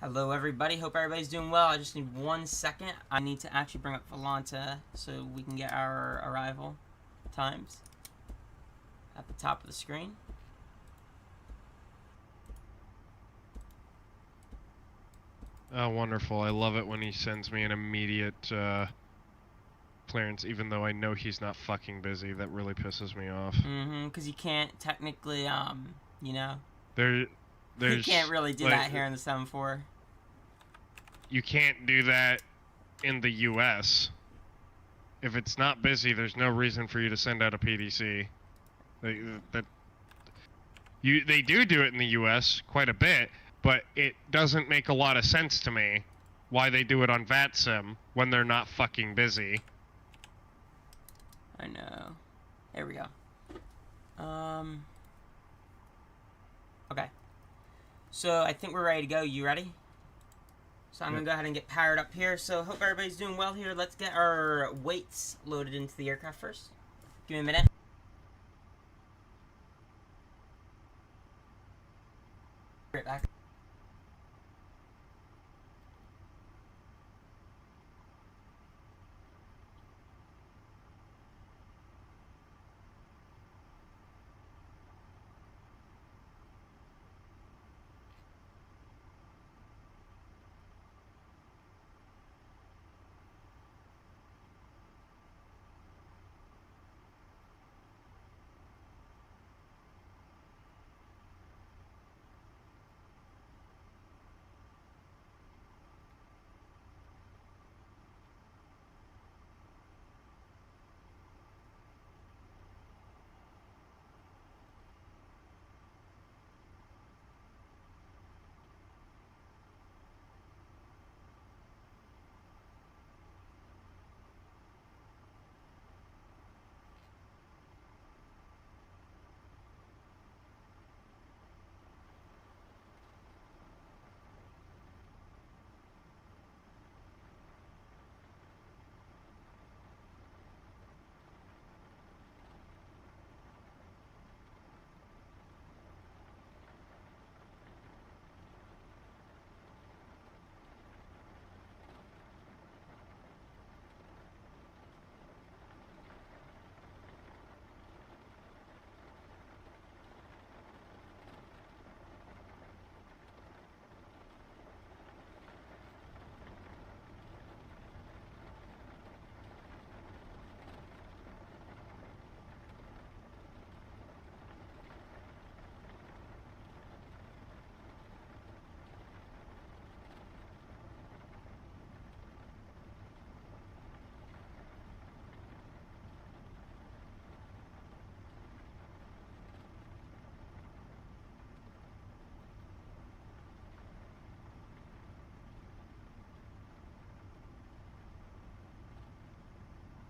Hello everybody, hope everybody's doing well. I just need 1 second. I need to actually bring up Volanta so we can get our arrival times at the top of the screen. Oh, wonderful. I love it when he sends me an immediate clearance, even though I know he's not fucking busy. That really pisses me off. Because you can't technically, you know, there's you can't really do that here in the 7.4. You can't do that in the US. If it's not busy, there's no reason for you to send out a PDC. They do it in the US quite a bit, but it doesn't make a lot of sense to me why they do it on vatsim when they're not fucking busy. I know. There we go. Okay. So I think we're ready to go. You ready? So I'm going to go ahead and get powered up here. So hope everybody's doing well here. Let's get our weights loaded into the aircraft first. Give me a minute. Right back.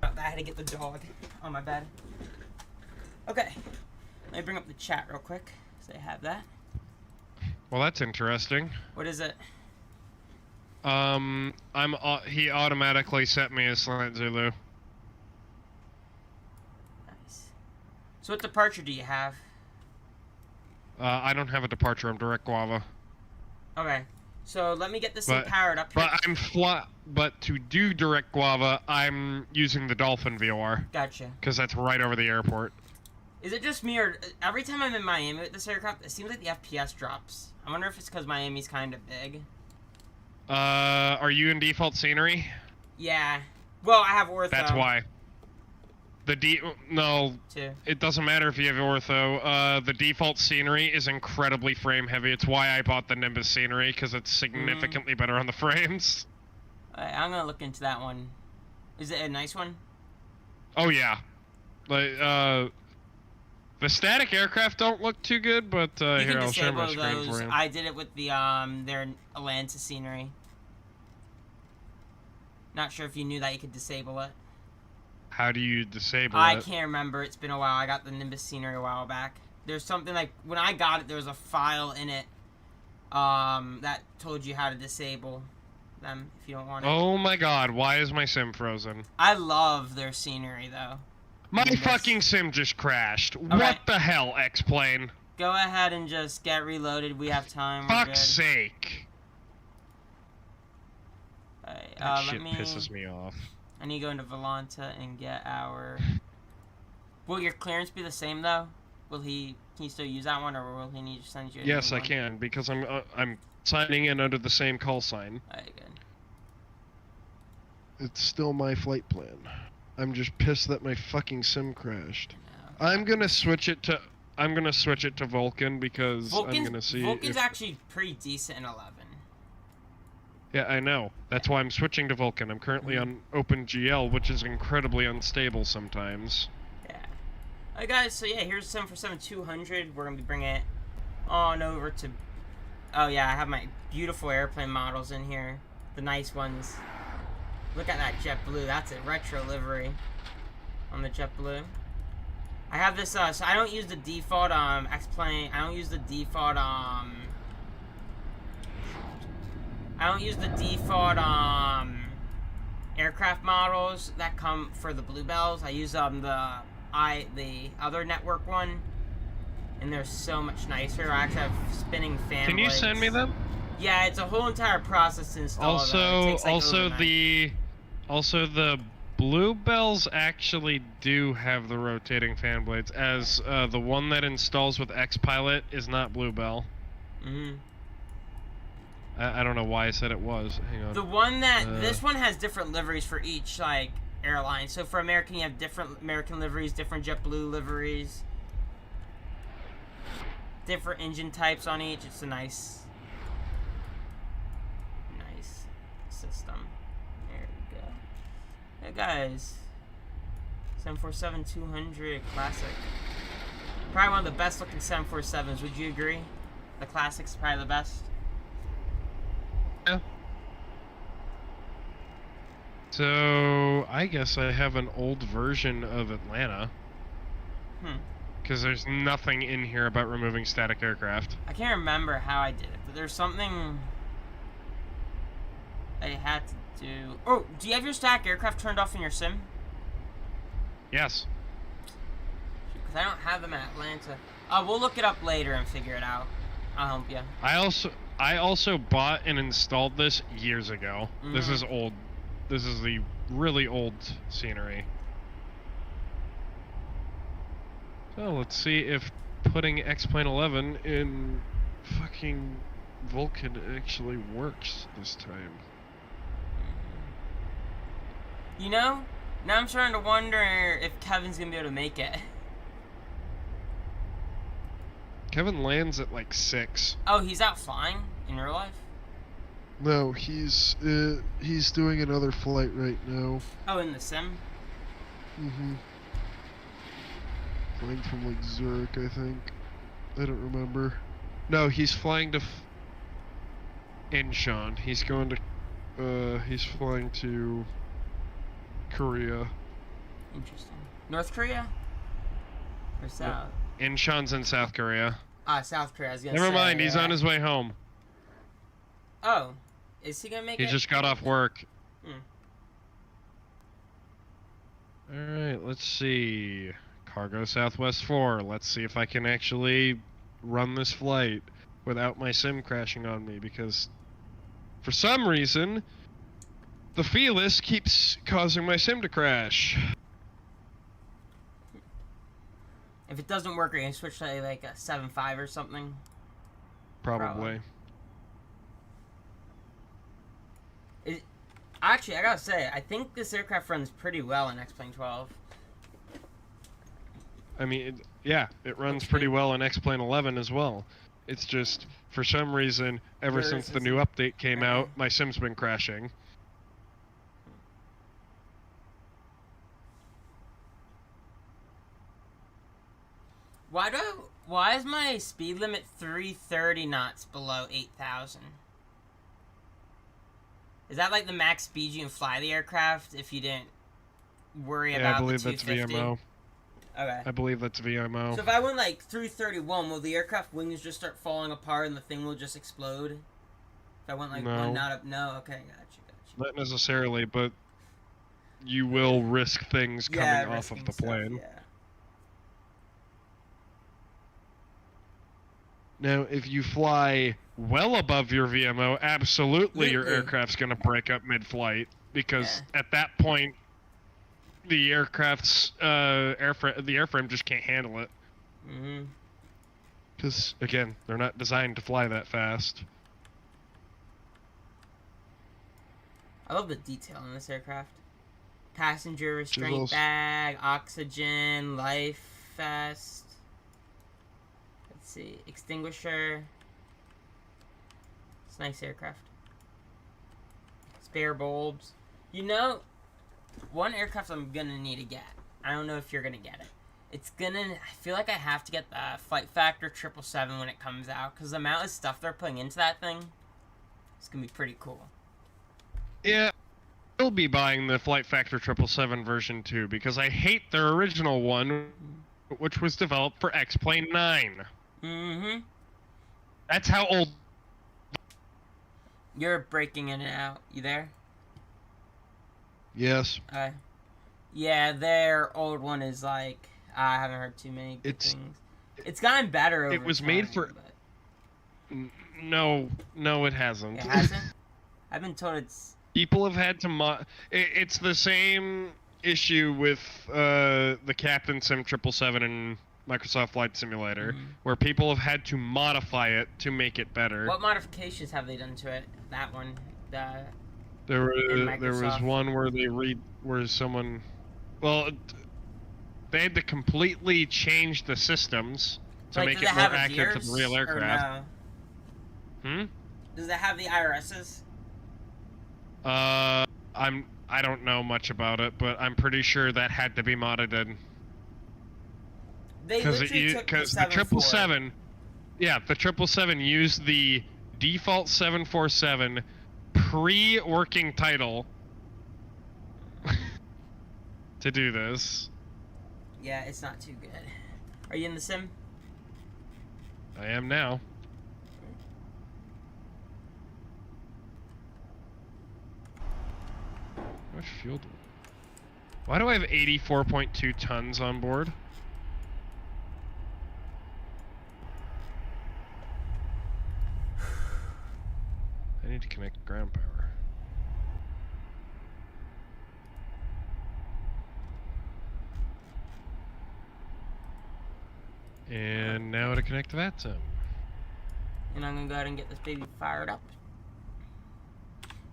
I had to get the dog on my bed. Okay, let me bring up the chat real quick, so I have that. Well, that's interesting. What is it? He automatically set me as Slant Zulu. Nice. So what departure do you have? I don't have a departure. I'm direct guava. Okay, so let me get this thing powered up here. But to do direct guava, I'm using the Dolphin VOR. Gotcha. Because that's right over the airport. Is it just me, or every time I'm in Miami with this aircraft, it seems like the FPS drops? I wonder if it's because Miami's kind of big. Are you in default scenery? Yeah. Well, I have ortho. That's why. No, Two. It doesn't matter if you have ortho. The default scenery is incredibly frame heavy. It's why I bought the Nimbus scenery, because it's significantly better on the frames. Alright, I'm gonna look into that one. Is it a nice one? Oh yeah. Like, the static aircraft don't look too good, but here, I'll share my screen for you. I did it with the their Atlanta scenery. Not sure if you knew that you could disable it. How do you disable it? I can't remember. It's been a while. I got the Nimbus scenery a while back. There's something like, when I got it, there was a file in it that told you how to disable them if you don't want it. Oh my god, why is my sim frozen? I love their scenery, though. My fucking sim just crashed. Okay. What the hell, X-Plane? Go ahead and just get reloaded. We have time. Fuck's sake. Okay, That let shit me... pisses me off. I need to go into Volanta and get our... Will your clearance be the same, though? Can you still use that one, or will he need to send you a Yes, new I one? can, because I'm signing in under the same call sign. Alright, good. It's still my flight plan. I'm just pissed that my fucking sim crashed. No, I'm gonna switch it to Vulkan because I'm gonna see Vulkan's actually pretty decent in 11. Yeah, I know. That's why I'm switching to Vulkan. I'm currently on OpenGL, which is incredibly unstable sometimes. Yeah. Alright, guys, so yeah, here's 747-200. We're gonna be bringing it on over to... Oh, yeah, I have my beautiful airplane models in here. The nice ones. Look at that JetBlue. That's a retro livery on the JetBlue. I have this, so I don't use the default, X-Plane. I don't use the default, aircraft models that come for the Bluebells. I use, the other network one. And they're so much nicer. I actually have spinning fan Can you blades. send me them? Yeah, it's a whole entire process to install. Also, it takes, like, also the Bluebells actually do have the rotating fan blades, as the one that installs with Xpilot is not Bluebell. Mm-hmm. I don't know why I said it was. Hang on. The one that this one has different liveries for each like airline. So for American, you have different American liveries, different JetBlue liveries, different engine types on each. It's a nice system. There we go. Hey guys, 747-200 classic. Probably one of the best looking 747s. Would you agree? The classic's probably the best. Yeah. So I guess I have an old version of Atlanta. Because there's nothing in here about removing static aircraft. I can't remember how I did it, but there's something I had to do. Oh, do you have your static aircraft turned off in your sim? Yes. Because I don't have them at Atlanta. We'll look it up later and figure it out. I'll help you. I also bought and installed this years ago. This is old. This is the really old scenery. So let's see if putting X-Plane 11 in fucking Vulkan actually works this time. You know, now I'm starting to wonder if Kevin's gonna be able to make it. Kevin lands at like 6. Oh, he's out flying in real life? No, he's doing another flight right now. Oh, in the sim? Mm-hmm. Flying from like Zurich, I think. I don't remember. No, he's flying to Incheon. He's going to he's flying to Korea. Interesting. North Korea? Or South? Incheon's in South Korea. South Korea. I was gonna Never say, mind, he's on his way home. Oh. Is he gonna make it? He just got off work. Hmm. Alright, let's see. Cargo Southwest 4. Let's see if I can actually run this flight without my sim crashing on me, because for some reason the Felis keeps causing my sim to crash. If it doesn't work, are you gonna switch to like a 7.5 or something? Probably. Actually, I gotta say, I think this aircraft runs pretty well in X-Plane 12. I mean, it runs pretty well in X-Plane 11 as well. It's just, for some reason, ever since the new update came out, my sim's been crashing. Why is my speed limit 330 knots below 8,000? Is that like the max speed you can fly the aircraft if you didn't worry about the 250? I believe that's VMO. Okay. I believe that's VMO. So if I went like 331, will the aircraft wings just start falling apart and the thing will just explode? If I went like one knot up, no. Okay, gotcha. Not necessarily, but you will risk things coming off of the plane. Yeah. Now, if you fly well above your VMO, absolutely your Absolutely. aircraft's going to break up mid-flight, because Yeah. at that point, the aircraft's the airframe just can't handle it. Mm-hmm. Because, again, they're not designed to fly that fast. I love the detail in this aircraft. Passenger restraint Chisels. bag, oxygen, life vest. Let's see, extinguisher. It's a nice aircraft. Spare bulbs. You know, one aircraft I'm gonna need to get. I don't know if you're gonna get it. I feel like I have to get the Flight Factor 777 when it comes out, because the amount of stuff they're putting into that thing, it's gonna be pretty cool. Yeah, I'll be buying the Flight Factor 777 version 2, because I hate their original one, which was developed for X-Plane 9. Mm-hmm. That's how old... You're breaking in and out. You there? Yes. Yeah, their old one is like... I haven't heard too many good things. It's gotten better over It was time, made for... But... No, it hasn't. It hasn't? I've been told it's... People have had to it's the same issue with the Captain Sim 777 and Microsoft Flight Simulator, where people have had to modify it to make it better. What modifications have they done to it? That one, there was one where someone, well, they had to completely change the systems to make it more accurate to the real aircraft. No? Does it have the IRSs? I don't know much about it, but I'm pretty sure that had to be modded. Because the 777, yeah, the 777 used the default 747 pre-working title to do this. Yeah, it's not too good. Are you in the sim? I am now. How much fuel do... Why do I have 84.2 tons on board? I need to connect ground power. And now to connect the vatsim. And I'm gonna go ahead and get this baby fired up.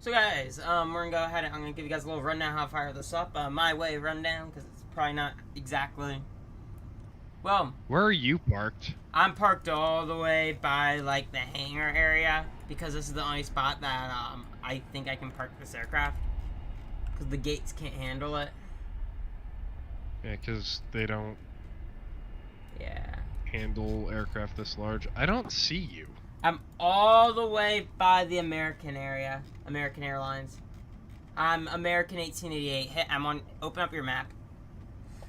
So guys, we're gonna go ahead and I'm gonna give you guys a little rundown how I fire this up. My way rundown, because it's probably not exactly... Well... Where are you parked? I'm parked all the way by, like, the hangar area, because this is the only spot that, I think I can park this aircraft. Because the gates can't handle it. Yeah, because they don't... Yeah. Handle aircraft this large. I don't see you. I'm all the way by the American area. American Airlines. I'm American 1888. I'm on... Open up your map.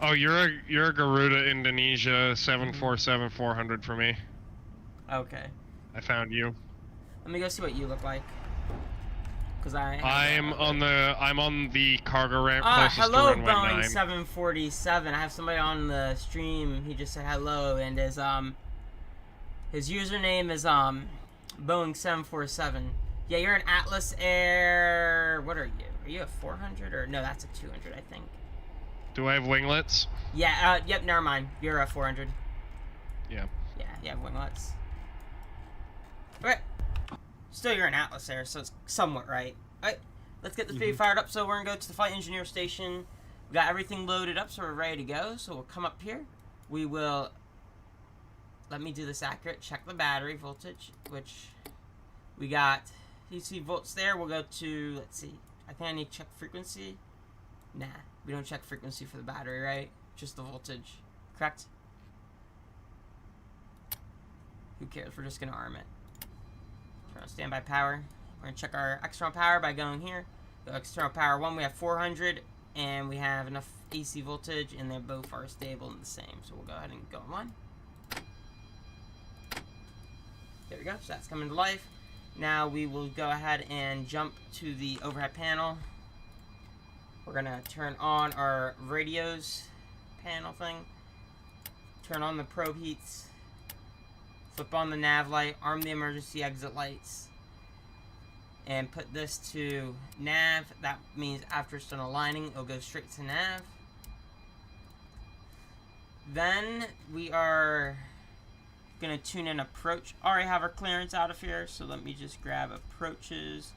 Oh, you're a Garuda Indonesia 747-400 for me. Okay. I found you. Let me go see what you look like. Cause I'm on the cargo ramp closest hello, to runway Boeing 9. 747. I have somebody on the stream. He just said hello, and his username is Boeing 747. Yeah, you're an Atlas Air. What are you? Are you a 400 or no? That's a 200, I think. Do I have winglets? Yeah. Yep. Never mind. You're a 400. Yeah. Yeah. You have winglets. Okay. Still, you're an Atlas Air, so it's somewhat right. Alright, let's get this baby fired up. So we're going to go to the flight engineer station. We got everything loaded up, so we're ready to go. So we'll come up here. We will... Let me do this accurate. Check the battery voltage, which we got DC volts there. We'll go to... Let's see. I think I need to check frequency. Nah, we don't check frequency for the battery, right? Just the voltage. Correct? Who cares? We're just going to arm it. Turn on standby power. We're going to check our external power by going here. The external power 1, we have 400, and we have enough AC voltage, and they both are stable and the same. So we'll go ahead and go on 1. There we go. So that's coming to life. Now we will go ahead and jump to the overhead panel. We're going to turn on our radios panel thing. Turn on the probe heats. Flip on the nav light, arm the emergency exit lights, and put this to nav. That means after it's done aligning, it'll go straight to nav. Then we are gonna tune in approach. Already have our clearance out of here, so let me just grab approaches,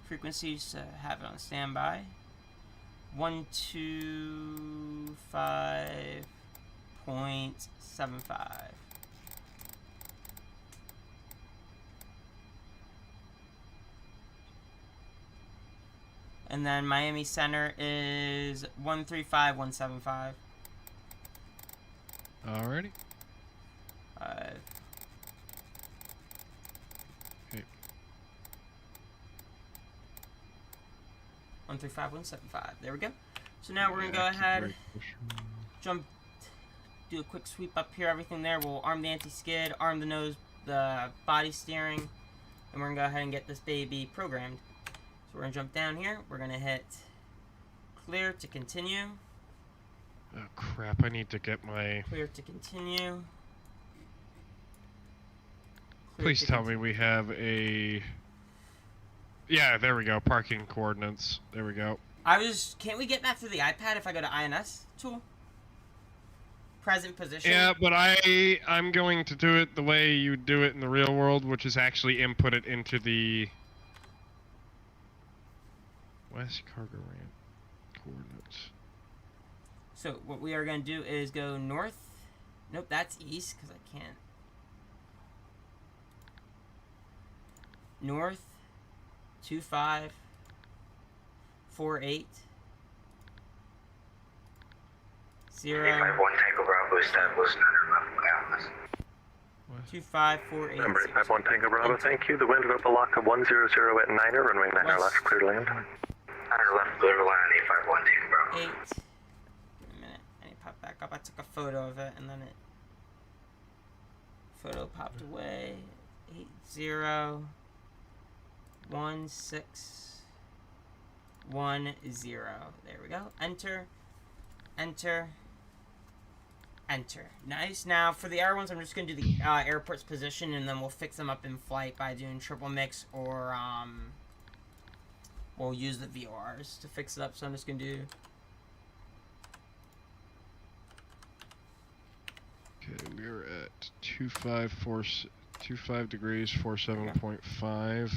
frequencies to have it on standby. 125.75. And then Miami Center is 135.175. Alrighty. 5. Okay. 135.175. There we go. So now we're gonna go ahead, jump, do a quick sweep up here. Everything there. We'll arm the anti-skid, arm the nose, the body steering, and we're gonna go ahead and get this baby programmed. So we're gonna jump down here. We're gonna hit clear to continue. Oh crap! I need to get my. Clear to continue. Please tell me we have a. Yeah, there we go. Parking coordinates. There we go. Can't we get that through the iPad if I go to INS tool? Present position. Yeah, but I'm going to do it the way you do it in the real world, which is actually input it into the West Cargo Ramp coordinates. So what we are going to do is go north. Nope, that's east because I can't. North 2548 0 351 Tango Bravo established under left Atlas. 2548 Number 851 Tango Bravo, thank you. The wind at a lock of 100 at 9er, runway 9er left, clear to land. 9er left, clear to land, 851 Tango Bravo. 8. Give me a minute. I need to pop back up. I took a photo of it and then photo popped away. 801610. There we go. Enter. Enter. Enter. Nice. Now for the air ones, I'm just gonna do the airport's position, and then we'll fix them up in flight by doing triple mix, or we'll use the VORs to fix it up. So I'm just gonna do. Okay, we're at 25 degrees 47.5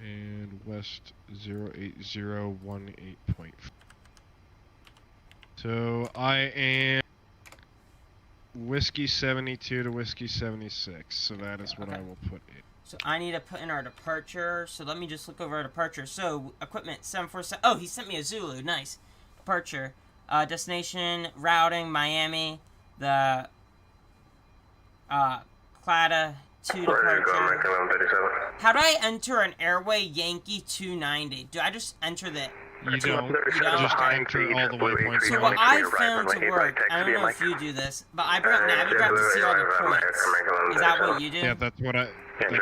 and west 08018.5. So I am whiskey 72 to whiskey 76. So that is what I will put in. So I need to put in our departure. So let me just look over our departure. So equipment 747. Oh, he sent me a Zulu. Nice. Departure. Destination routing Miami. The Clada 2 departure. How do I enter an airway Yankee 290? Do I just enter the? You don't. You just enter all the waypoints. So what I found to work, I don't know if you do this, but I bring up Navigraph to see all the points. Is that what you do? Yeah, that's what I. That's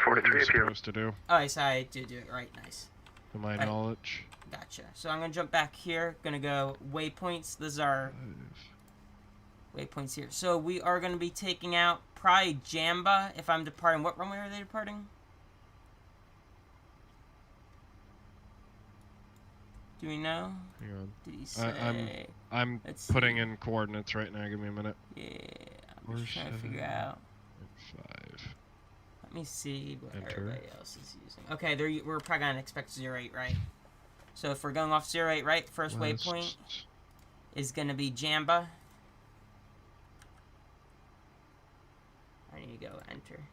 what you're supposed to do. Oh, so I do it right. Nice. To my knowledge. Gotcha. So I'm gonna jump back here. Gonna go waypoints. This is our waypoints here. So we are gonna be taking out probably Jamba if I'm departing. What runway are they departing? Do we know? Hang on. Did he say? I'm putting in coordinates right now. Give me a minute. Yeah, I'm just trying to figure out. 5. Let me see what Enter. everybody else is using. Okay, we're probably gonna expect 08, right? So if we're going off 08, right, first West. waypoint is gonna be Jamba. I need to go enter.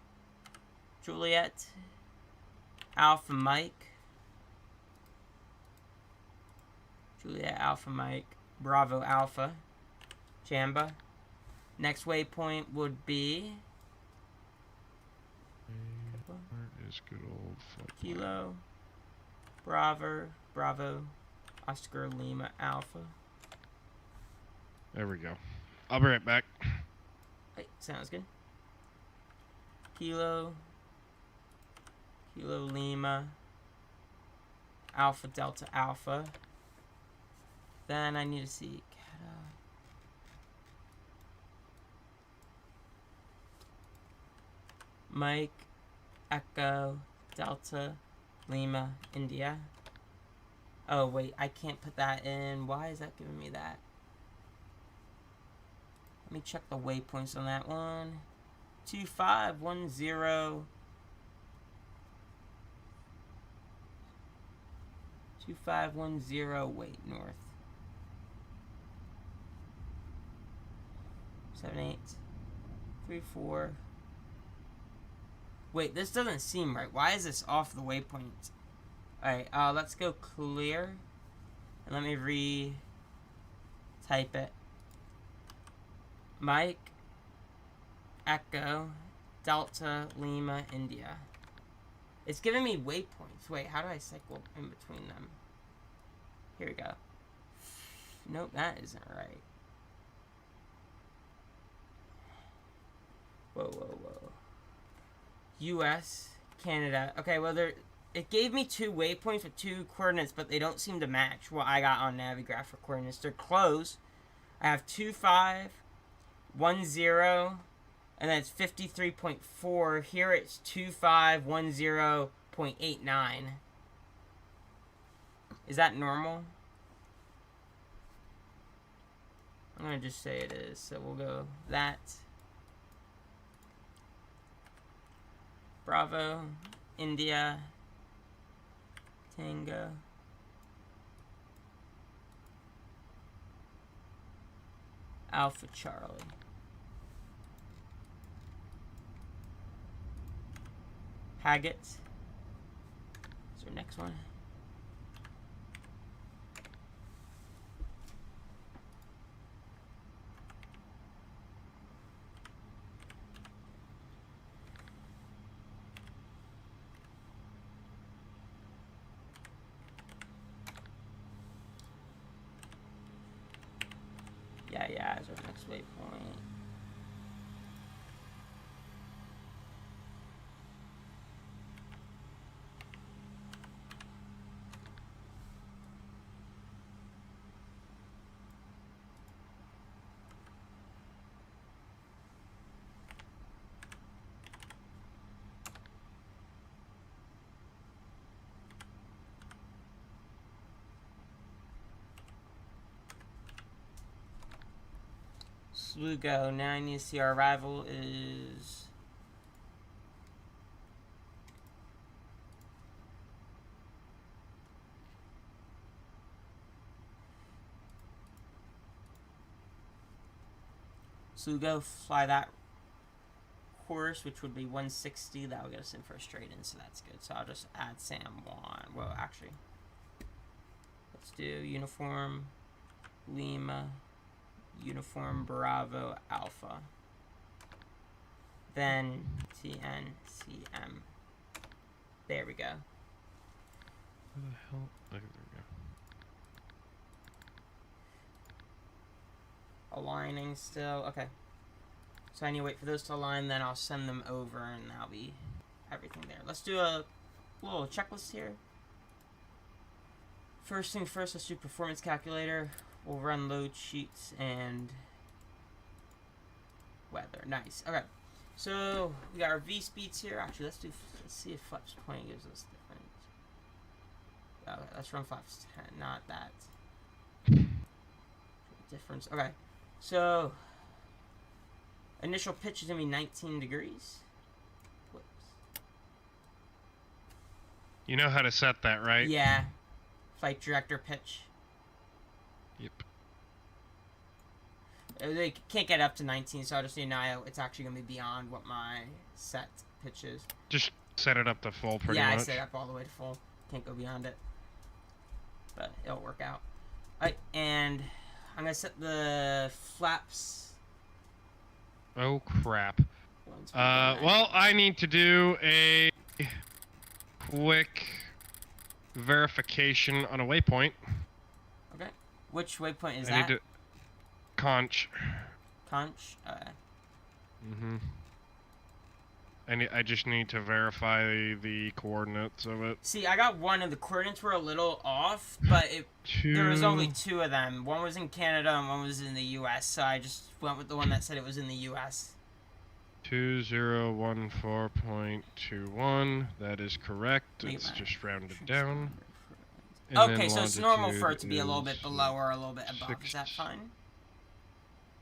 Juliet, Alpha Mike. Juliet Alpha Mike, Bravo Alpha, Jamba. Next waypoint would be Where is good old Kilo, Bravo, Oscar Lima Alpha. There we go. I'll be right back. Hey, sounds good. Kilo Lima, Alpha Delta Alpha. Then I need to see Mike, Echo, Delta, Lima, India. Oh, wait, I can't put that in. Why is that giving me that? Let me check the waypoints on that one. 2510. 2510, wait, north. 7834. Wait, this doesn't seem right. Why is this off the waypoint? Alright, let's go clear. And let me re-type it. Mike, Echo, Delta, Lima, India. It's giving me waypoints. Wait, how do I cycle in between them? Here we go. Nope, that isn't right. Whoa, whoa, whoa. US, Canada. Okay, well, it gave me 2 waypoints with 2 coordinates, but they don't seem to match what I got on Navigraph for coordinates. They're close. I have 2510, and then it's 53.4. Here it's 2510.89. Is that normal? I'm gonna just say it is, so we'll go that. Bravo, India, Tango, Alpha Charlie. Haggett. Is our next one? Yeah, is our next waypoint. Slugo. Now I need to see our rival is Slugo. Fly that course, which would be 160. That will get us in for a straight in, so that's good. So I'll just add Sam 1. Well, actually, let's do uniform Lima. Uniform Bravo Alpha. Then TNCM. There we go. Where the hell? Oh, there we go. Aligning still. Okay. So I need to wait for those to align, then I'll send them over and that'll be everything there. Let's do a little checklist here. First thing first, let's do performance calculator. We'll run load sheets and weather. Nice. Okay. So we got our V speeds here. Actually, let's see if flaps 20 gives us different. Okay, let's run flaps 10. Not that. Difference. Okay. So initial pitch is gonna be 19 degrees. Whoops. You know how to set that, right? Yeah. Flight director pitch. Yep. They can't get up to 19, so I'll just need to know it's actually going to be beyond what my set pitch is. Just set it up to full pretty much. much. Yeah, I set it up all the way to full. Can't go beyond it. But it'll work out. Alright, and I'm going to set the flaps. Oh, crap. Well, I need to do a quick verification on a waypoint. Okay. Which waypoint is I that? need to... Conch. Conch? Mm-hmm. I just need to verify the coordinates of it. See, I got one of the coordinates were a little off, but there was only 2 of them. One was in Canada and one was in the U.S., so I just went with the one that said it was in the U.S. 2014.21. That is correct. Make It's my just rounded transformer down. for- And Okay, then so it's normal for it to be a little longitude bit below is, or a little bit above. Is that 6. fine?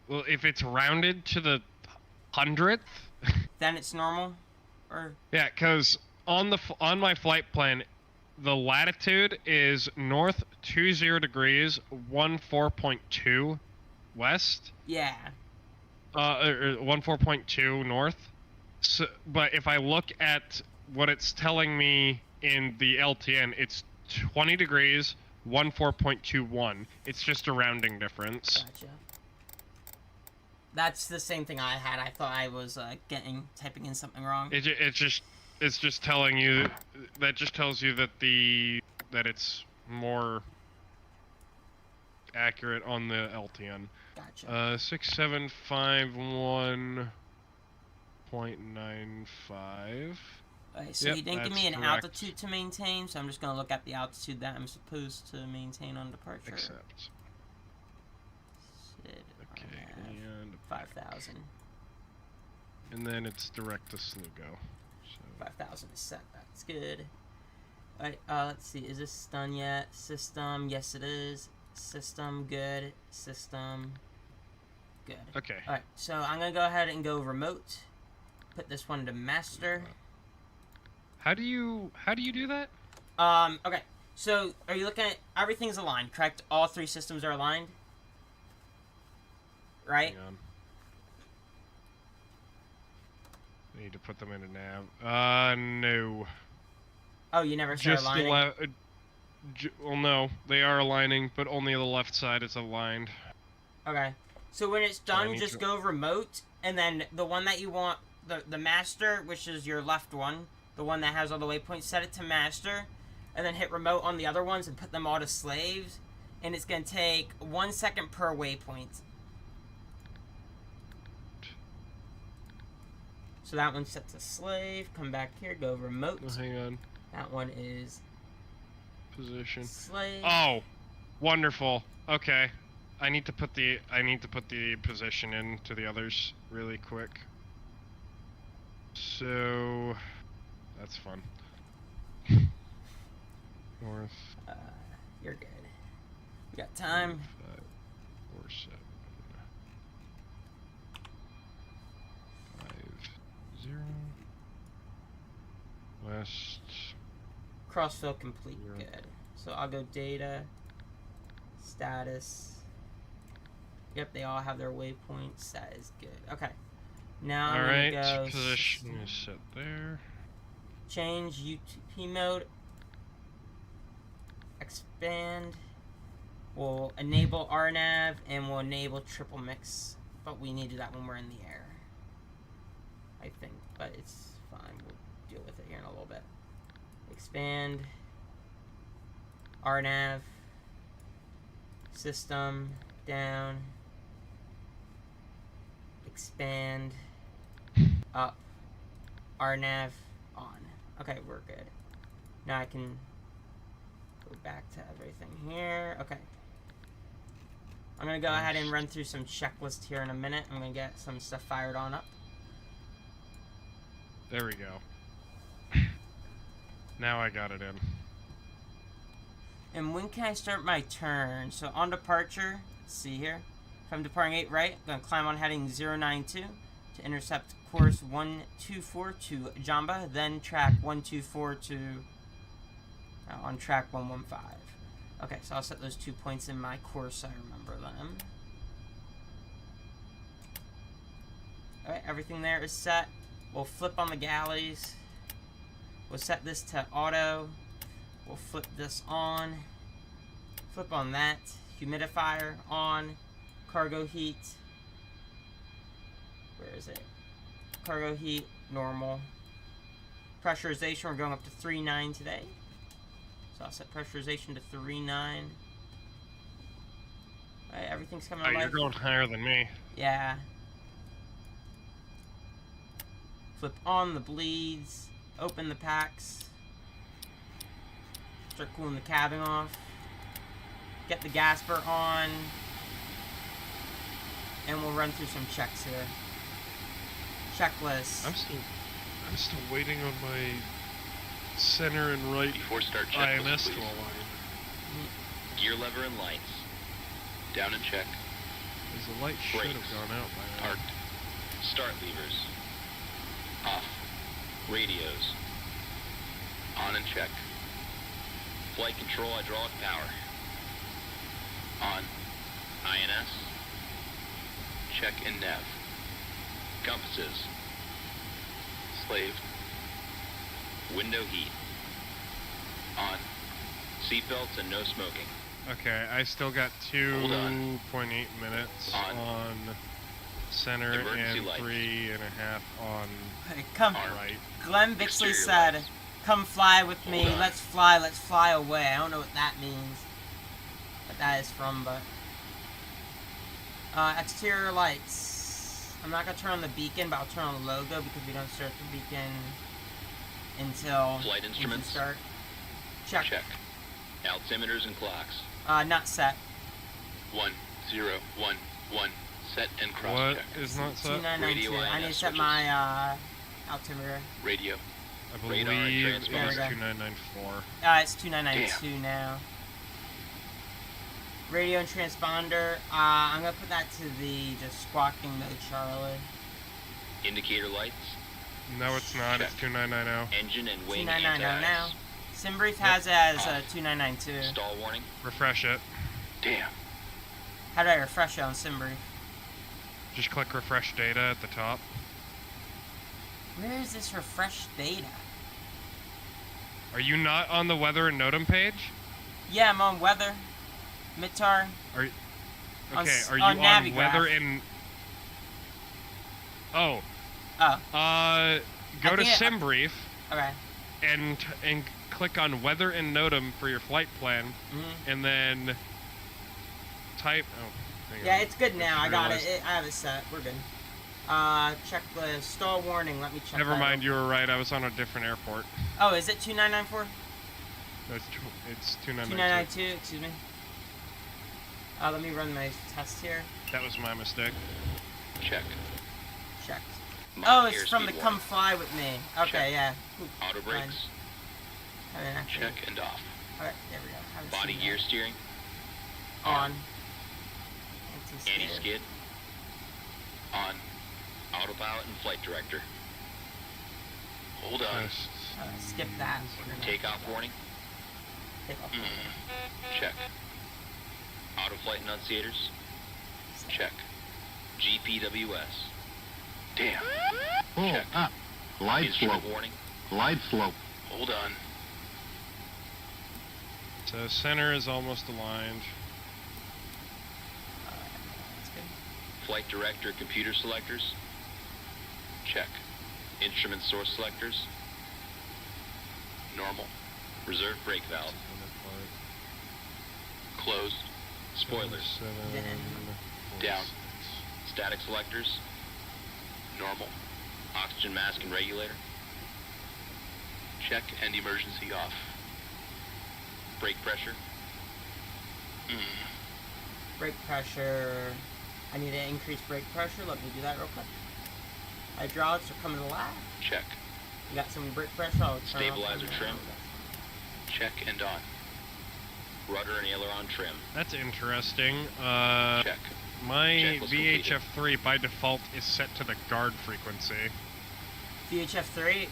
Well, if it's rounded to the 100th, Then it's normal? Or... yeah, because on my flight plan, the latitude is north 20 degrees 14.2 west. Yeah. 14.2 north. So, but if I look at what it's telling me in the LTN, it's 20 degrees 14.21. It's just a rounding difference. Gotcha. That's the same thing I had. I thought I was typing in something wrong. It's just telling you, that just tells you that that it's more accurate on the LTN. Gotcha. 6751.95. Okay, so Yep, he didn't give me an that's correct. altitude to maintain, so I'm just gonna look at the altitude that I'm supposed to maintain on departure. Accept. Sid, Okay, RNAV, and 5,000. And then it's direct to Slugo. So 5,000 is set. That's good. Alright, let's see. Is this done yet? System. Yes, it is. System. Good. System. Good. okay. Alright, so I'm going to go ahead and go remote. Put this one to master. How do you do that? Okay. So, are you looking at... Everything's aligned, correct? All 3 systems are aligned? Right? Hang on. I need to put them in a nav. No. Oh, you never start Just aligning? the left. Well, no, they are aligning, but only the left side is aligned. Okay. So when it's So I done, need just to- go remote, and then the one that you want, the master, which is your left one, the one that has all the waypoints, set it to master, and then hit remote on the other ones and put them all to slaves, and it's going to take 1 second per waypoint. So that one's set to slave. Come back here, go remote. Oh, hang on. That one is Position. slave. Oh, wonderful. Okay, I need to put the position in to the others really quick. So that's fun. North. You're good. We got time. 5, 4, 7, 5, 0. West. Crossfill complete. Yeah. Good. So I'll go data. Status. Yep, they all have their waypoints. That is good. Okay. Now I'm Alright, gonna go position is set there. change UTP mode. Expand. We'll enable RNAV and we'll enable triple mix. But we need to do that when we're in the air. I think. But it's fine. We'll deal with it here in a little bit. Expand. RNAV. System. Down. Expand. Up. RNAV. On. Okay, we're good. Now I can go back to everything here. Okay. I'm going to go ahead and run through some checklists here in a minute. I'm going to get some stuff fired on up. There we go. Now I got it in. And when can I start my turn? So on departure, let's see here. If I'm departing 8 right, I'm going to climb on heading 092 to intercept course 124 to Jamba, then track 124 to on track 115. Okay, so I'll set those 2 points in my course. I remember them. Alright, everything there is set. We'll flip on the galleys. We'll set this to auto. We'll flip this on. Flip on that. Humidifier on. Cargo heat. Where is it? Cargo heat, normal. Pressurization, we're going up to 3.9 today. So I'll set pressurization to 3.9. Alright, everything's coming Oh, alive. you're going higher than me. Yeah. Flip on the bleeds. Open the packs. Start cooling the cabin off. Get the gasper on. And we'll run through some checks here. Checklist. I'm still waiting on my center and right Before start checklist, IMS to please. align. Gear lever and lights. Down and check. Because the light should have Brakes. gone out by now. Parked. Start levers. Off. Radios. On and check. Flight control hydraulic power. On. INS. Check and nav. Compasses. Slaved. Window heat. On. Seatbelts and no smoking. Okay, I still got Hold on. 2.8 minutes On. on center Emergency and lights. 3.5 on Hey, come. Armed. right. Glenn Bixley Exterior said, lights. "Come fly with me. Hold on. Let's fly away." I don't know what that means. What that is from, but exterior lights. I'm not gonna turn on the beacon, but I'll turn on the logo because we don't start the beacon until Flight we instruments. start. Check. Check. Altimeters and clocks. Not set. 1, 0, 1, 1. Set and cross What check. is not set? 2992. Radio I need to INS set switches. my altimeter. Radio. I believe Radar and it transmitter. was There we go. 2994. It's 2992 now. Radio and transponder. I'm gonna put that to the just squawking mode, Charlie. Indicator lights. No, it's not. It's Check. 2990. Engine and wing 2990 now. anti-ice. Simbrief has it as Off. 2992. Stall warning. Refresh it. Damn. How do I refresh it on Simbrief? Just click refresh data at the top. Where is this refresh data? Are you not on the weather and NOTAM page? Yeah, I'm on weather. Mitar. Okay, On are you on on Navigraph. weather and... Oh. Oh, Go to think it- SimBrief okay. and click on weather and NOTAM for your flight plan, hmm and then type... Oh, hang Yeah, on. it's good now. I got it. realized- I have it set. We're good. Checklist. Stall warning. Let me check. Never that mind, real you were right. I was on a different airport. quick. Oh, is it 2994? No, it's 2992. 2992. Excuse me. Let me run my test here. That was my mistake. Check. Checked. Mod Oh, it's airspeed from the warning. come fly with me. Okay, Check. yeah. Oop, Auto fine. brakes. Haven't actually- Check and off. Alright, there we go. Haven't Body seen gear that. steering. On. Anti-skid. On. Autopilot and flight director. Hold on. Just- Skip that. We're gonna- Takeoff warning. Takeoff. Check. Auto flight enunciators. Check. GPWS. Damn. Oh, Check. glide Instrument slope, warning. glide slope. Hold on. So center is almost aligned. That's good. Flight director computer selectors. Check. Instrument source selectors. Normal. Reserve brake valve. Closed. Spoilers. Down. Static selectors. Normal. Oxygen mask and regulator. Check and emergency off. Brake pressure. Brake pressure. I need to increase brake pressure. Let me do that real quick. Hydraulics are coming alive. Check. You got some brake pressure. I'll turn off Stabilizer on trim. Check and on. Rudder and aileron trim. That's interesting. Check. My Checklist completed. VHF3 by default is set to the guard frequency. VHF3.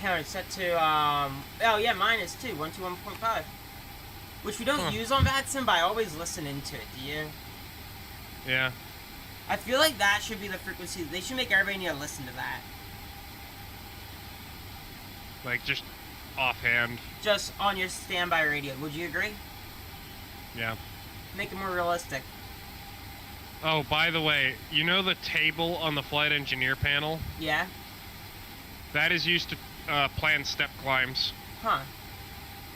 Here it's set to oh yeah, mine is too. 121.5. Which we don't Huh. use on vatsim, but I always listen into it. Do you? Yeah. I feel like that should be the frequency. They should make everybody need to listen to that. Like, just offhand. Just on your standby radio. Would you agree? Yeah. Make it more realistic. Oh, by the way, you know the table on the flight engineer panel? Yeah? That is used to plan step climbs. Huh.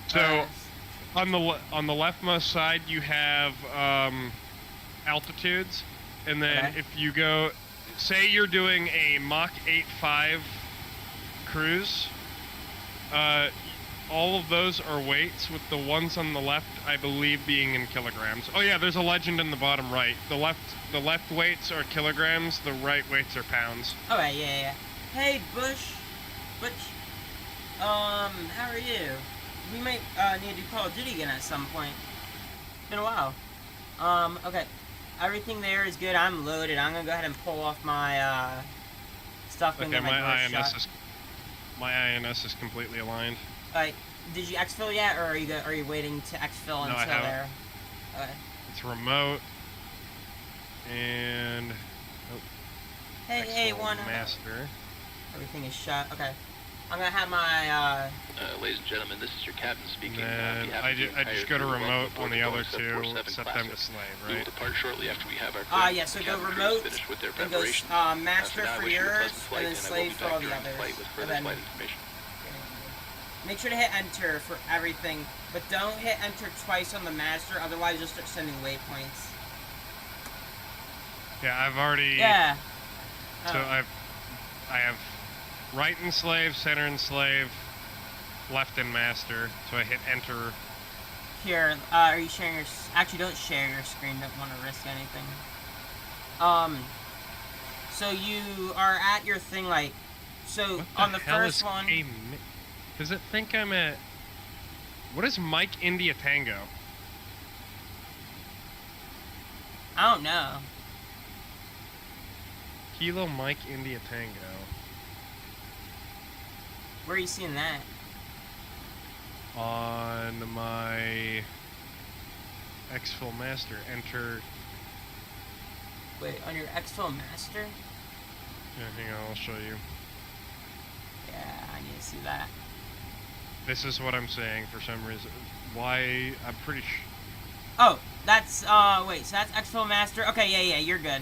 So, on the leftmost side, you have altitudes, and then Okay. if you go, say you're doing a Mach 8.5 cruise, all of those are weights, with the ones on the left, I believe, being in kilograms. Oh yeah, there's a legend in the bottom right. The left weights are kilograms, the right weights are pounds. Okay, yeah. Hey, Bush. How are you? We might need to do Call of Duty again at some point. It's been a while. Okay. Everything there is good. I'm loaded. I'm gonna go ahead and pull off my stuff and Okay, get my door shut. my INS is completely aligned. Did you exfil yet, or are you waiting to exfil No, until I haven't. there? Okay. It's remote and Hey, one. master. Everything is shut. Okay. I'm gonna have my Ladies and gentlemen, this is your captain speaking. And I just go to remote on the other two, set them to slave, We will right? depart shortly after we have our yeah, so go cabin crews remote, finished with their and go preparation. master now I for wish you a yours, pleasant flight, and then I will slave be for back all the during others. flight with further And then flight information. make sure to hit enter for everything, but don't hit enter twice on the master, otherwise you'll start sending waypoints. Yeah, I've already. Yeah. So I have right in slave, center in slave, left in master. So I hit enter. Here, are you sharing your... Actually, don't share your screen. Don't want to risk anything. So you are at your thing, like... So, on the first one... Does it think I'm at... What is Mike India Tango? I don't know. Kilo Mike India Tango. Where are you seeing that? On my exfil master, enter. Wait, on your exfil master? Yeah, hang on, I'll show you. Yeah, I need to see that. This is what I'm saying for some reason. Why? I'm pretty sure. Oh, that's, wait, so that's exfil master? Okay, yeah, you're good.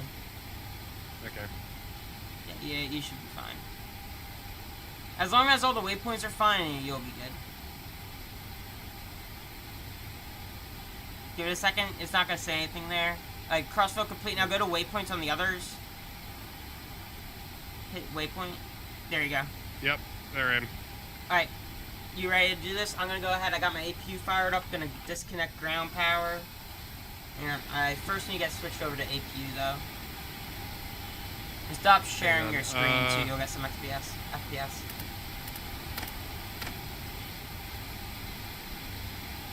Okay. Yeah, you should be fine. As long as all the waypoints are fine, you'll be good. Give it a second. It's not going to say anything there. Like, crossfill complete. Now go to waypoints on the others. Hit waypoint. There you go. Yep, they're in. Alright. You ready to do this? I'm going to go ahead. I got my APU fired up. Going to disconnect ground power. And I first need to get switched over to APU, though. And stop sharing your screen, too. You'll get some FPS.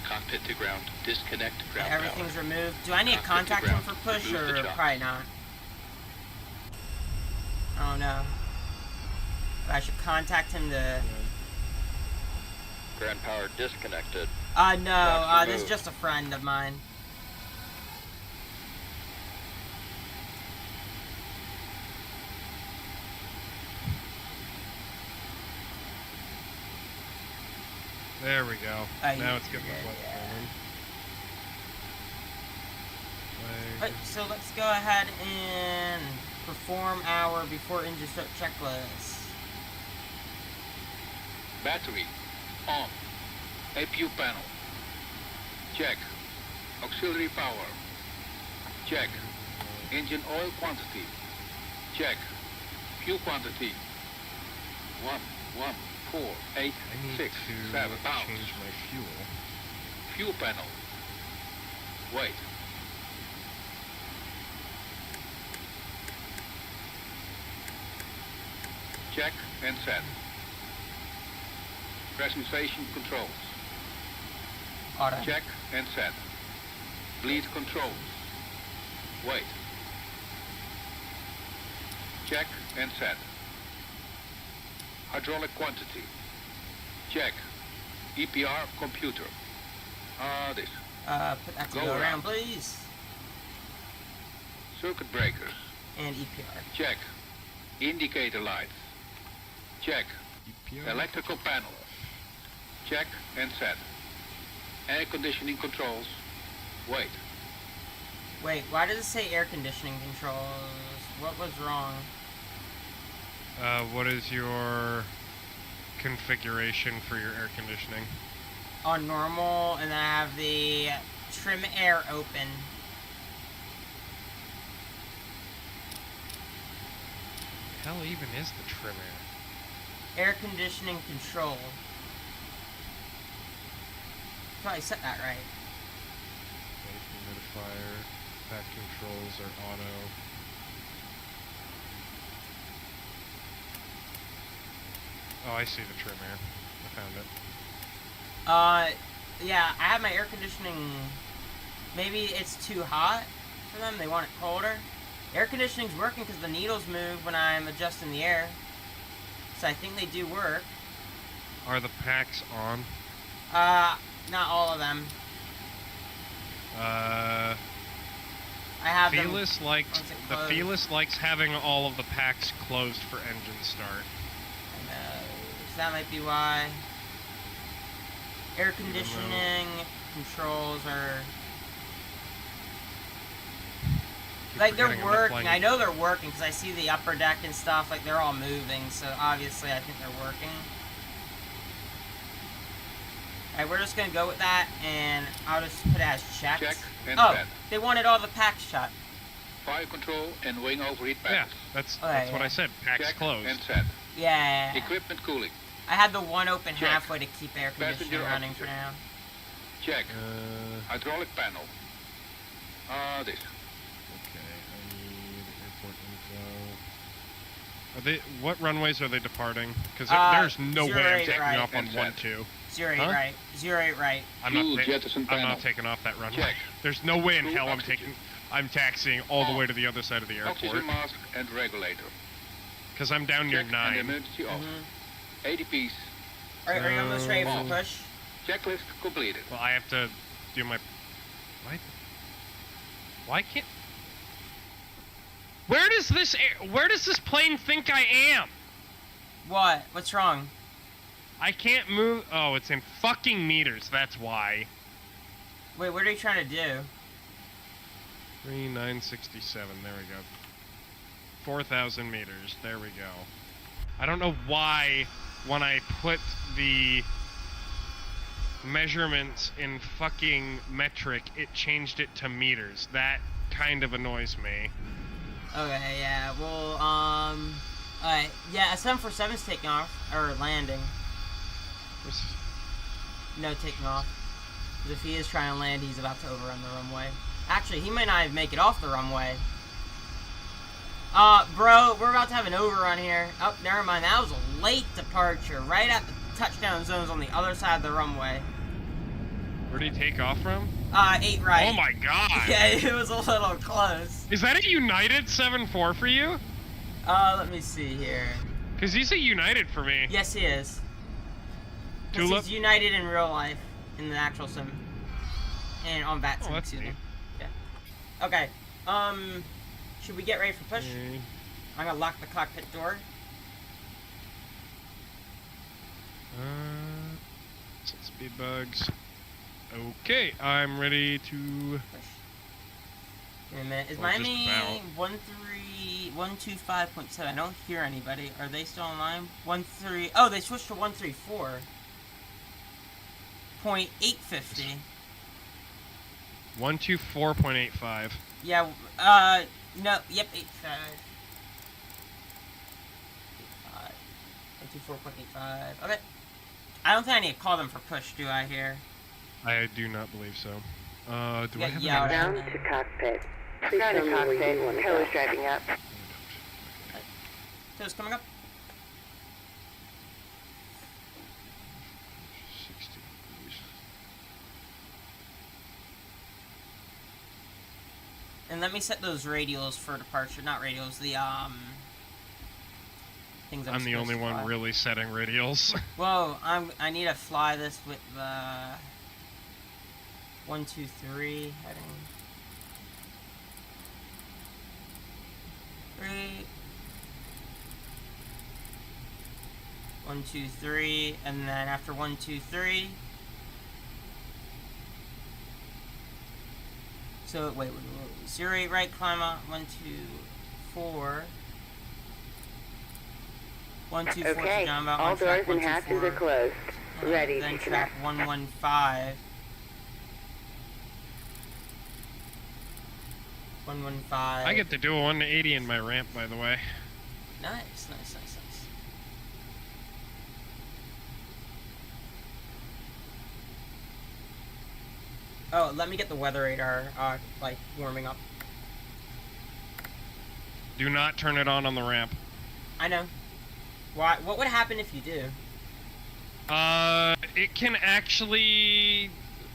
Cockpit to ground. Disconnect ground power. Everything's removed. Do I need to Cockpit to contact him ground. for push, Remove the or chocks. probably not? Oh no. But I should contact him to... Ground power disconnected. No, Chocks this is removed. just a friend of mine. There we go. Now it's getting the flight yeah. going. Alright, so let's go ahead and perform our before engine start checklist. Battery. On. APU panel. Check. Auxiliary power. Check. Engine oil quantity. Check. Fuel quantity. 1,4,8,6,7 I need to pounds. change my fuel. Fuel panel. Wait. Check and set. Pressurization controls. Auto. Check and set. Bleed controls. Wait. Check and set. Hydraulic quantity. Check. EPR computer. This. Put that to Go go around, around. please. Circuit breakers. And EPR. Check. Indicator lights. Check. EPR. Electrical panel. Check and set. Air conditioning controls. Wait. Wait, why does it say air conditioning controls? What was wrong? What is your configuration for your air conditioning? On normal, and then I have the trim air open. Hell even is the trim air? Air conditioning control. Probably set that right. Humidifier, pack controls are auto. Oh, I see the trim here. I found it. Yeah, I have my air conditioning. Maybe it's too hot for them. They want it colder. Air conditioning's working because the needles move when I'm adjusting the air. So I think they do work. Are the packs on? Not all of them. Uh, I have them. Felis likes once it the closed. Felis likes having all of the packs closed for engine start. I know. So that might be why. Air conditioning controls are Keep like they're forgetting I'm not working. playing- I know they're working because I see the upper deck and stuff. Like they're all moving. So obviously I think they're working. Alright, we're just gonna go with that, and I'll just put it as checked. Check and Oh, set. they wanted all the packs shut. Fire control and wing overheat Yeah, panels. that's Okay, what yeah. I said. Packs Check closed. and set. Yeah. Equipment cooling. I had the one open Check. halfway to keep air conditioning Passenger running for oxygen. now. Check. Hydraulic panel. This. Okay, I need airport info. Are they? What runways are they departing? Because there's no way I'm 08 taking right. off on And 1-2. 08 Huh? right. 08 right. Fuel jettison I'm panel. not taking off that runway. Check. There's no way in Fuel hell oxygen. I'm taxiing all the On. way to the other side of the airport. Oxygen mask and regulator. Because I'm down near Check 9. and emergency off. Mm-hmm. ADPs. Are you almost ready for Off. push? Checklist completed. Well, I have to do my... What? Why can't... Where does this plane think I am? What? What's wrong? I can't move... Oh, it's in fucking meters, that's why. Wait, what are you trying to do? 3967, there we go. 4,000 meters, there we go. I don't know why, when I put the measurements in fucking metric, it changed it to meters. That kind of annoys me. Okay, yeah, well, alright, yeah, a 747's taking off, or landing. No taking off. Because if he is trying to land, he's about to overrun the runway. Actually, he might not even make it off the runway. Bro, we're about to have an overrun here. Oh, never mind, that was a late departure, right at the touchdown zones on the other side of the runway. Where did he take off from? 8 right. Oh my god! Yeah, it was a little close. Is that a United 7-4 for you? Let me see here. Because he's a United for me. Yes, he is. 'Cause Tulip? he's United in real life, in the actual sim. And on vatsim, Oh, that's excuse me. neat. Yeah. Okay, should we get ready for push? Okay. I'm gonna lock the cockpit door. Set speed bugs. Okay, I'm ready to... Push. Give me a minute. Is Well, just Miami about. 125.7? I don't hear anybody. Are they still online? 13. Oh, they switched to 134.850. 124.85. Yeah. No. Yep. 85. 124.85. Okay. I don't think I need to call them for push, do I? Here. I do not believe so. Do I Yeah, have yeah, an Down Down to cockpit. Please tell me where you want to go. Taylor's driving up. So it's coming up. 60 degrees. And let me set those radials for departure. Not radials. The things I'm the only one really setting radials. Whoa, I need to fly this with the 1, 2, 3 heading. 3. 1, 2, 3, and then after 1, 2, 3. So wait, 08 right, climb up. 1, 2, 4. 1, 2, 4 to Okay, down about all one track, doors 1, and 2, hatches 4. are closed. Ready Then to track connect. 115. 115. I get to do a 180 in my ramp, by the way. Nice, nice, nice, nice. Oh, let me get the weather radar, like, warming up. Do not turn it on the ramp. I know. Why? What would happen if you do? It can actually,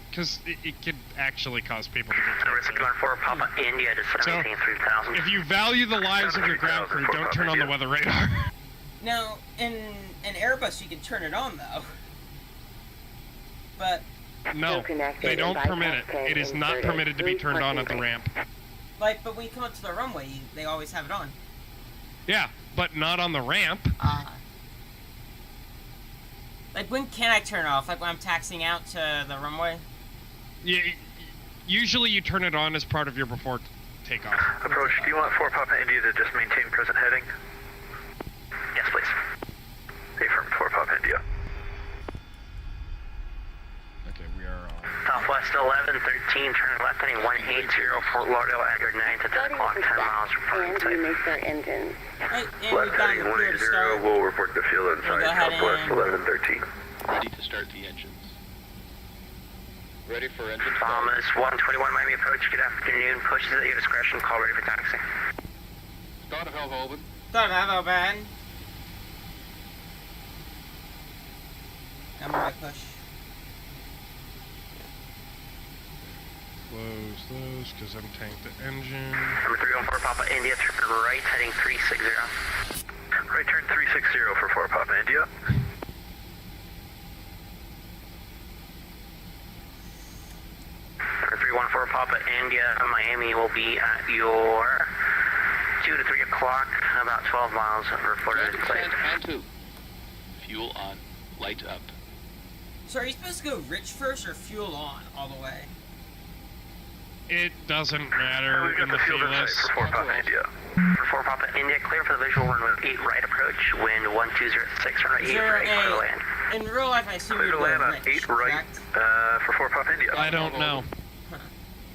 because it could actually cause people to get Risk cancer. 4 Papa India to So, 3000. if you value the lives of your ground crew, don't turn on the weather radar. Now, in an Airbus, you can turn it on though. But No, they don't permit it. It is not permitted to be turned on at the ramp. like, but when you come up to the runway, they always have it on. Yeah, but not on the ramp. Like, when can I turn it off? Like when I'm taxiing out to the runway? Yeah, usually you turn it on as part of your before takeoff. Approach, do you want 4 Papa India to just maintain present heading? Yes, please. Affirm 4 Papa India. Okay, we are on. Southwest 1113, turning left heading 180, Fort Lauderdale, Edgar 9 to 10 o'clock, 10 miles from And Port we may start engines. Right, and Left we've got heading the clear to 180, start. we'll report the field We'll inside go ahead Southwest and- 1113. Ready to start the engines. Ready for engine start. Thomas 121 Miami approach, good afternoon, pushes at your discretion, call ready for taxi. Start of help open. Don't have a band. I'm gonna push. Close, because I'm tanked the engine. Number 314 Papa India, turn right heading 360. Right turn 360 for 4 Papa India. Number 314 Papa India, Miami will be at your 2 to 3 o'clock, about 12 miles reported in sight. 20% and 2. Fuel on. Light up. So are you supposed to go rich first or fuel on all the way? It doesn't And matter we've got in the the field in sight FILAS. for 4 Papa India. For 4 Papa India, clear for the visual runway 8 right approach, wind 1206, runway 8 Is there right, clear to land. in real life I assume Clear you'd to go land on rich, 8 right, correct? for 4 Papa India. I don't know. Huh.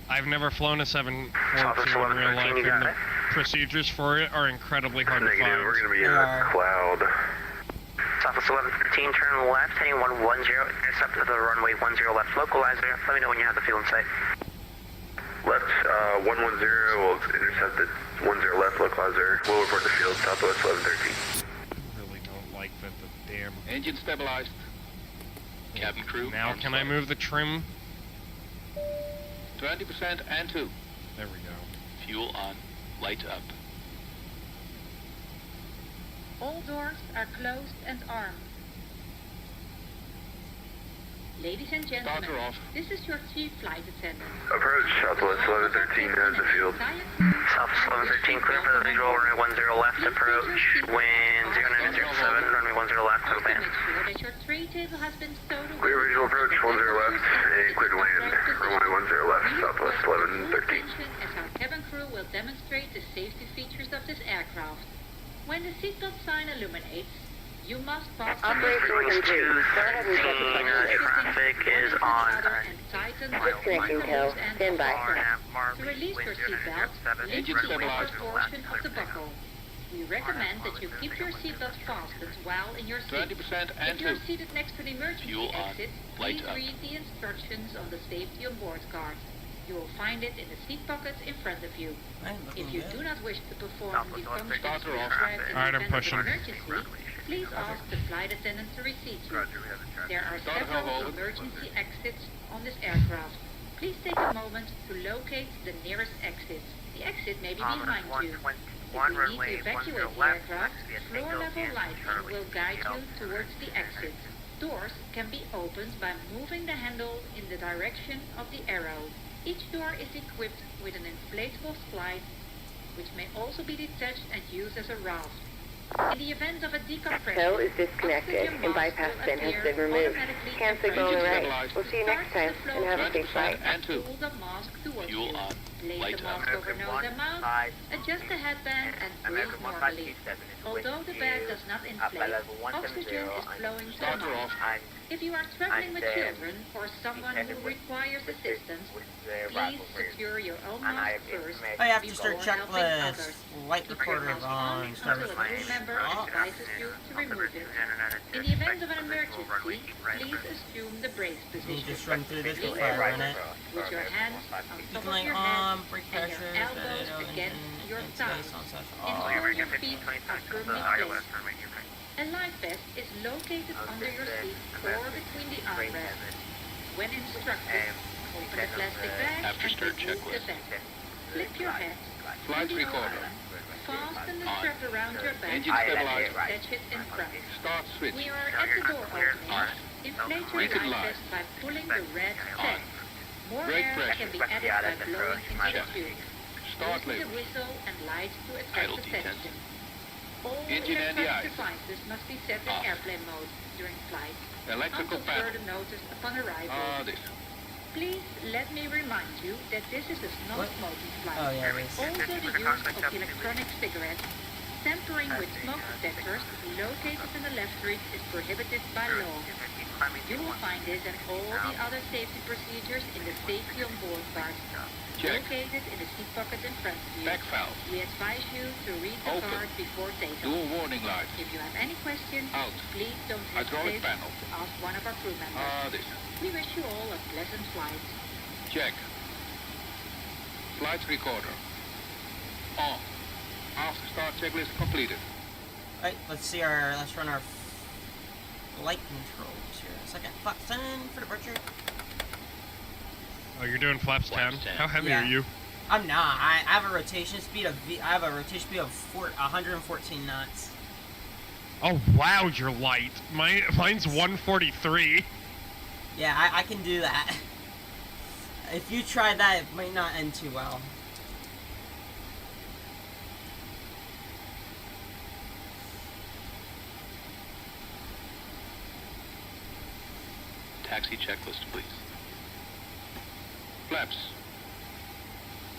I've never flown a Southwest 742 in real 1113, life, you got and the it? procedures for it are incredibly hard to Negative, find. we're going to be in They a are. cloud. Southwest 1113, turn left, heading 110, intercept to the runway 10 left, localizer. Let me know when you have the field in sight. Left, 110, we'll intercept it, 10 left, localizer. We'll report the field, Southwest 1113. I really don't like that the damn... Engine stabilized. Cabin crew. Now arms can I tight. move the trim? 20% and 2. There we go. Fuel on. Light up. All doors are closed and armed. Ladies and gentlemen, Starter off. this is your chief flight attendant. Approach, Southwest 1113 has the field. Southwest 1113, clear for the visual, runway 10 left, approach, wind 0907, runway 10 left, Also no band. make sure that your tray table has been stowed away. Clear visual approach, 10 left, and clear to land, runway 10 left, Please Southwest pay 1113. attention as our cabin crew will demonstrate the safety features of this aircraft. When the seatbelt sign illuminates, you must pass the Wings 213, traffic is on. Disconnecting tail. Stand by. To release your seatbelt, lift the upper portion of the buckle. We recommend that you keep your seatbelt fastened while in your seat. 20% and If you're 2. seated next to the emergency Fuel on. exit, Light please up. read the instructions on the safety on board card. You will find it in the seat pockets in front of you. Right, looking If you good. do not wish to perform the functions Starter off. described in Alright, the I'm event of pushing. an emergency, please ask the flight attendant to reseat you. There are Starter several hold. emergency exits on this aircraft. Please take a moment to locate the nearest exit. The exit may be behind you. If you need to evacuate the aircraft, floor-level lighting will guide you towards the exit. Doors can be opened by moving the handle in the direction of the arrow. Each door is equipped with an inflatable slide, which may also be detached and used as a raft. In the event of a decompression, Tow is disconnected oxygen and mask bypass will pin has appear been removed. automatically Hand signal on the right. We'll see you next time and have a safe flight. 20% and 2. Pull the mask towards Fuel you. on. Place Light the up. mask over nose and mouth. Adjust the headband and breathe normally. Although the bag does not inflate, oxygen is flowing to the Starter off. mask. If you are traveling with children or someone who requires assistance, please secure your own mask first Oh, you have to before start helping checklist. others. Light Keep your recorder mask on. on Start until a with crew member Oh. advises you to remove it. In the event of an emergency, please assume the brace You position. just run through this Lean before I run it. with your hands on top of Decoupling your on, head brake and your pressure, elbows against your thighs. on such Ensure your feet are firmly placed. A life vest is located under your seat or between the armrests. When instructed, open the plastic bag After and start remove the checklist. vest. Flip your hat. Flight to the recorder. arm. Fasten the On. strap around your back Engine and stabilizer. attach it in front. Start switch. We are at the door opening. Inflate your Beacon life light. vest by pulling the red tag. More Brake air pressure. can be added by blowing into the tube. Start Use the lever. whistle and light to Idle adjust the detent. setting. All Engine and the electronic eyes. devices must be set in Off. airplane mode during flight. Electrical Until panel. further notice upon arrival. This. Please let me remind you that this is a non-smoking flight. Oh, yeah, it is. Also, the use of electronic cigarettes, tampering with smoke detectors located in the left reach is prohibited by law. You will find this and all the other safety procedures in the safety on board card, Check. located in the seat pocket in front of you. Back valve. We advise you to read the Open. card before takeoff. Dual warning light. If you have any questions, Out. please don't Hydraulic hesitate panel. to ask one of our crew members. This. We wish you all a pleasant flight. Check. Flight recorder. On. After start checklist completed. Alright, let's run our flight controls here. A second. Flaps 10 for departure. Oh, you're doing flaps 10? Flaps 10. How heavy Yeah. are you? I'm not. I have a rotation speed of 114 knots. Oh, wow, you're light. Mine's 143. Yeah, I can do that. If you try that, it might not end too well. Taxi checklist, please. Flaps.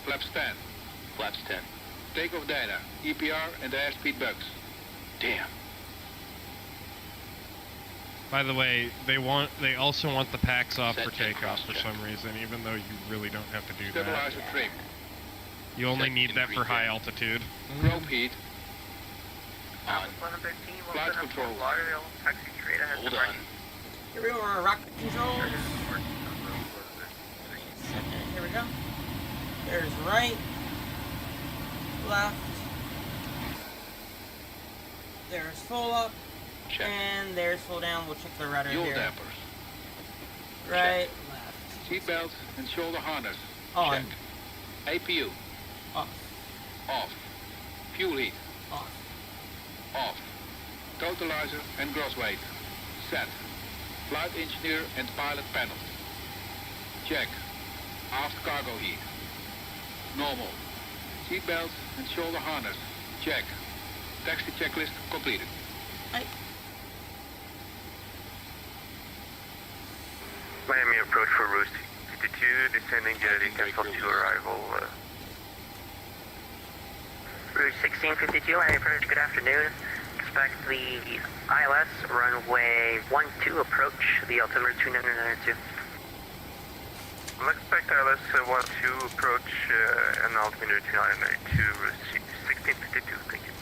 Flaps 10. Flaps 10. Takeoff data. EPR and airspeed bugs. Damn. By the way, they also want the packs off Set for check, takeoff for cross check. some reason, even though you really don't have to do that. Stabilizer trim. You only Set need that for increase high in. altitude. Probe heat. On. Flight control. Hold on. Here we are, rocket controls. Second, here we go. There's right, left. There's full up, Check. and there's full down. We'll check the rudder Fuel here. dampers. Right, left. Seat belts and shoulder harness. On, Check. APU. off, Off. Fuel heat. off. Off. Totalizer and gross weight. Set. Flight engineer and pilot panels. Check. Aft cargo heat. Normal. Seat belts and shoulder harness. Check. Taxi checklist completed. Miami approach for Roost 52, descending jetty, cancel to arrival. Route 1652, Miami approach, good afternoon. Expect the ILS, runway 12 approach, the altimeter 2992. Expect ILS 12 approach, and altimeter 2992, Route 1652, thank you.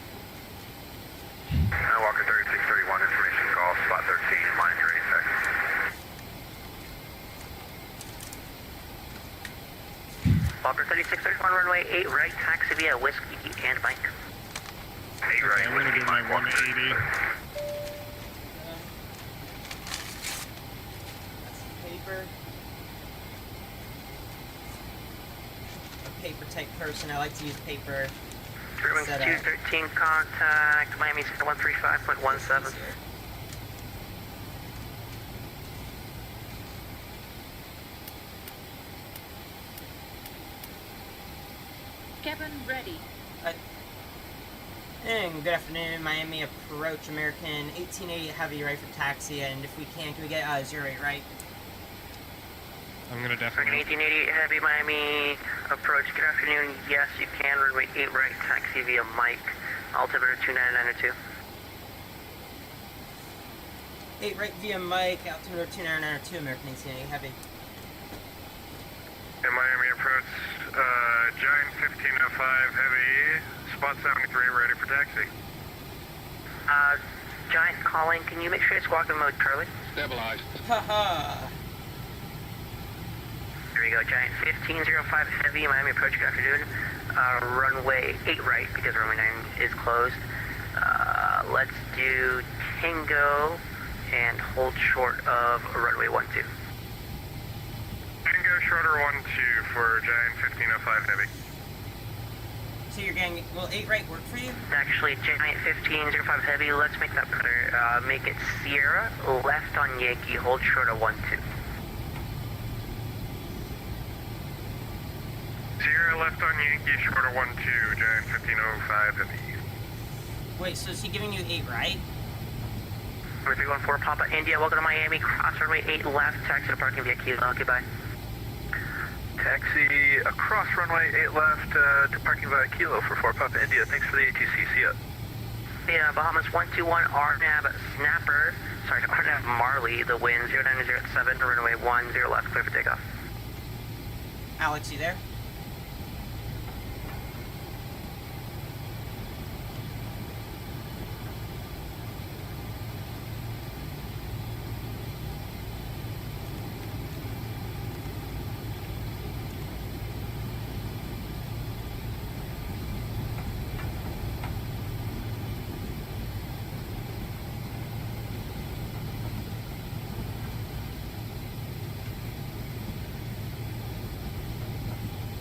Walker 3631, information call, spot 13, monitor 8 seconds. Walker 3631, runway 8 right, taxi via Whiskey and Mike. 8 right, Okay, I'm gonna do my 180. That's the paper. A paper type person. I like to use paper. German Set up. 213, contact Miami 135.17. Cabin ready. And good afternoon, Miami approach, American 1880 heavy right for taxi, and if we can we get 08 right? I'm gonna American definitely. 1880 heavy Miami approach, good afternoon, yes you can, runway 8 right, taxi via Mike, altimeter 2992. 8 right via Mike, altimeter 2992, American 1880 heavy. And Miami approach, Giant 1505 heavy, spot 73 ready for taxi. Giant calling, can you make sure it's walking mode Charlie? Stabilized. Haha. Here we go, Giant 1505 heavy, Miami approach, good afternoon. Runway 8 right, because runway 9 is closed. Let's do Tango and hold short of runway 12. Tango shorter 12 for Giant 1505 Heavy. So you're getting, will 8 right work for you? Actually, Giant 1505 Heavy, let's make that better. Make it Sierra, left on Yankee, hold short of 12. Sierra left on Yankee, shorter 12, Giant 1505 Heavy. Wait, so is he giving you 8 right? Number 314, Papa India, welcome to Miami, cross runway 8 left, taxi to parking via Kilo, okay, bye. Taxi across runway 8 left to parking via Kilo for 4 Papa India. Thanks for the ATC. See ya. Yeah, Bahamas 121 RNAV Snapper. Sorry, RNAV Marley, the wind 0907 to runway 10 left, clear for takeoff. Alex, you there?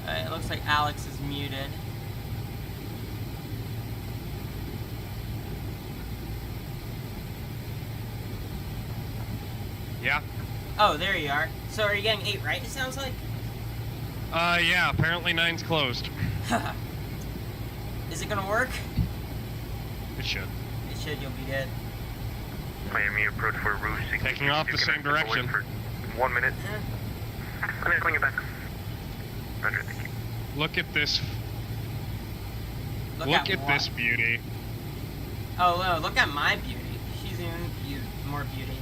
Alright, it looks like Alex is muted. Yeah. Oh, there you are. So are you getting 8 right, it sounds like? Yeah, apparently 9's closed. Is it gonna work? It should. It should, you'll be good. Miami approach for Rouge 60. Taking off the same direction. For 1 minute. Let me bring you back. Roger, thank you. Look at this. Look Look at at this what? beauty. Oh, no, look at my beauty. She's even more beauty.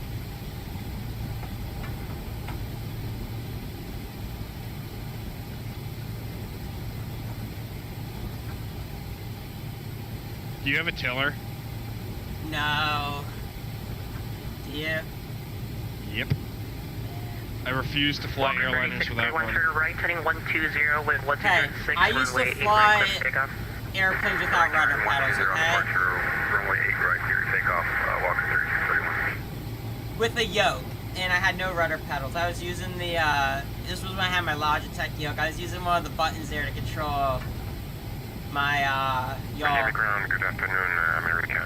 Do you have a tiller? No. Do you? Yep. I refuse to fly airliners without one. Turn right, heading 120 with 126, Hey, I used to runway 8 fly right, clear for takeoff. airplanes without rudder paddles, okay? Runway 8 right here. Takeoff. Walker 3631. With a yoke, and I had no rudder pedals. I was using the, this was when I had my Logitech yoke. I was using one of the buttons there to control my, yaw. Dynamic ground, good afternoon, American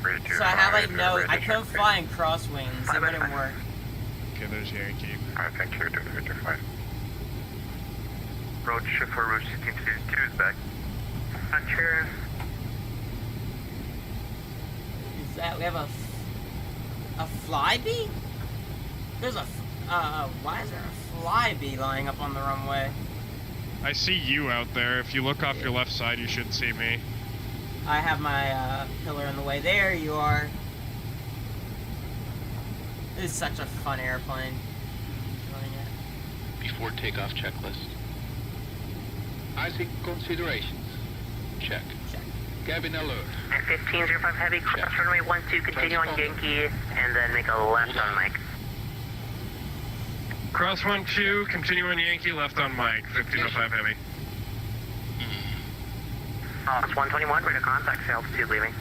232. So I had like no, I couldn't fly in crosswinds. It wouldn't work. Okay, there's Yankee. Thank you, 255. Road shift for Rouge 1622 is back. Roger. Is that, we have a flyby? There's a, why is there a flyby lying up on the runway? I see you out there. If you look off your left side, you should see me. I have my, pillar in the way. There you are. This is such a fun airplane. Enjoying it. Before takeoff checklist. Icing considerations. Check. Check. Cabin alert. 1505 heavy, cross runway 12, continue on Yankee, and then make a left on Mike. Cross 12, continue on Yankee, left on Mike, 1505 Heavy. It's 121, ready to contact, altitude leaving.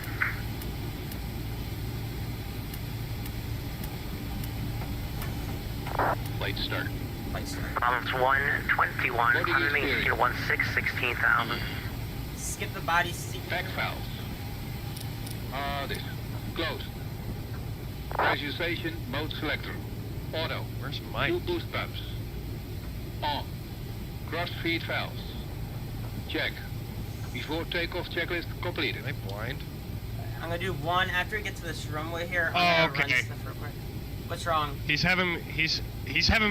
Flight start. Flight start. It's 121, Body climbing experience. 16, 16,000. Skip the body seat. Back valves. This. Closed. Pressurization mode selector. Auto. Where's Mike? 2 boost pumps. On. Cross feed valves. Check. Before takeoff checklist completed. Am I blind? I'm gonna do one after we get to this runway here. Oh, I'm gonna okay. run stuff real quick. What's wrong? He's having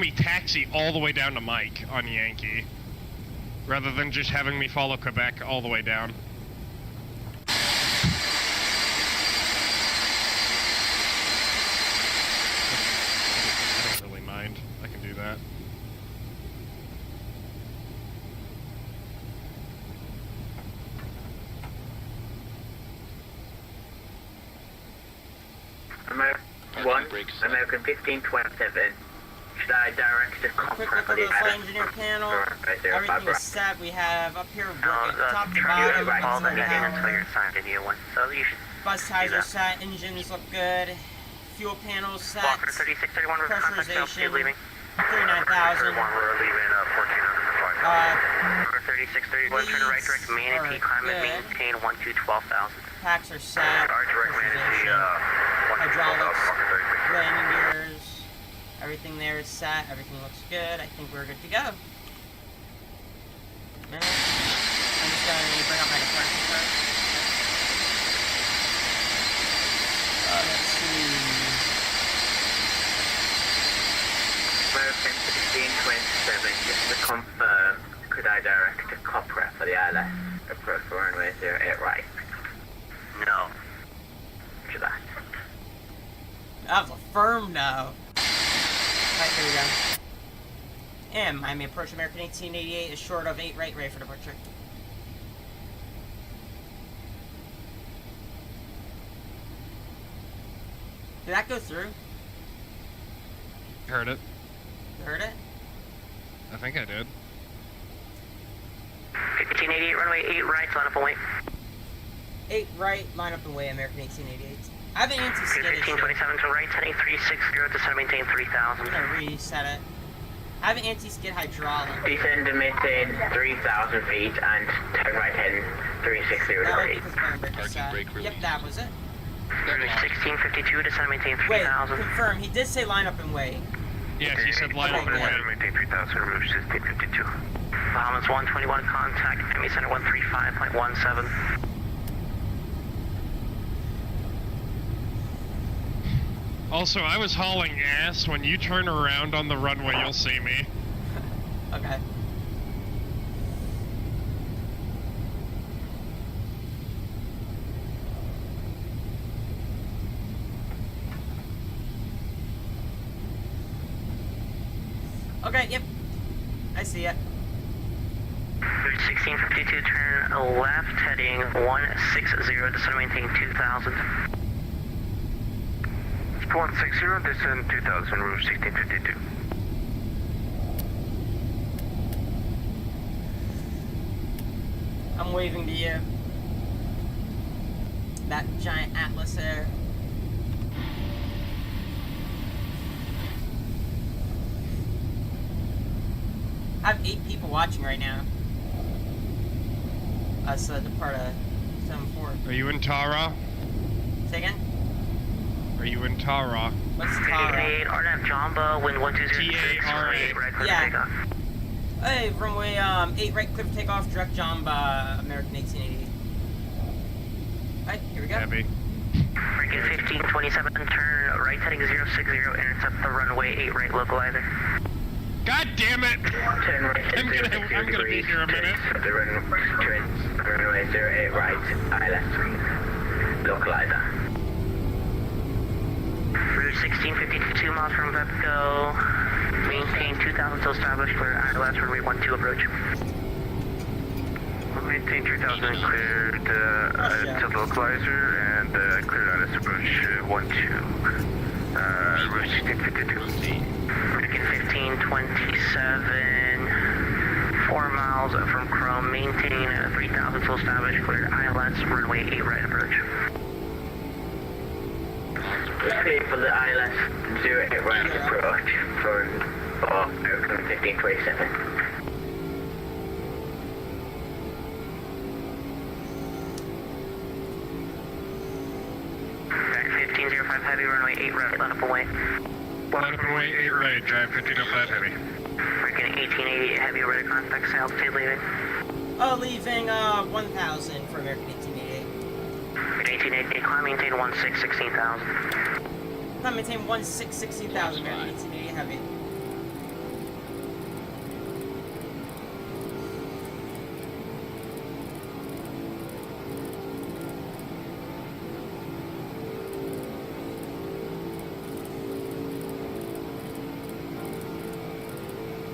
me taxi all the way down to Mike on Yankee, rather than just having me follow Quebec all the way down. I don't really mind. I can do that. American 1527. Should I direct the Quick look at the flight engineer panel. Everything is set. We have up here top to bottom. All the everything's until down. you're assigned to you one. So you should. By bus ties are set, engines look good, fuel panels set, Walker 3631 with contact south speed pressurization, leaving. 39,000. We're leaving 1400. Walker 3631, turn right direct, main and P climate, maintain 12,000. Packs are set, Our direct main and P, hydraulics, landing gears, everything there is set, everything looks good. I think we're good to go. I'm just going to bring up my departure chart. Let's see. American 1627, just to confirm, could I direct a Copra for the ILS approach for runway 08 right? No. To that. That was a firm no. Alright, here we go. M, I may approach American 1888 is short of 8 right, ready for departure. Did that go through? Heard it. You heard it? I think I did. 1888, runway 8 right, line up and wait. 8 right, line up and wait, American 1888. I have an anti-skid issue. 1527 to right, heading 360, descend maintain 3000. I'm gonna reset it. I have an anti-skid hydraulic. Descend and maintain 3,000 feet and turn right heading 360 That was right. because my brake was set. brake release. Yep, that was it. 1652, descend maintain Wait, 3000. confirm. He did say line up and wait. Yes, he said line up and Okay, wait. Maintain 3000, route 1652. Bahamas 121, contact, Enemy Center 135.17. Also, I was hauling ass. When you turn around on the runway, you'll see me. Okay. Okay, yep. I see it. 1652, turn left, heading 160, descend maintain 2000. 160, descend 2000, route 1652. I'm waving to you. That giant Atlas there. I have 8 people watching right now. Us the part of 7-4. Are you in Tara? Say again? Are you in Tara? What's Tara? 8 RNF Jamba, wind 1206, T-A-R-A. right, clear Yeah. takeoff. Hey, runway 8 right, clear for takeoff, direct Jamba, American 1880. Alright, here we go. Heavy. Freaking 1527, turn right, heading 060, intercept the runway 8 right, localizer. God damn it! Turn right I'm gonna be here a minute. The runway 08 right, ILS localizer. Route 1652, 2 miles from Vepco. Maintain 2000 till established, clear ILS, runway 12 approach. Maintain 3000, cleared to localizer, and cleared ILS approach 12. Route 1652. Freaking 1527, 4 miles from Chrome, maintain 3000 till established, cleared ILS, runway 8 right approach. Clear for the ILS 08 right approach for Oakland 1527. Back 1505 heavy, runway 8 right, line up away. Line up and wait, 8 right, drive 1505 heavy. Freaking 1888 heavy, ready to contact south, state leaving. Oh, leaving 1,000 for American 1888. 1888, climb, maintain 16,000. Climb, maintain 16,000, American 1888 heavy.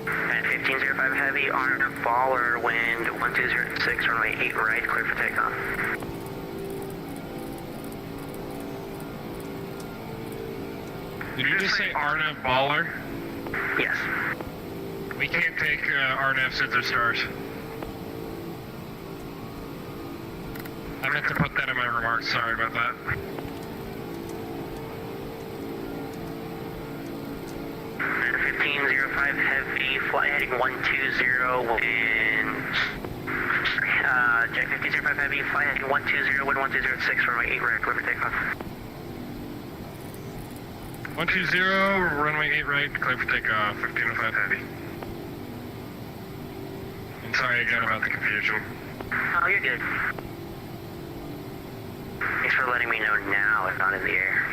At 1505 heavy, on baller, wind 1206, runway 8 right, clear for takeoff. Did you just say Arnav Baller? Yes. We can't take Arnav since they're stars. I I meant to put that in my remarks, sorry about that. And 1505 heavy, flight heading 120, and Jack 1505 heavy, flight heading 120, wind 1206, runway 8 right, clear for takeoff. 120, runway 8 right, clear for takeoff, 1505 heavy. And sorry again about the confusion. Oh, you're good. Thanks for letting me know now it's not in the air.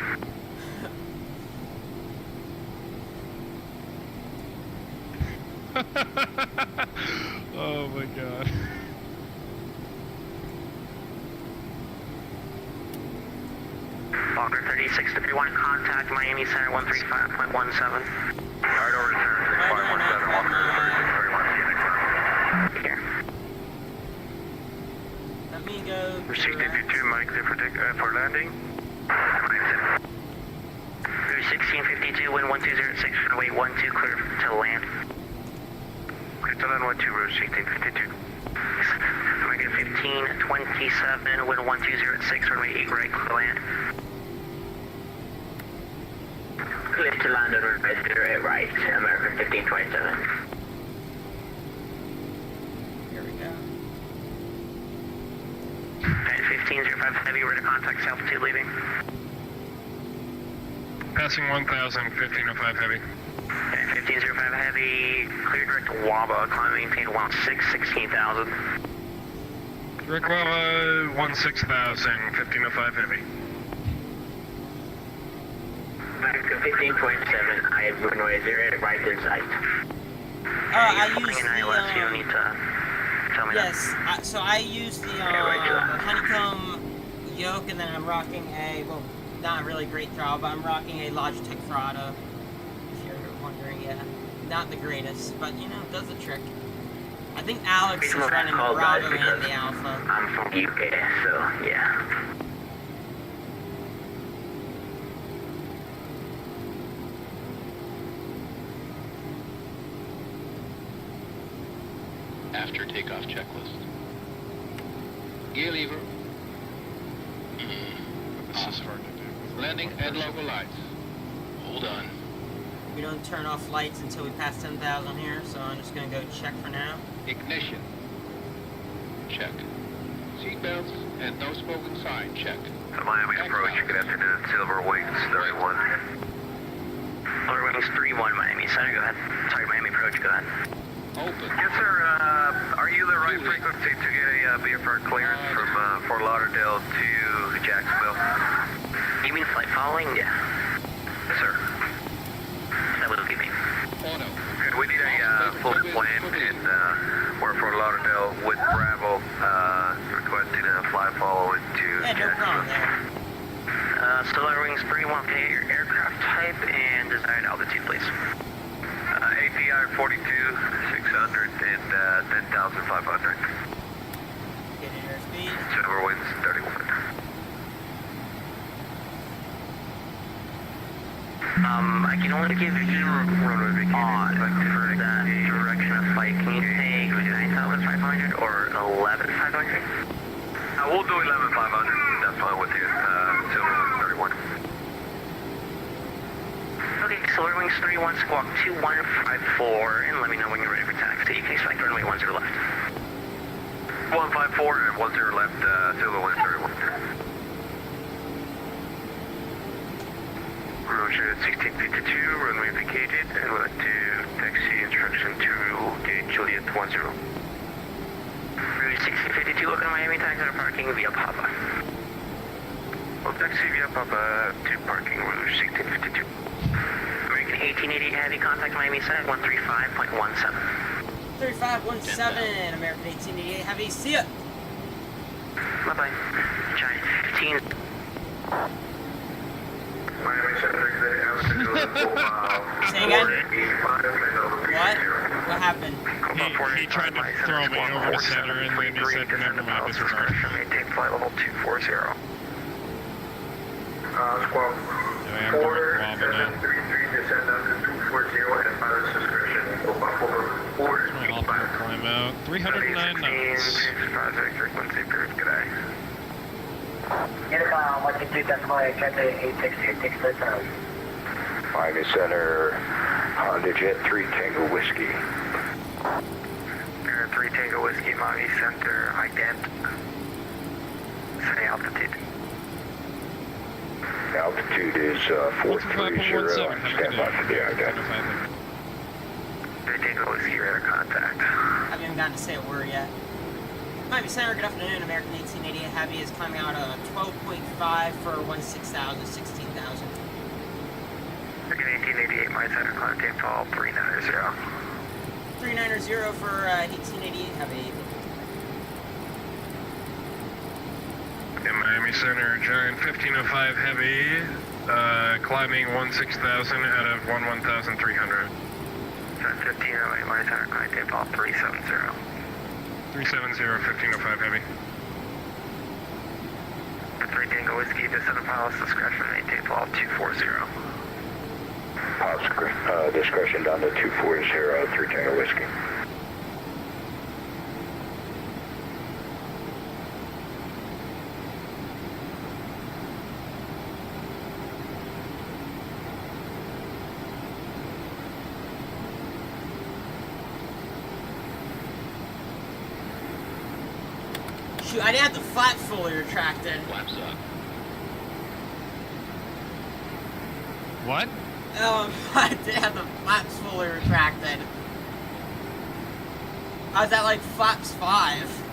Oh my god. Walker 36 to 31, contact Miami Center 135.17. Alright, over to center 3517, Walker 36 31, Here. Let me go. 1652, Mike, clear for landing. 1652, wind 1206, runway 12, clear to land. Clear to land 12, route 1652. American 1527, wind 1206, runway 8 right, clear to land. Clear to land on runway 08 right, American 1527. Here we go. And 1505 heavy, ready to contact altitude leaving. Passing 1000, 1505 heavy. And 1505 heavy, clear direct to Waba, climb maintain 16,000. Direct Wava, 16,000, 1505 heavy. American 1527, I have runway 08 right in sight. I You're used flying in ILS, you don't need to tell me yes, so I used the honeycomb yoke, and then I'm rocking a, well, not a really great throttle, but I'm rocking a Logitech throttle. If you're wondering, yeah, not the greatest, but you know, it does the trick. I think Alex is running the Bravo and the Alpha. I'm from UK, so yeah. After takeoff checklist. Gear lever. This is hard to do. Landing and local lights. Hold on. We don't turn off lights until we pass 10,000 here, so I'm just gonna go check for now. Ignition. Check. Seatbelts and no smoking sign. Check. Miami approach, good afternoon, Silver Wings 31. Silver Wings 31, Miami Center, go ahead. Sorry, Miami approach, go ahead. Open. Yes, sir. Are you the right frequency to get a VFR clearance from Fort Lauderdale to Jacksonville? You mean flight following? Yeah. Yes, sir. That will give me. Auto. Good. We need a full plan, and we're Fort Lauderdale with Bravo requesting a fly follow into Yeah, no problem Jacksonville. there. Silver Wings 31, pay your aircraft type and desired altitude, please. API 42, 600, and 10,500. Get in airspeed. Silver Winds 31. I can only give you on for that direction of flight. Can you take 9,500 or 11,500? We'll do 11,500. That's fine with you. Silver Winds 31. Okay, Silver Wings 31, squawk 2154, and let me know when you're ready for taxi. You can expect runway 10 left. 154 and 10 left, Silver Winds 31. Roger, 1652, runway vacated, and we'd like to taxi instruction to gate Juliet 10. Route 1652, welcome to Miami, taxi to parking via Papa. Well, taxi via Papa to parking, route 1652. American 1888 heavy, contact Miami Center 135.17. 3517, American 1888 Heavy, see ya! Bye-bye. Giant 15. Say again? What? What happened? He tried to throw me over to center, and then he said, never mind, disregard. Maintain flight level 240. I Squawk am going now. 4733, descend down to 240 at pilot's discretion. Order. My ultimate climb out. 309 knots. Frequency, good eye. Unicom 122.8, check the 860, takes place early. Miami Center, Honda Jet 3 Tango Whiskey. 3 Tango Whiskey, Miami Center, ident. Setting altitude. Altitude is 430. Stand by for the ident. 3 Tango Whiskey, radar contact. I haven't even gotten to say a word yet. Miami Center, good afternoon. American 1888 Heavy is climbing out a 12.5 for 16,000, 16,000. Again, 1888, Miami Center, climb tape 12, 390. 390 for 1888 Heavy. In Miami Center, Giant 1505 Heavy, climbing 16,000 out of 11,300. 1508, Miami Center, climb tape 12, 370. 370, 1505 Heavy. 3 Tango Whiskey, descend pilot's discretion, maintain 12, 240. Pilot's discretion down to 240, 3 Tango Whiskey. Shoot, I didn't have the flaps fully retracted. Flaps up. What? I didn't have the flaps fully retracted. I was at like flaps 5.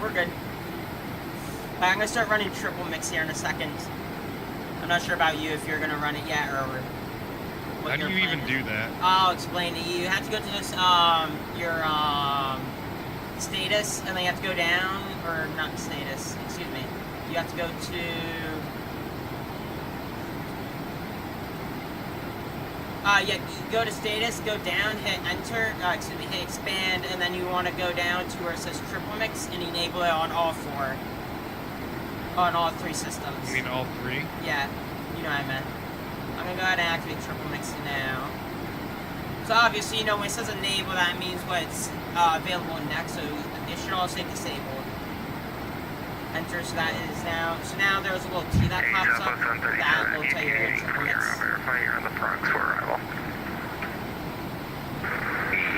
We're good. I'm gonna start running triple mix here in a second. I'm not sure about you if you're gonna run it yet or what How do your you plan even is. do that? I'll explain to you. You have to go to this, your, status, and then you have to go down, or not status, excuse me. You have to go to... yeah, you go to status, go down, hit enter, hit expand, and then you want to go down to where it says triple mix and enable it on all 4. On all 3 systems. You mean all 3? Yeah, you know what I meant. I'm gonna go ahead and activate triple mix now. So obviously, you know, when it says enable, that means what's available next, so it should all say disabled. Enter, so that is now, so now there's a little T that pops up, that will tell you you're in triple mix. Verify you're on the fronts for arrival.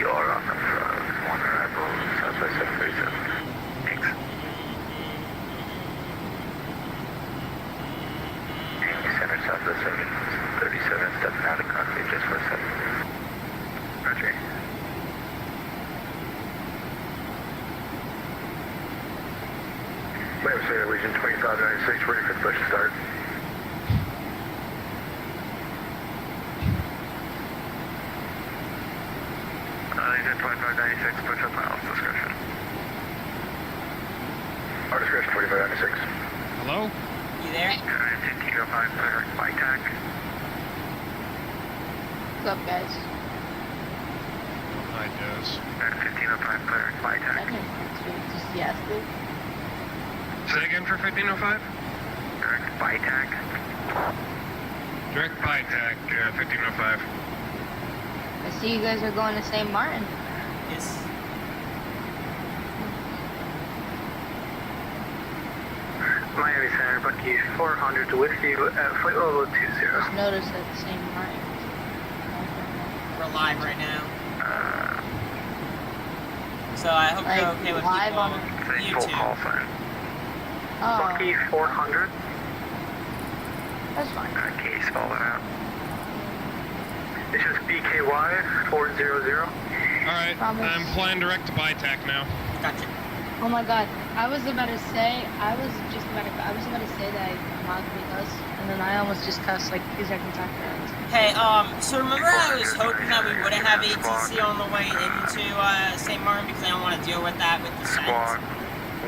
You're on the fronts, 1 arrival, Southwest 737. Thanks. Center Southwest 737, stepping out of cockpit just for a second. Roger. Miami Center, Region 2596, ready for the push to start. Region 2596, push up pilot's discretion. Our discretion 2596. Hello? You there? 1505, clear, flight tack. What's up, guys? I guess. 1505, clear, flight tack. Just yesterday. Say again for 1505? Direct flight tack. Direct BITAC, 1505. I see you guys are going to St. Martin. Yes. Miami Center, Bucky 400 to Whiskey, flight level 20. Just noticed that St. Martin. We're live right now. So I hope Like, you're okay with live people on on Full call YouTube. sign. Oh, Bucky 400. that's fine. Okay, spell that out. It's just BKY 400. Alright, Promise. I'm flying direct to BITAC now. Gotcha. Oh my god, I was about to say that I mocked us, and then I almost just cussed like 2 seconds after I was. Hey, so remember I was hoping that we wouldn't have ATC on the way into St. Martin because I don't want to deal with that with the Squad sense.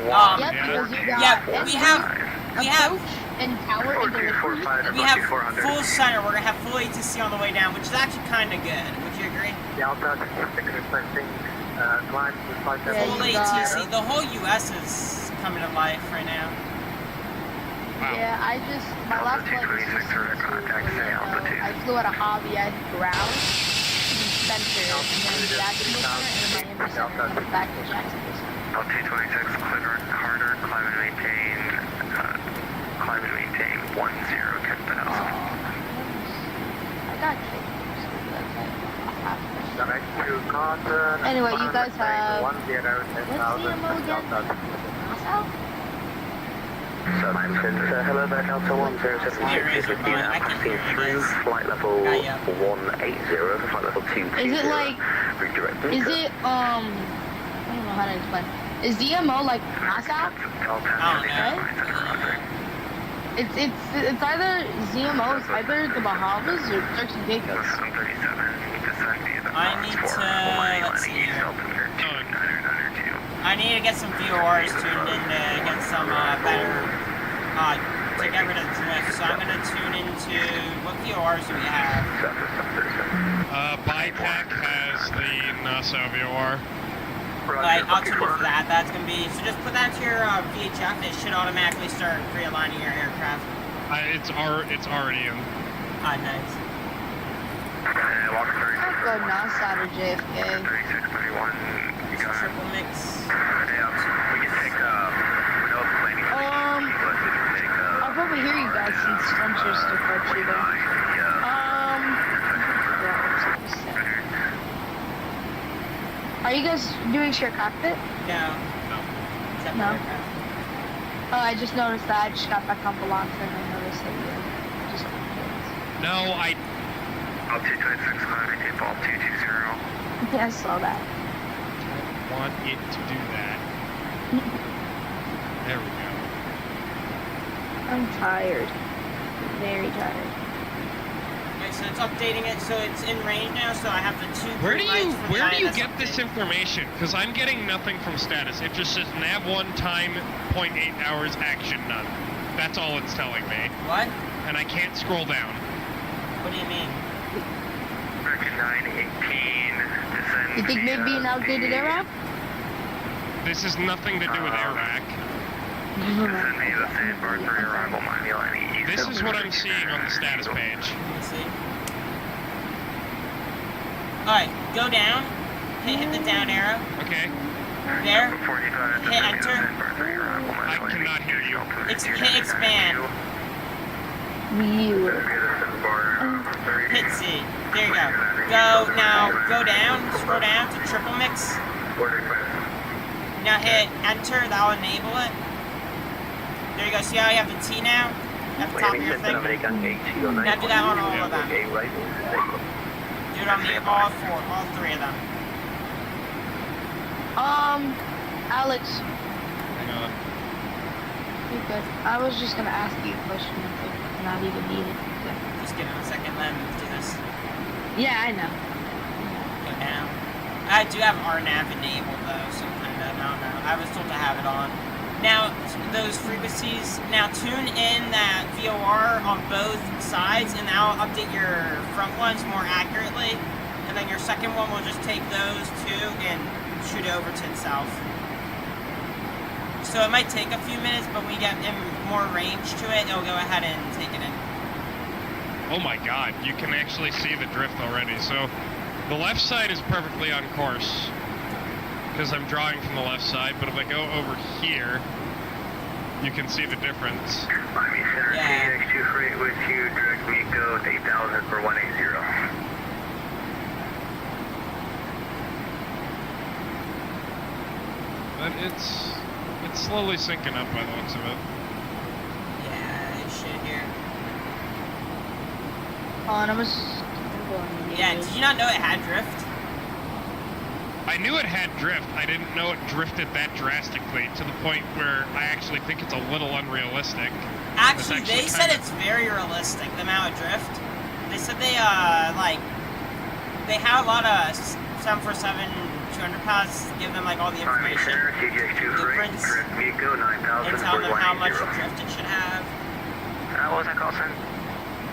1. Yep, because you got Yeah, we have approach and tower and delivery. we have full center. We're gonna have full ATC on the way down, which is actually kind of good. Would you agree? Delta, requesting climb to flight Yeah, Full you got- ATC. The whole US is coming to life right now. Wow. Yeah, my last flight was just I flew out of Hobby, I had ground to the center, and then back to the center, and then Miami Center, and then back to Jacksonville Center. 226, harder, climb and maintain 10, 10,000. I got kicked. Anyway, you guys have... What's the ammo again? Moscow? Hello there, Delta 1072, I can hear you guys. flight level 180, flight level 220. Is it like... Is it, I don't know how to explain. Is DMO like Moscow? I don't know. It's either ZMO, it's either the Bahamas or Turks and Caicos. I need to, let's see here. I need to get some VORs tuned in to get some better, to get rid of the drift. So I'm going to tune into, what VORs do we have? BIPAC has the Nassau VOR. Right, I'll tune into that. That's going to be, so just put that to your VHF. It should automatically start realigning your aircraft. It's already in. Nice. I'll go Nassau to JFK. 3631. Triple mix. We can take, I'll probably hear you guys since I'm just a part shooter. Are you guys doing share cockpit? No. Except No. aircraft. I just noticed that. I just got back on Balance and I noticed that you just... No, I... 226, maintain ball 220. Yeah, I saw that. I want it to do that. There we go. I'm tired. Very tired. Okay, so it's updating it, so it's in range now, so I have the two Where green lights for the do you INS get this update. information? Because I'm getting nothing from status. It just says nav 1 time, 0.8 hours, action none. That's all it's telling me. What? And I can't scroll down. What do you mean? American 918, descend. You think maybe an outdated era? This has nothing to do with Iraq. Descend via the Sandbar 3 arrival, Miami Line. This is what I'm seeing on the status page. Let's see. Alright, go down. Hit the down arrow. Okay. There. Hit enter. I cannot hear you. Hit expand. Hit C. There you go. Go, now, go down. Scroll down to triple mix. Now hit enter. That'll enable it. There you go. See how you have the T now? At the top of your thing? Now do that on all of them. Do it on all three of them. Alex. Hang on. You're good. I was just gonna ask you a question, but not even need it. Just give it a second. Let me do this. Yeah, I know. Go down. I do have RNAV enabled though, so kind of, I don't know. I was told to have it on. Now, those frequencies, now tune in that VOR on both sides, and that'll update your front ones more accurately. And then your second one will just take those two and shoot it over to itself. So it might take a few minutes, but when we get in more range to it, it'll go ahead and take it in. Oh my god, you can actually see the drift already. So the left side is perfectly on course because I'm drawing from the left side, but if I go over here, you can see the difference. Miami Center Yeah. TX2 freight with you, direct Miko to 8,000 for 180. But it's slowly syncing up by the looks of it. Yeah, it should here. Oh, and I was... Yeah, did you not know it had drift? I knew it had drift. I didn't know it drifted that drastically to the point where I actually think it's a little unrealistic. Actually, they said it's very realistic, the amount of drift. They said they, they have a lot of 747 200 pods, give them, like, all the information, blueprints, and tell them how much drift it should have. What was that call, sir?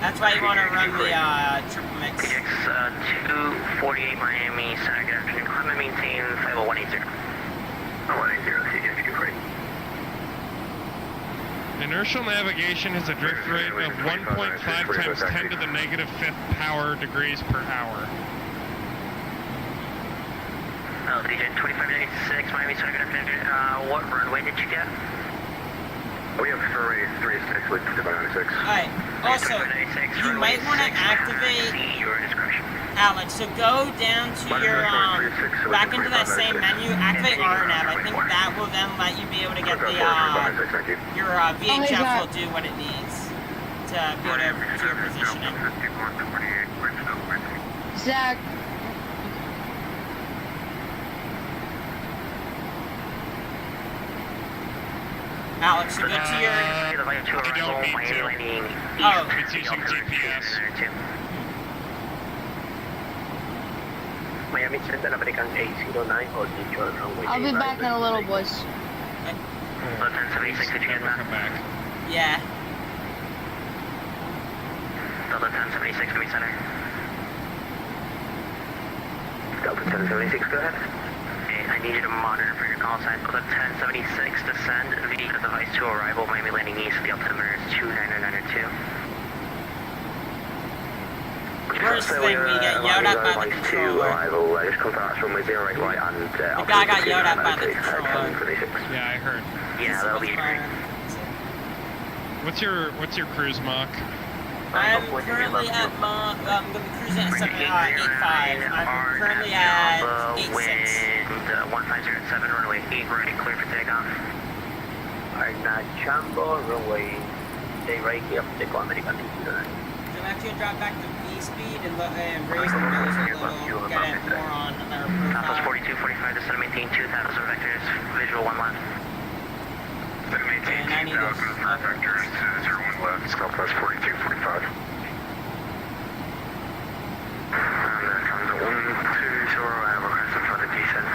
That's why you want to run the, triple mix. TX 248 Miami, Center, good afternoon. Climb and maintain flight level 180. 180, TX2 freight. Inertial navigation has a drift rate of 1.5 times 10 to the negative 5th power degrees per hour. Legion 2596, Miami Center. What runway did you get? We have runway 36 with 2596. Alright, also, you might want to activate, Alex, so go down to your, back into that same menu, activate RNAV. I think that will then let you be able to get the, your VHF will do what it needs to be able to do your positioning. Zach. Alex, so go to your... You don't need to. Oh. It's using GPS. Miami Center, American 809, hold neutral runway. I'll be back in a little, boys. Delta 1076, did you get that? Come back. Yeah. Delta 1076, Miami Center. Delta 1076, go ahead. Okay, I need you to monitor for your call sign. Delta 1076, descend via device to arrival, Miami landing east, the altimeter is 29992. First thing, we get yelled at by the controller. The guy got yelled at by the controller. Yeah, I heard. Yeah, that'll be great. What's your cruise Mach? I'm currently at Mach, I'm going to be cruising at 8.5. I'm currently at 8.6. Wind 1507, runway 8 right, clear for takeoff. Arna Chambo, runway, stay right here, take on American 809. So I'm actually going to drop back to V speed and raise the nose a little, get it more on our Southwest profile. 4245, descend maintain 2000 vectors, visual 1 left. Maintain 2000 vectors, 01 left, Southwest 4245. From the 120, I have a request for the descent.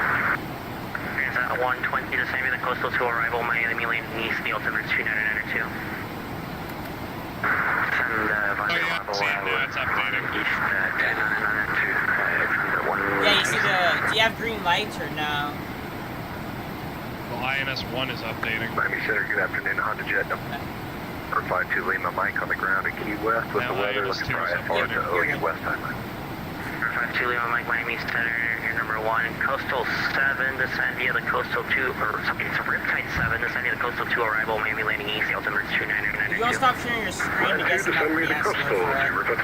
Is that 120 to send me the coastal to arrival, Miami landing east, the altimeter is 29992. Send It's updating. east, 29992. Yeah, you see do you have green lights or no? Well, INS-1 is updating. Miami Center, good afternoon, Honda Jet. 452 Lima Mike on the ground at Key West with the weather looking for IFR to OU West timeline. 452 Lima Mike, Miami Center, your number 1. Coastal 7, descend via the Coastal 2, or sorry, it's a Riptide 7, descend via the Coastal 2 arrival, Miami landing east, the altimeter is 29992. You want to stop sharing your screen to get some FPS for it.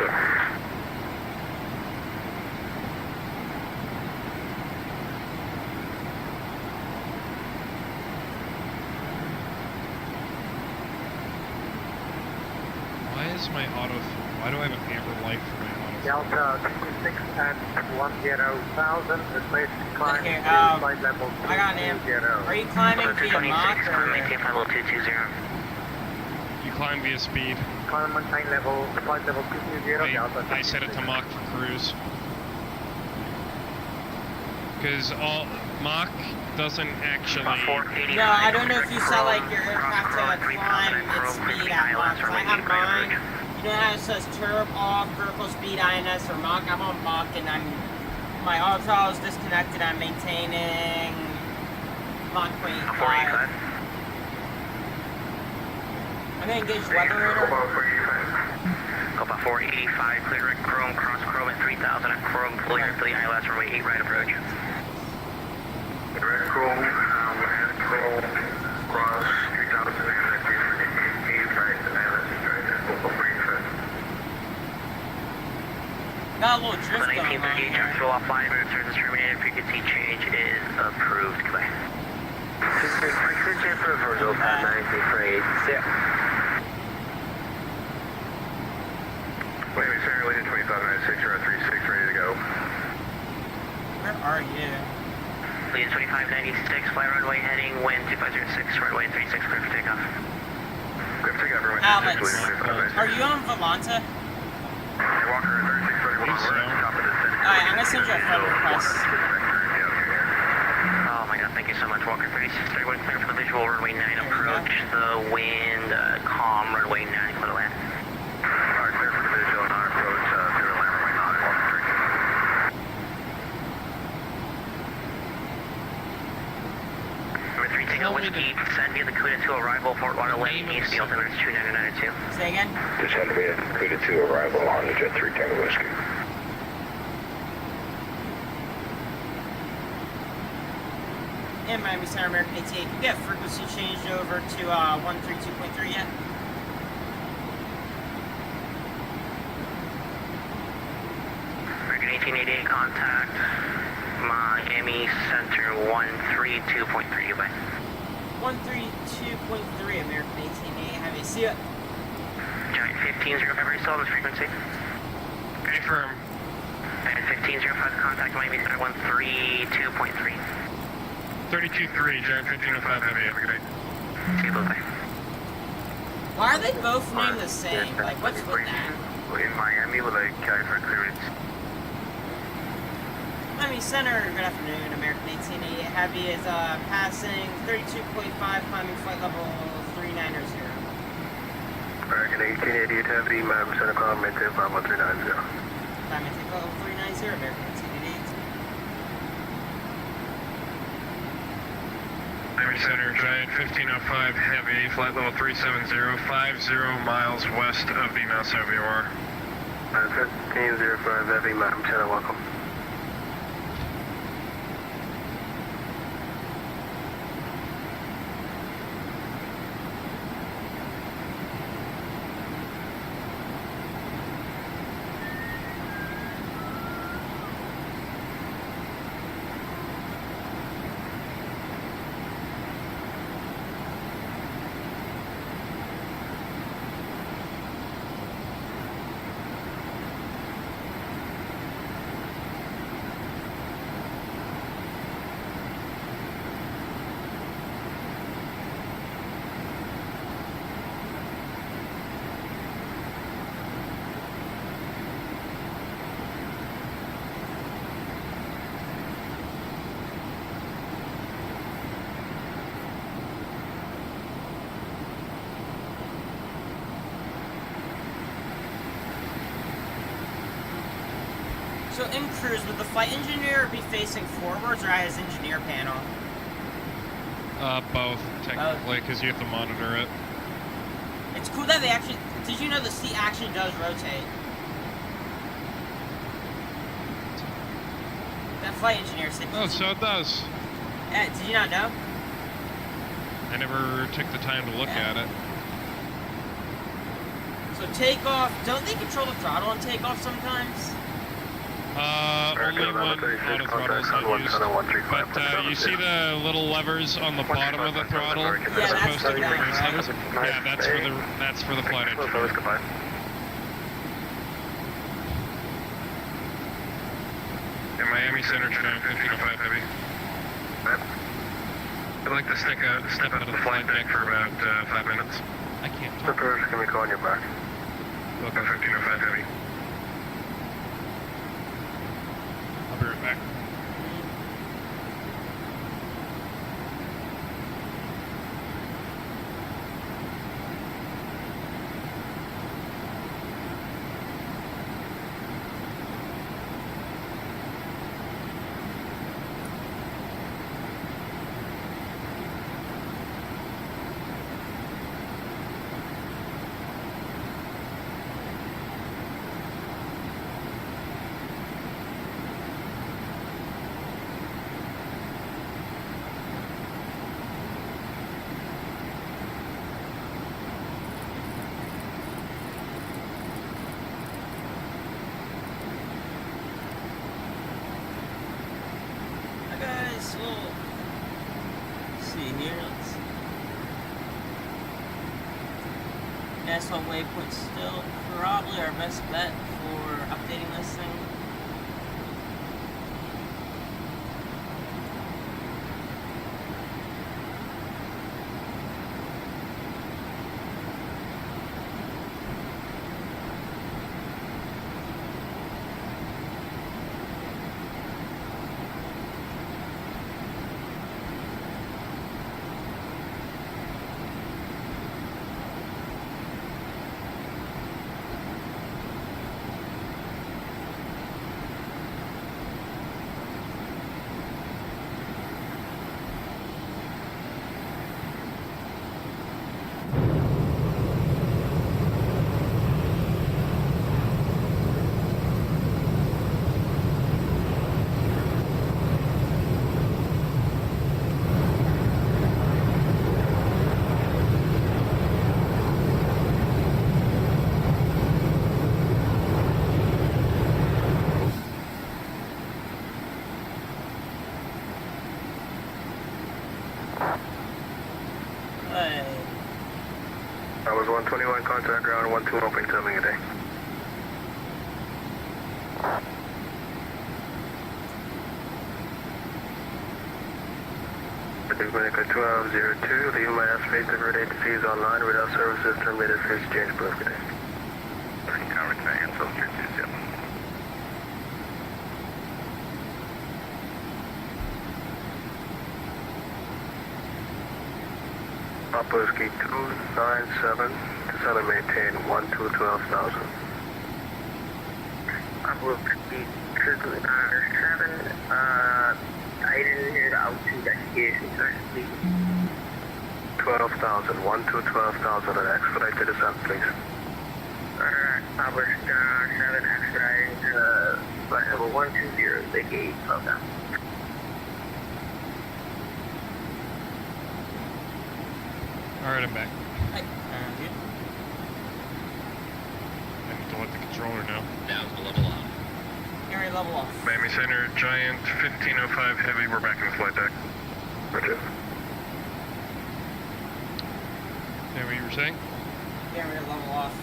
Why do I have an amber light for my auto? Delta 26 at 10,000, replace climb Okay, flight level 220. I got an amber. Are you climbing via Mach or? Maintain flight level 220. You climb via speed. Climb maintain level, flight level 220, Delta. I set it to Mach for cruise. Because Mach doesn't actually... No, I don't know if you saw like your aircraft to climb its speed at Mach. I have mine. You know how it says turb off, vertical speed, INS, or Mach? I'm on Mach and my auto throttle is disconnected. I'm maintaining Mach 0.85. I'm going to engage weather radar. Copa 485, clear at Chrome, cross Chrome at 3000 at Chrome, clear for the ILS runway 8 right approach. Red Chrome, cross 3000 and 8 right, and Got a little drift going on here. Actual offline, service terminated, frequency change is approved. Goodbye. Frequency approved for Delta 93. Miami Center, Legion 2596, you're at 36, ready to go. Where are you? Legion 2596, fly runway heading, wind 2506, runway 36, clear for takeoff. Clear for takeoff, runway Alex, 36, Legion 2596. are you on Volanta? Walker, 36, 31, we're at the top of the descent. Alright, I'm gonna send you a friend request. Oh my god, thank you so much, Walker 36, 31, clear for the visual, runway 9 approach, the wind, calm, runway 9, clear to land. Alright, clear for the visual, non-approach, clear to land, runway 9, Walker 36. Number 3, take a whiskey, descend via the Cuda to arrival, Fort Lauderdale, east, the altimeter is 29992. Say again? Descend via Cuda to arrival on the Jet 3 Tango Whiskey. in Miami Center, American 88. Can you get frequency changed over to 132.3 yet? American 1888, contact Miami Center 132.3, goodbye. 132.3, American 1888. Have you see it? Giant 1505, are you still on this frequency? Confirm. Giant 1505, contact Miami Center 132.3. 32.3, Giant 1505 Heavy, have a good day. See you, bye. Why are they both named the same? Like, what's with that? In Miami, with a carry for clearance. Miami Center, good afternoon, American 1888. Heavy is passing 32.5, climbing flight level 390. American 1888 Heavy, Miami Center, climb maintain 51390. Climb maintain flight level 390, American 1888. Miami Center, Giant 1505 Heavy, flight level 370, 50 miles west of the Mount Savior. 1505 Heavy, Miami Center, welcome. So in cruise, would the flight engineer be facing forwards or at his engineer panel? Both, technically, because you have to monitor it. It's cool that they actually... Did you know the seat actually does rotate? That flight engineer said... Oh, so it does. Yeah, did you not know? I never took the time to look at it. So takeoff... Don't they control the throttle on takeoff sometimes? Only when auto throttle is not used. But you see the little levers on the bottom of the throttle? Yeah, that's supposed to for produce levers? Yeah, that's for the flight engineer. In Miami Center, Giant 1505 Heavy. I'd like to step out of the flight deck for about 5 minutes. I can't talk. Can we call on your back? Welcome 1505 Heavy. I'll be right back. National waypoint still probably our best bet for updating this thing. That was 121, contact ground, 12 open, coming a day. Dominica 1202, leave my airspace divert agency is online, radar services terminated, face change, both good day. Tower Canyon, Soldier 27. Papa Whiskey 297, descend and maintain 12,000. Papa Whiskey 297, I didn't hear the altitude investigation, sir, please. 12,000, 12,000, and expedite the descent, please. Papa Whiskey 7, expedite flight level 120, the gate, 12,000. Alright, I'm back. Hi. Good. I need to let the controller know. Now's the level off. Area level off. Miami Center, Giant 1505 Heavy, we're back in the flight deck. Roger. Yeah, what you were saying? Area level off.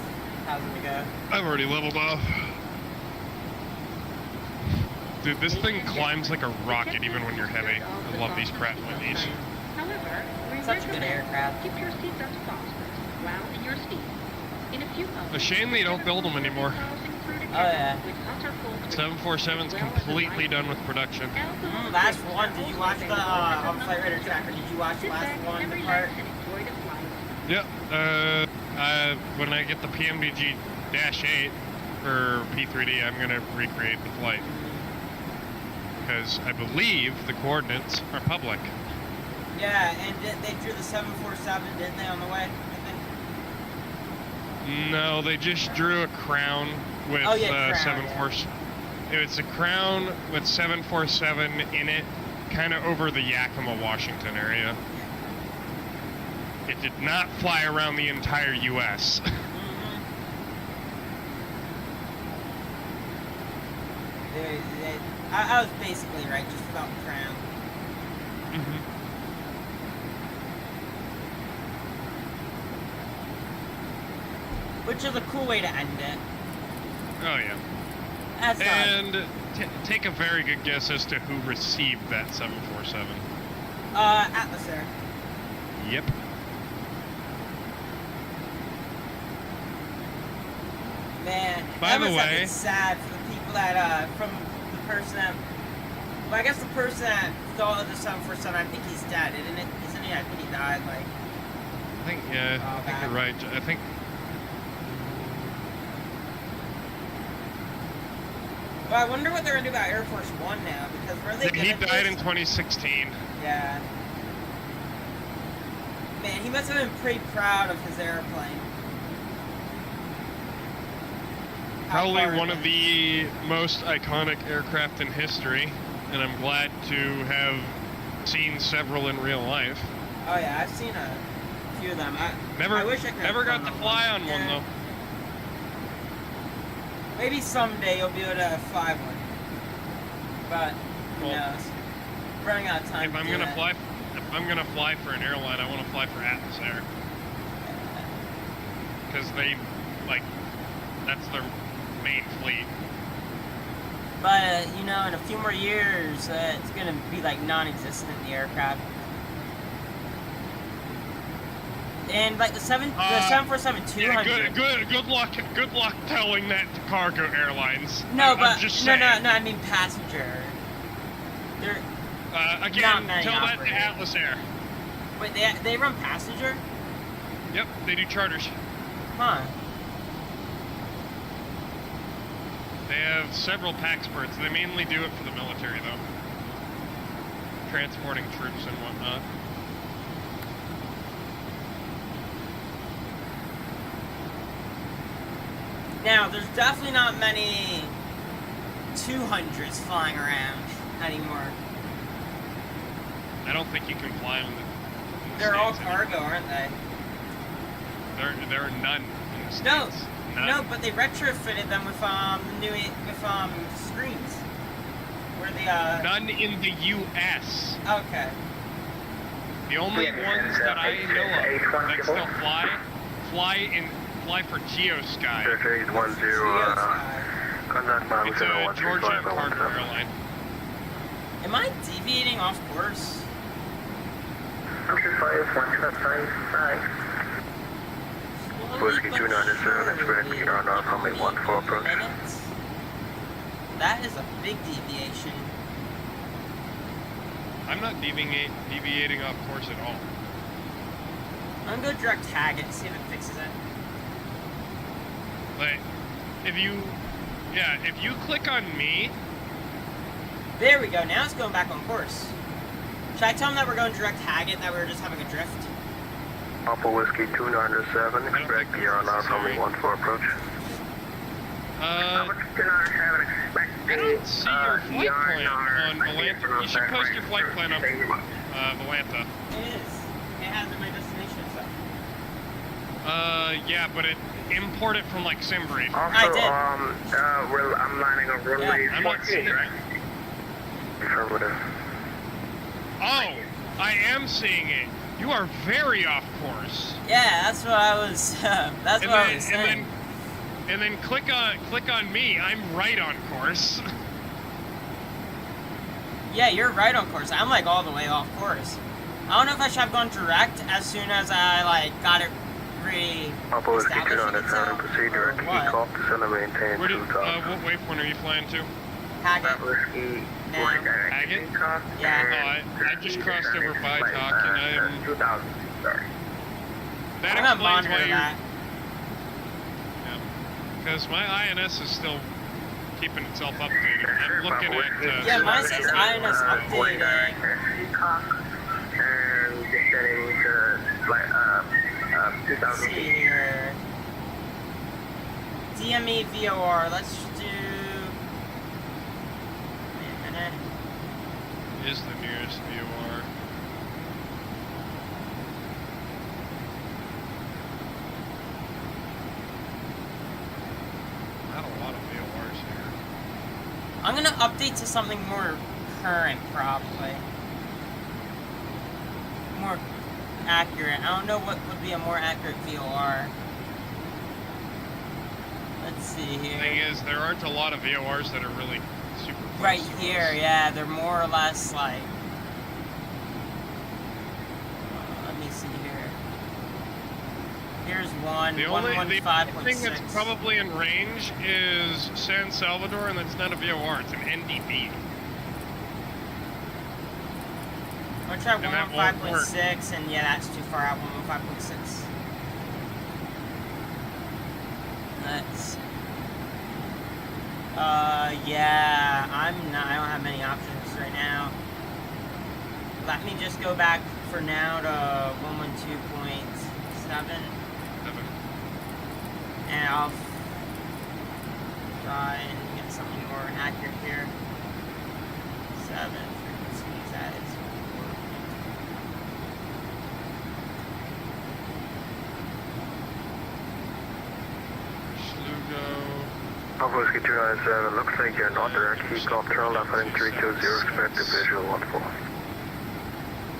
How's it go? I've already leveled off. Dude, this thing climbs like a rocket even when you're heavy. I love these Pratt & Whitneys. However, we Such a good recommend aircraft. keep your seatbelt fastened while in your seat. In a few moments, A shame they don't build them anymore. Oh yeah. 747's completely done with production. Last one, did you watch the on Flight Radar Tracker? Did you watch the last one, the part? Yep. When I get the PMDG-8 for P3D, I'm gonna recreate the flight because I believe the coordinates are public. Yeah, and they drew the 747, didn't they, on the way? I think. No, they just drew a crown with crown, 747. It's a crown with 747 in it, kind of over the Yakima, Washington area. It did not fly around the entire U.S. I was basically right, just about the crown. Which is a cool way to end it. Oh, yeah. That's and take a very good guess as to who received that 747. Atlas Air. Yep. Man, By the must have way, been sad for the people that, from the person that, well, I guess the person that thought of the 747, I think he's dead, isn't it? Isn't he? I think he died, like. I think, yeah, I think you're right. I think. Well, I wonder what they're gonna do about Air Force One now, because where they He died in 2016. Yeah. Man, he must have been pretty proud of his airplane. Probably one of the most iconic aircraft in history, and I'm glad to have seen several in real life. Oh yeah, I've seen a few of them. I wish I could never got to fly on one though. Maybe someday you'll be able to fly one, but who knows? Running out of time. If I'm gonna fly for an airline, I want to fly for Atlas Air, because they that's their main fleet. But you know, in a few more years, it's gonna be like non-existent, the aircraft. And like the 747-200. Yeah, good luck telling that to cargo airlines. No, I'm just saying. no, I mean passenger. They're again, tell that to Atlas Air. Wait, they run passenger? Yep, they do charters. Huh. They have several Paxperts. They mainly do it for the military, though. Transporting troops and whatnot. Now, there's definitely not many 200s flying around anymore. I don't think you can fly them. They're all cargo, aren't they? There are none in the States. No, but they retrofitted them with screens. Where they None in the U.S. Okay. The only ones that I know of that still fly fly for GeoSky. Aircraft 10, contact bomb It's a Georgia and cargo airline. Am I deviating off course? 125. Whiskey 297, expect to get on off runway 14 approach. Minutes? That is a big deviation. I'm not deviating off course at all. I'm gonna go direct tag it, see if it fixes it. Like, if you click on me. There we go, now it's going back on course. Should I tell them that we're going direct tag it, that we were just having a drift? Alpha Whiskey 297, expect to get on off runway 14 approach. I don't see your flight plan on Volanta. You should post your flight plan on Volanta. It is. It has in my destination stuff. Yeah, but import it from like SimBrief. Also, I did. I'm lining up runway I'm not seeing it. Affirmative. Oh, I am seeing it. You are very off course. Yeah, that's what I was. That's what I was saying. And then click on me. I'm right on course. Yeah, you're right on course. I'm like all the way off course. I don't know if I should have gone direct as soon as I like got it Alpha Whiskey 297, proceed direct key call to center maintain What 2000. waypoint are you flying to? Haggett. Whiskey Now. Haggett? Yeah. I just crossed over Vitok and I'm 2000. Sorry. That I'm gonna explains monitor why that. Because my INS is still keeping itself updated. I'm looking at... Yeah, mine says INS updating. And just setting to flight, Let's 2000 see feet. here. DME VOR. Let's do. Wait a minute. Is the nearest VOR. Not a lot of VORs here. I'm gonna update to something more current, probably. More accurate. I don't know what would be a more accurate VOR. Let's see The here. thing is, there aren't a lot of VORs that are really super close Right to here, us. yeah, they're more or less like. Let me see here. Here's one. The only thing 115.6. that's probably in range is San Salvador, and that's not a VOR, it's an NDB. I'm gonna try And that won't 115.6, and yeah, that's too far out. 115.6. Let's. Yeah, I don't have many options right now. Let me just go back for now to 112.7, and I'll try and get something more accurate here. 7 frequencies, that is. Alpha Whiskey 297, looks like you're not direct key call, turn left heading 320, expect to visual 14.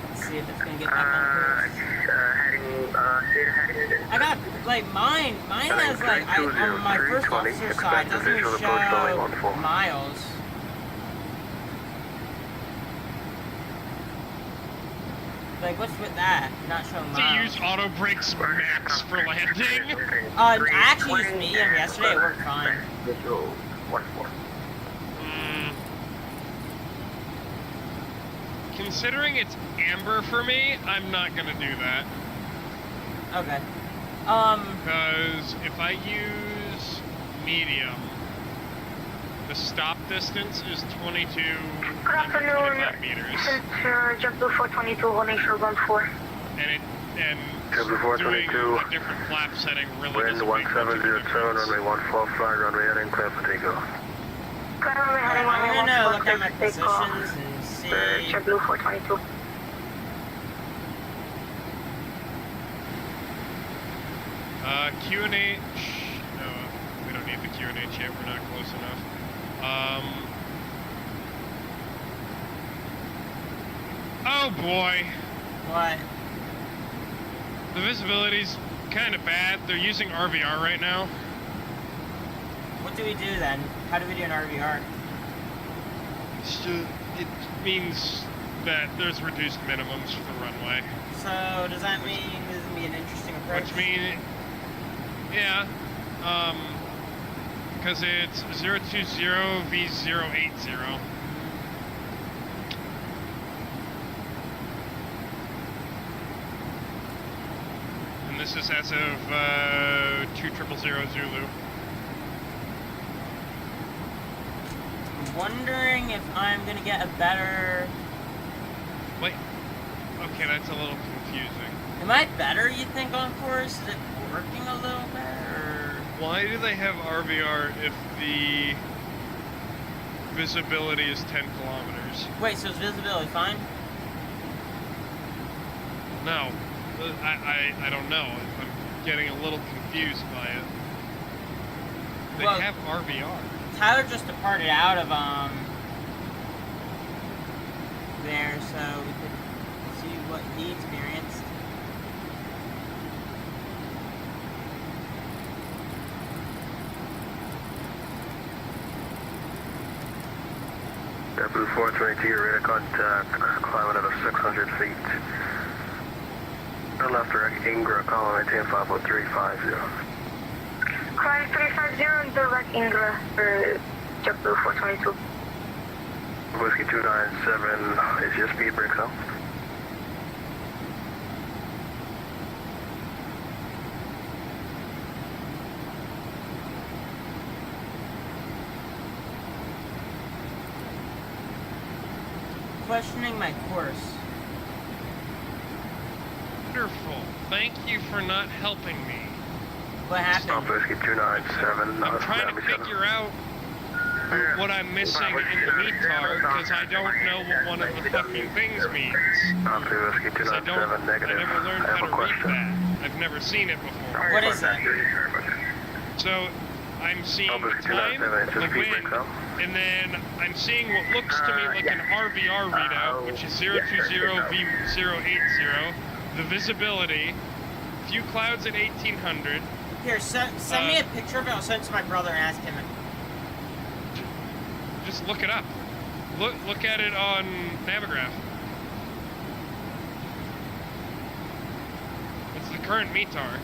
Let's see if it's gonna get back on course. I got, like, mine has, like, on my first officer side, doesn't even show miles. Like, what's with that? Not showing To miles. use auto brakes max for landing. I actually used medium yesterday, it worked fine. Visual 14. Considering it's amber for me, I'm not gonna do that. Okay. Because if I use medium, the stop distance is 2225 meters. JetBlue 422 holding short 14. And JetBlue 422, doing a different flap setting really wind doesn't make much of a 1707, difference. runway 14 fly, runway heading clear for takeoff. I'm gonna look at my positions and see. JetBlue 422. QNH. No, we don't need the QNH yet. We're not close enough. Oh boy. What? The visibility's kind of bad. They're using RVR right now. What do we do then? How do we do an RVR? It means that there's reduced minimums for the runway. So does that mean this is gonna be an interesting approach? Which means, yeah, because it's 020 V080. And this is as of 2000 Zulu. I'm wondering if I'm gonna get a better... Wait, okay, that's a little confusing. Am I better, you think, on course? Is it working a little better? Why do they have RVR if the visibility is 10 kilometers? Wait, so is visibility fine? No, I don't know. I'm getting a little confused by it. They Well, have RVR. Tyler just departed out of there, so we could see what he experienced. Blue 422, radar contact, climbing at 600 feet. Left direct, Ingra, calling maintain 50350. Climb 350, direct Ingra for JetBlue 422. Whiskey 297, is your speed break out? Questioning my course. Wonderful. Thank you for not helping me. What happened? Stop Whiskey 297. I'm trying to figure out what I'm missing in the METAR because I don't know what one of the fucking things means. Stop Whiskey 297, negative. I never learned how to read that. I've never seen it before. What is it? So, I'm seeing the time, the wind, and then I'm seeing what looks to me like an RVR readout, which is 020 V080, the visibility, few clouds at 1800. Here, send me a picture of it. I'll send it to my brother and ask him. Just look it up. Look at it on Navigraph. It's the current METAR.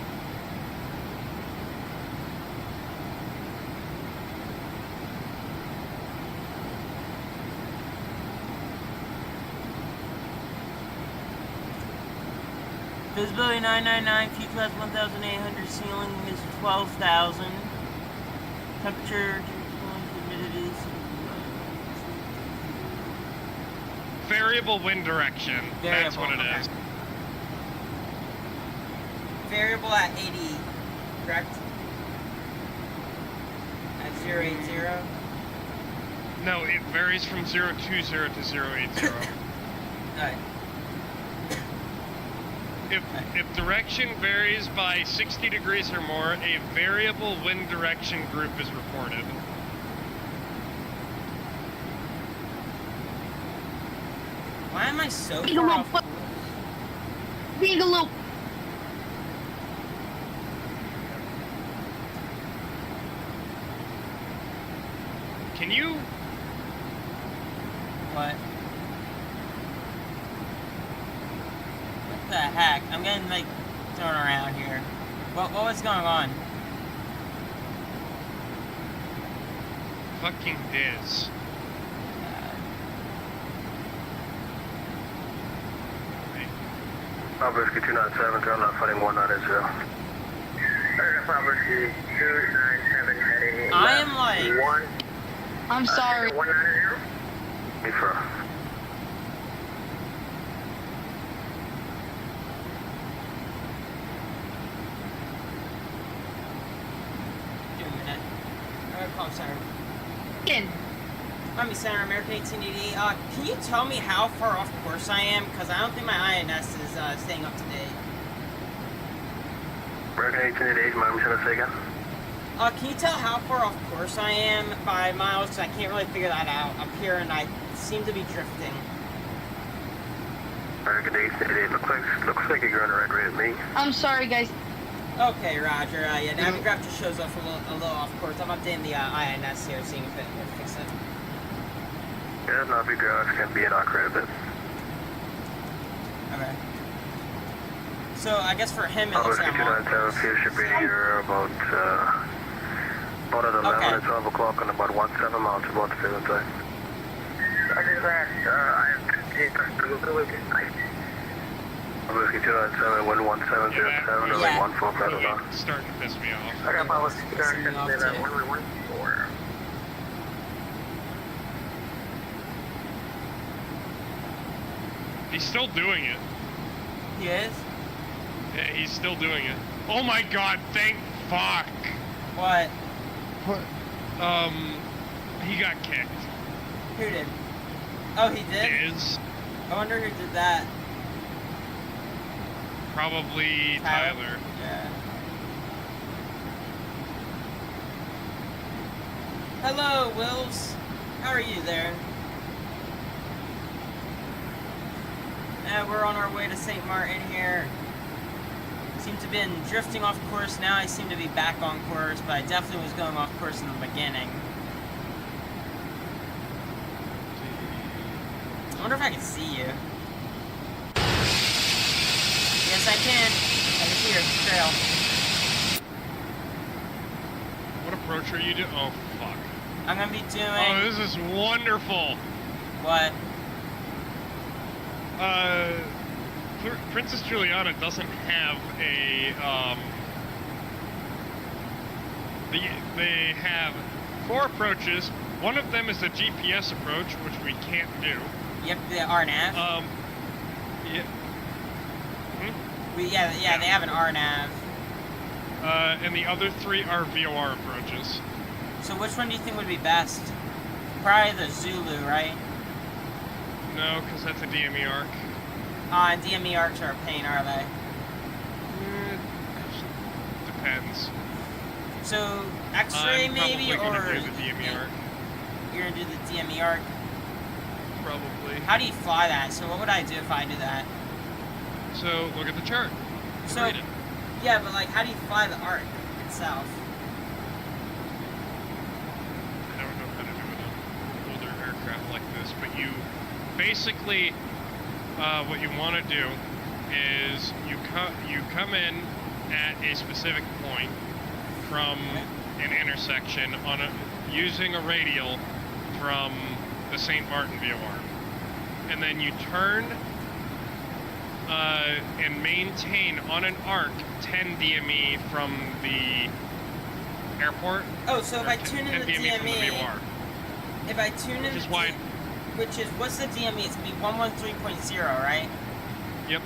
Visibility 999, few clouds 1,800, ceiling is 12,000. Temperature, humidity. Variable wind direction. That's what it is. Variable at 80, correct? At 080? No, it varies from 020 to 080. Alright. If direction varies by 60 degrees or more, a variable wind direction group is reported. Why am I so far off? Beagle. Can you? What? What the heck? I'm getting like thrown around here. What was going on? Fucking Diz. Pop Whiskey 297, turn left heading 190. Pop Whiskey 297 heading I am like... One. I'm sorry. 190. Defer. Give me a minute. Alright, call center. In. Army Center, American 1888. Can you tell me how far off course I am? Because I don't think my INS is staying up to date. American 1888, mind me saying that again? Can you tell how far off course I am by miles? Because I can't really figure that out up here, and I seem to be drifting. American 888, looks like you're going to red rate me. I'm sorry, guys. Okay, Roger. Yeah, now grab just shows off a little off course. I'm updating the INS here, seeing if it fixes it. Yeah, not big grouse can be an awkward a bit. Okay. So I guess for him it looks like I'm on course. Should be here about at 11 and 12 o'clock and about 17 miles about the field time. Roger that. I am Whiskey 297, wind 1707, or 14 Predator. It's starting to piss me off. I got my Whiskey Pissing me off, too. 1114. He's still doing it. He is? Yeah, he's still doing it. Oh my god, thank fuck. What? He got kicked. Who did? Oh, he did? Is I wonder who did that. probably Tyler. Yeah. Hello, Wills. How are you there? We're on our way to St. Martin here. Seem to have been drifting off course. Now I seem to be back on course, but I definitely was going off course in the beginning. I wonder if I can see you. Yes, I can. I can see your trail. What approach are you doing? Oh, fuck. I'm gonna be doing... Oh, this is wonderful. What? Princess Juliana doesn't have a, they have 4 approaches. One of them is a GPS approach, which we can't do. Yep, the RNAV. Yeah. Yeah, they have an RNAV. And the other 3 are VOR approaches. So which one do you think would be best? Probably the Zulu, right? No, because that's a DME arc. And DME arcs are a pain, are they? Depends. So, X-ray maybe, or... I'm probably gonna do the DME arc. You're gonna do the DME arc? Probably. How do you fly that? So what would I do if I do that? So, look at the chart. So, read it. yeah, but like, how do you fly the arc itself? I don't know how to do it on older aircraft like this, but you basically, what you want to do is you come in at a specific point from an intersection using a radial from the St. Martin VOR, and then you turn and maintain on an arc 10 DME from the airport. Oh, so if I tune in the DME, from the VOR, if I tune in, which is what's the DME? It's gonna be 113.0, right? Yep.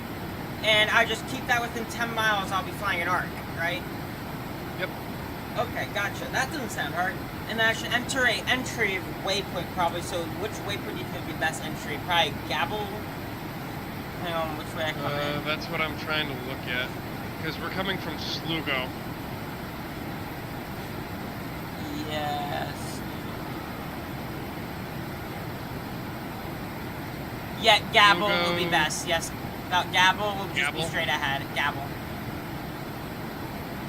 And I just keep that within 10 miles. I'll be flying an arc, right? Yep. Okay, gotcha. That doesn't sound hard. And then I should enter a entry waypoint probably. So which waypoint do you think would be best entry? Probably Gabble. Hang on, which way I come in? That's what I'm trying to look at, because we're coming from Slugo. Yes. Yeah, Gabble will be best. Yes, Gabble will just be straight ahead. Gabble.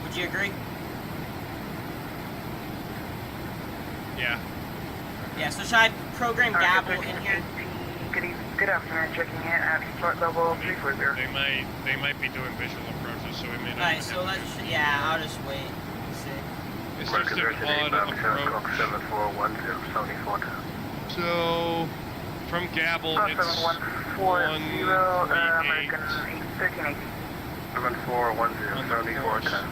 Would you agree? Yeah. Yeah. So should I program Gabble in here? Good afternoon. Checking in at flight level 340. They might be doing visual approaches, so we may not. Alright, so let's. Yeah, I'll just wait. Let's see. It's just an odd approach. 7410. So from Gabble, it's 7140, American 1380. 7410, 7410.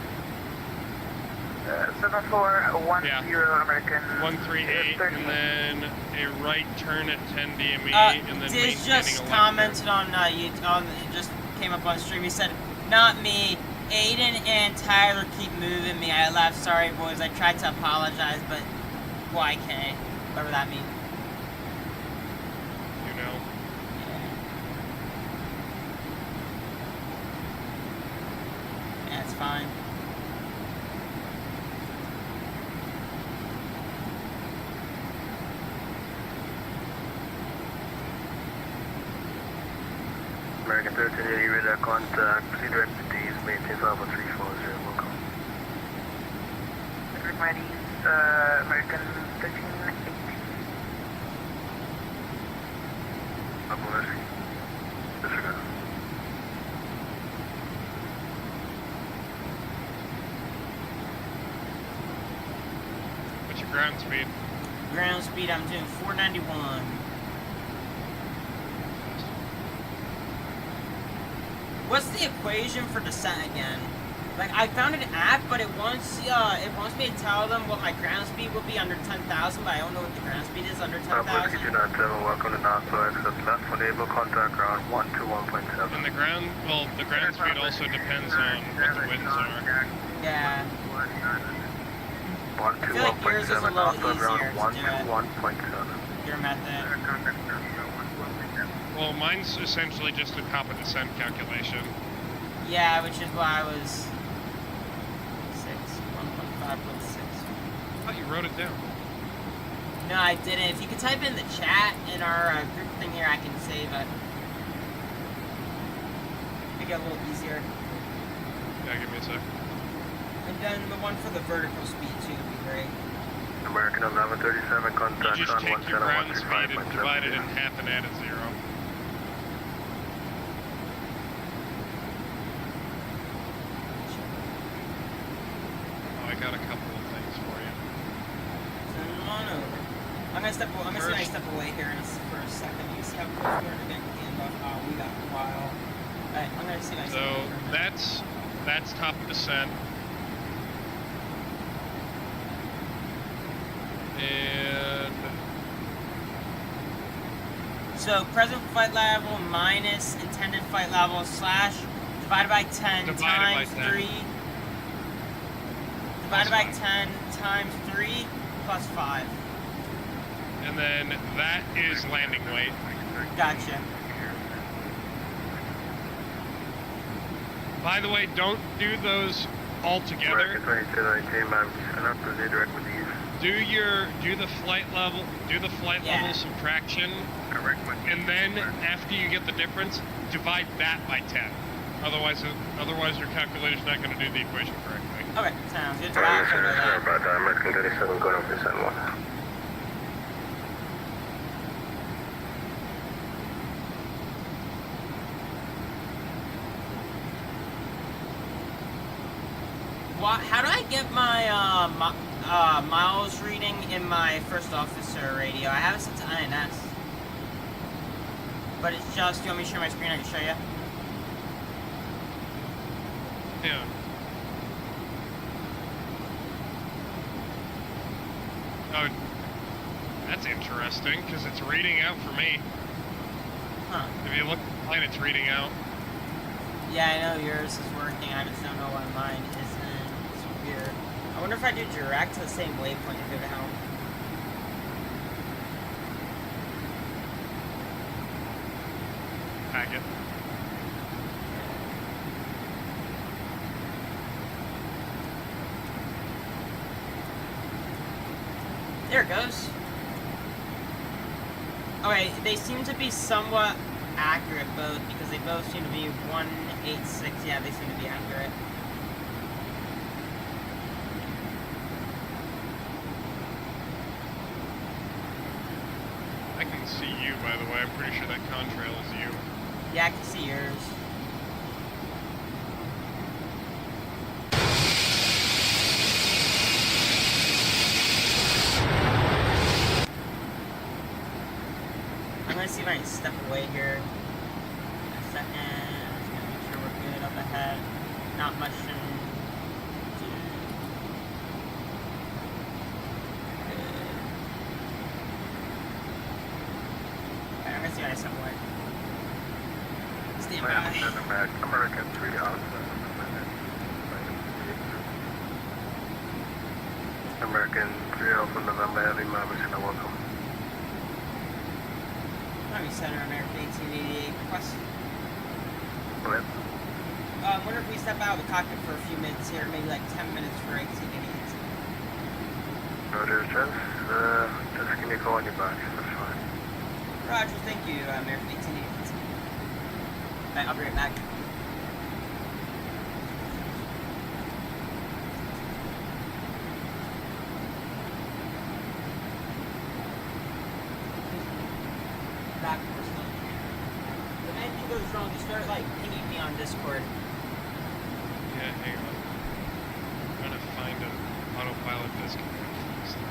7410, American 138, and then a right turn at 10 DME, and then Diz just commented on YouTube. It just came up on stream. He said, "Not me. Aiden and Tyler keep moving me. I left. Sorry, boys. I tried to apologize, but YK, whatever that means." You know. Yeah, it's fine. American 1380 radar contact. Proceed direct to D's, maintain 51340. Welcome. Ready, American 1380. Papa Whiskey. Disregard. What's your ground speed? Ground speed, I'm doing 491. What's the equation for descent again? Like, I found an app, but it wants me to tell them what my ground speed will be under 10,000, but I don't know what the ground speed is under 10,000. Papa Whiskey 297, welcome to Nassau, except left for naval contact ground 121.7. And the ground speed also depends on what the winds are. Yeah. I feel like yours is a 121.7, little Nassau ground easier to do 121.7. your method. Well, mine's essentially just a top of descent calculation. Yeah, which is why I was 1.5.6. Oh, you wrote it down. No, I didn't. If you could type in the chat in our group thing here, I can save it. Make it a little easier. Yeah, give me a sec. And then the one for the vertical speed too would be great. American 1137, contact You just on take your ground speed and divide it in 17135.7. half and add a 0. Oh, I got a couple of things for you. Send them on over. I'm gonna see if I step away here for a second. You see how close we are to getting handoff? Oh, we got a while. Alright, I'm gonna see if I step So over. that's top of descent. And So present flight level minus intended flight level slash divided by 10 Divided times by 10. 3 divided by Plus 10 times 3 plus 5. and then that is landing weight. Gotcha. By the way, don't do those all together. American 2219, ma'am, and up to the direct with these. Do the flight level subtraction, and then after you get the difference, divide that by 10. Otherwise your calculator's not going to do the equation correctly. Okay, sounds good. Yes, sir, sorry about that. American 37 going up to San Juan. How do I get my miles reading in my first officer radio? I have it set to INS. But it's just, you want me to share my screen? I can show you. Yeah. Oh, that's interesting, because it's reading out for me. Huh. If you look at mine, it's reading out. Yeah, I know yours is working. I just don't know why mine isn't. It's weird. I wonder if I do direct to the same waypoint if it would help. Packet. There it goes. Okay, they seem to be somewhat accurate both because they both seem to be 186. Yeah, they seem to be accurate. I can see you, by the way. I'm pretty sure that contrail is you. Yeah, I can see yours. I'm gonna see if I can step away here in a second. Just gonna make sure we're good up ahead. Not much to do. Alright, I'm gonna see if I can step away. Stand by. American 3 Alpha. American 3 Alpha November Heavy, ma'am, is gonna welcome. Army Center, American 1888. Request. Go ahead. I wonder if we step out of the cockpit for a few minutes here, maybe like 10 minutes for exiting and Roger, just give me a call when you're back. That's fine. Roger, thank you, American 1888. Alright, I'll be right back. Back if we're still in here. If anything goes wrong, just start like pinging me on Discord. Yeah, hang on. I'm trying to find an autopilot disconnect for this thing.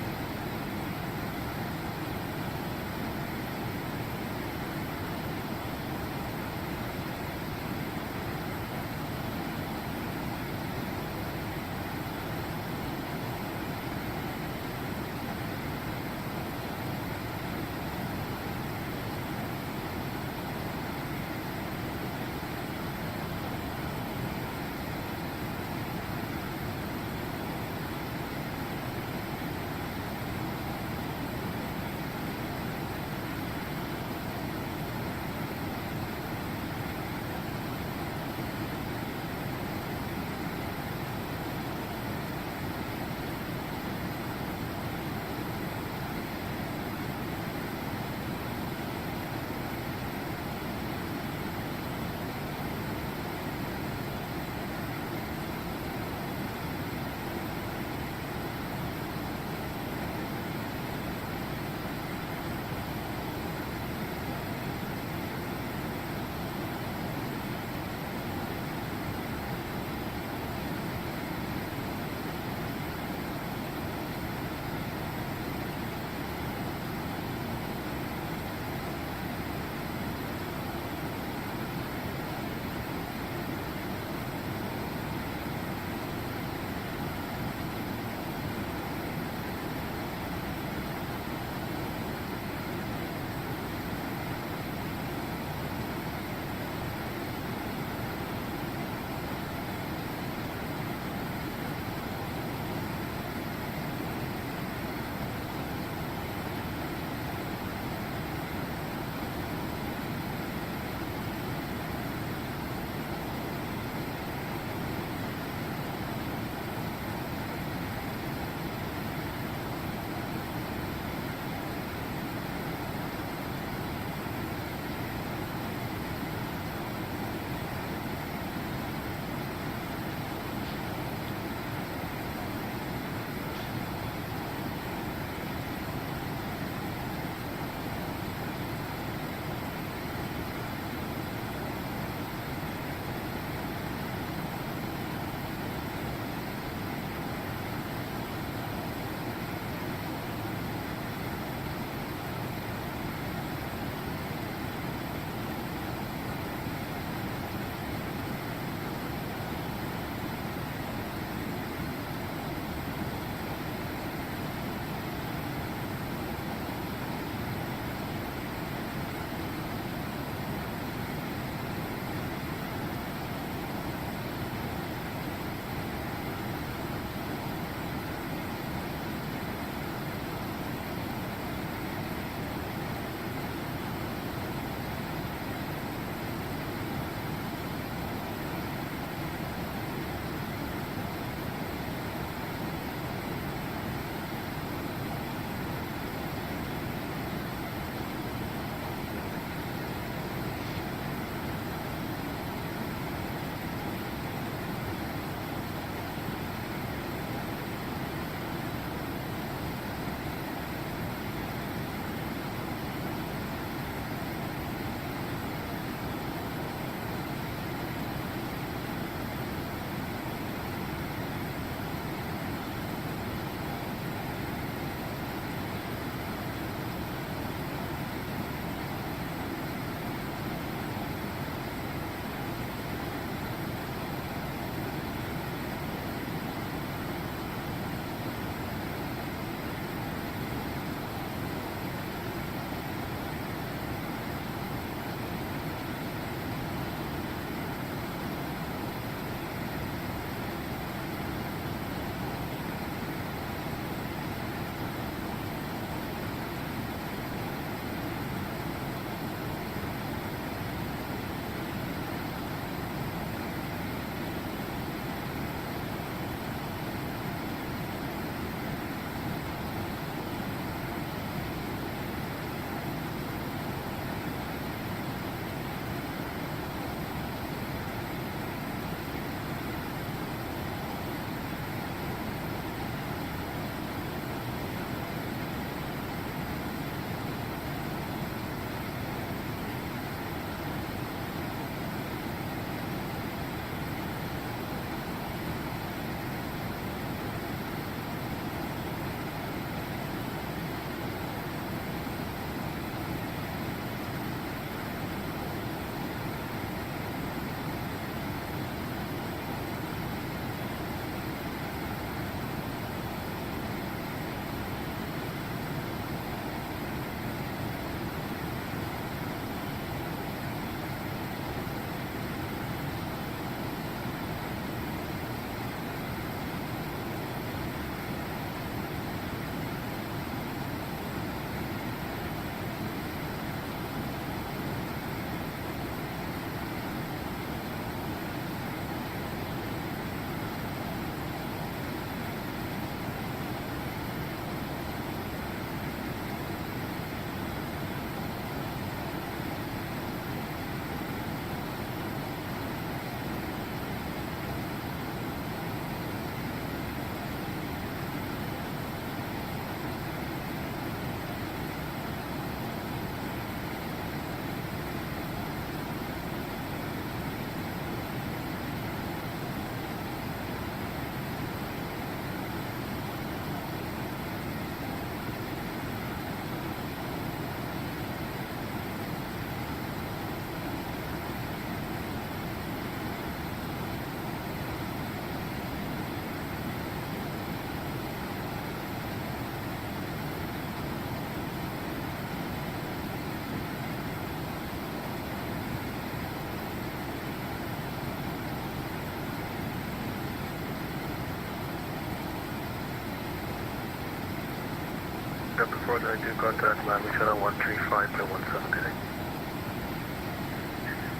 Step before that, I do contact Miami Channel 135.17 today.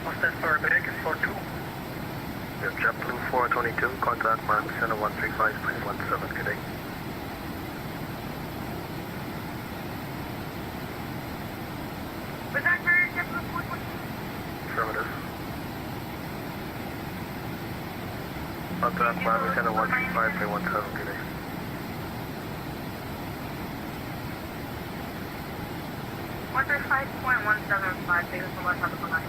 What's that for American 42? Yeah, JetBlue 422, contact Miami Channel 135.17 today. Was that for JetBlue 422? Affirmative. Contact Miami Channel 135.17 today. What's your 5.175 biggest from West Africa line?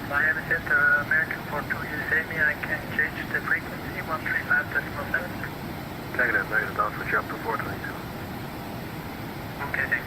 Miami Center, American 42, you say me I can change the frequency, 135.7? Negative, down for JetBlue 422. Okay, thanks.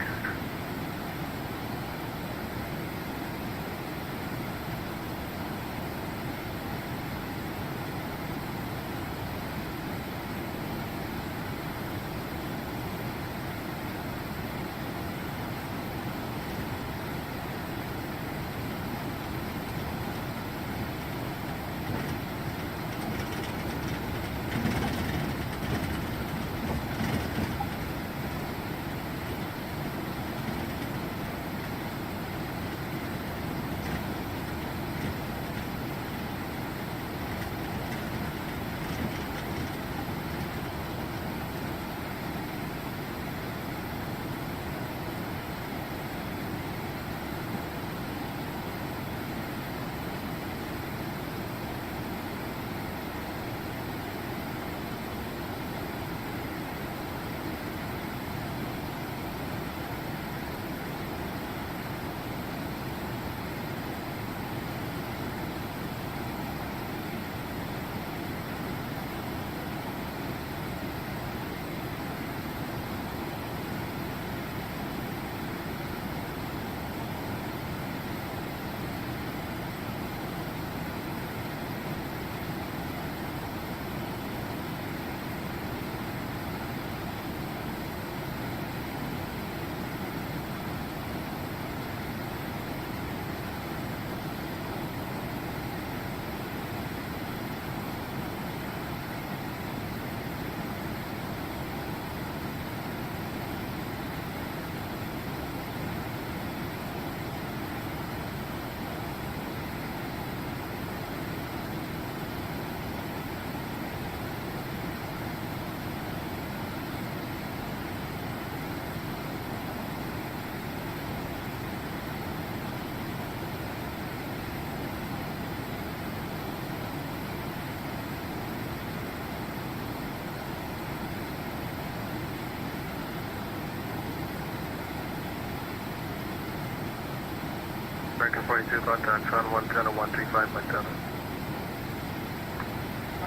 American 42, contact Channel 135.7.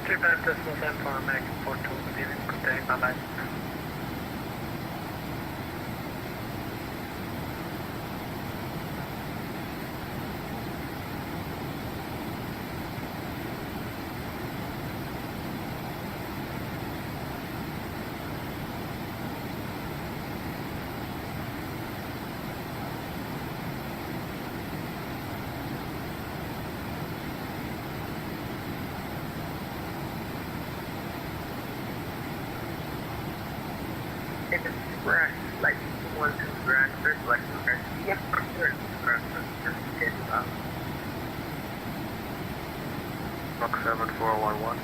135.7 for American 42, good evening, good day, bye-bye. Like 12 grand, first like yeah, first Box 7411.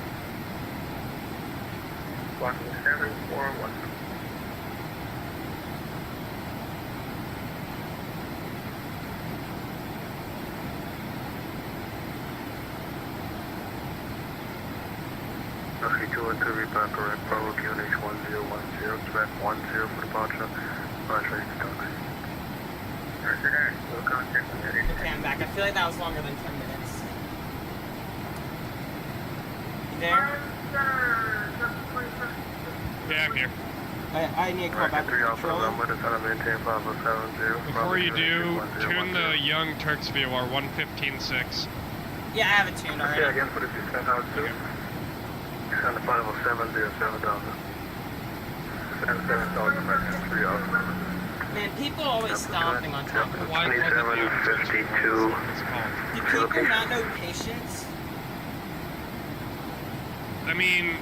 Box 7411. 212, repack correct. Bravo QNH 1010, Quebec 10 for departure. Roger, ready to talk. Roger that. We'll contact when ready. Okay, I'm back. I feel like that was longer than 10 minutes. You there? Yeah, I'm here. I need to call back to control. Before you do, tune the Young Turks VOR 115.6. Yeah, I have it tuned already. Yeah, again for the 6,002. Send the final 707,000. 7,000, Man, people always stomping on top of me. 2752. Do people not know patience? I mean,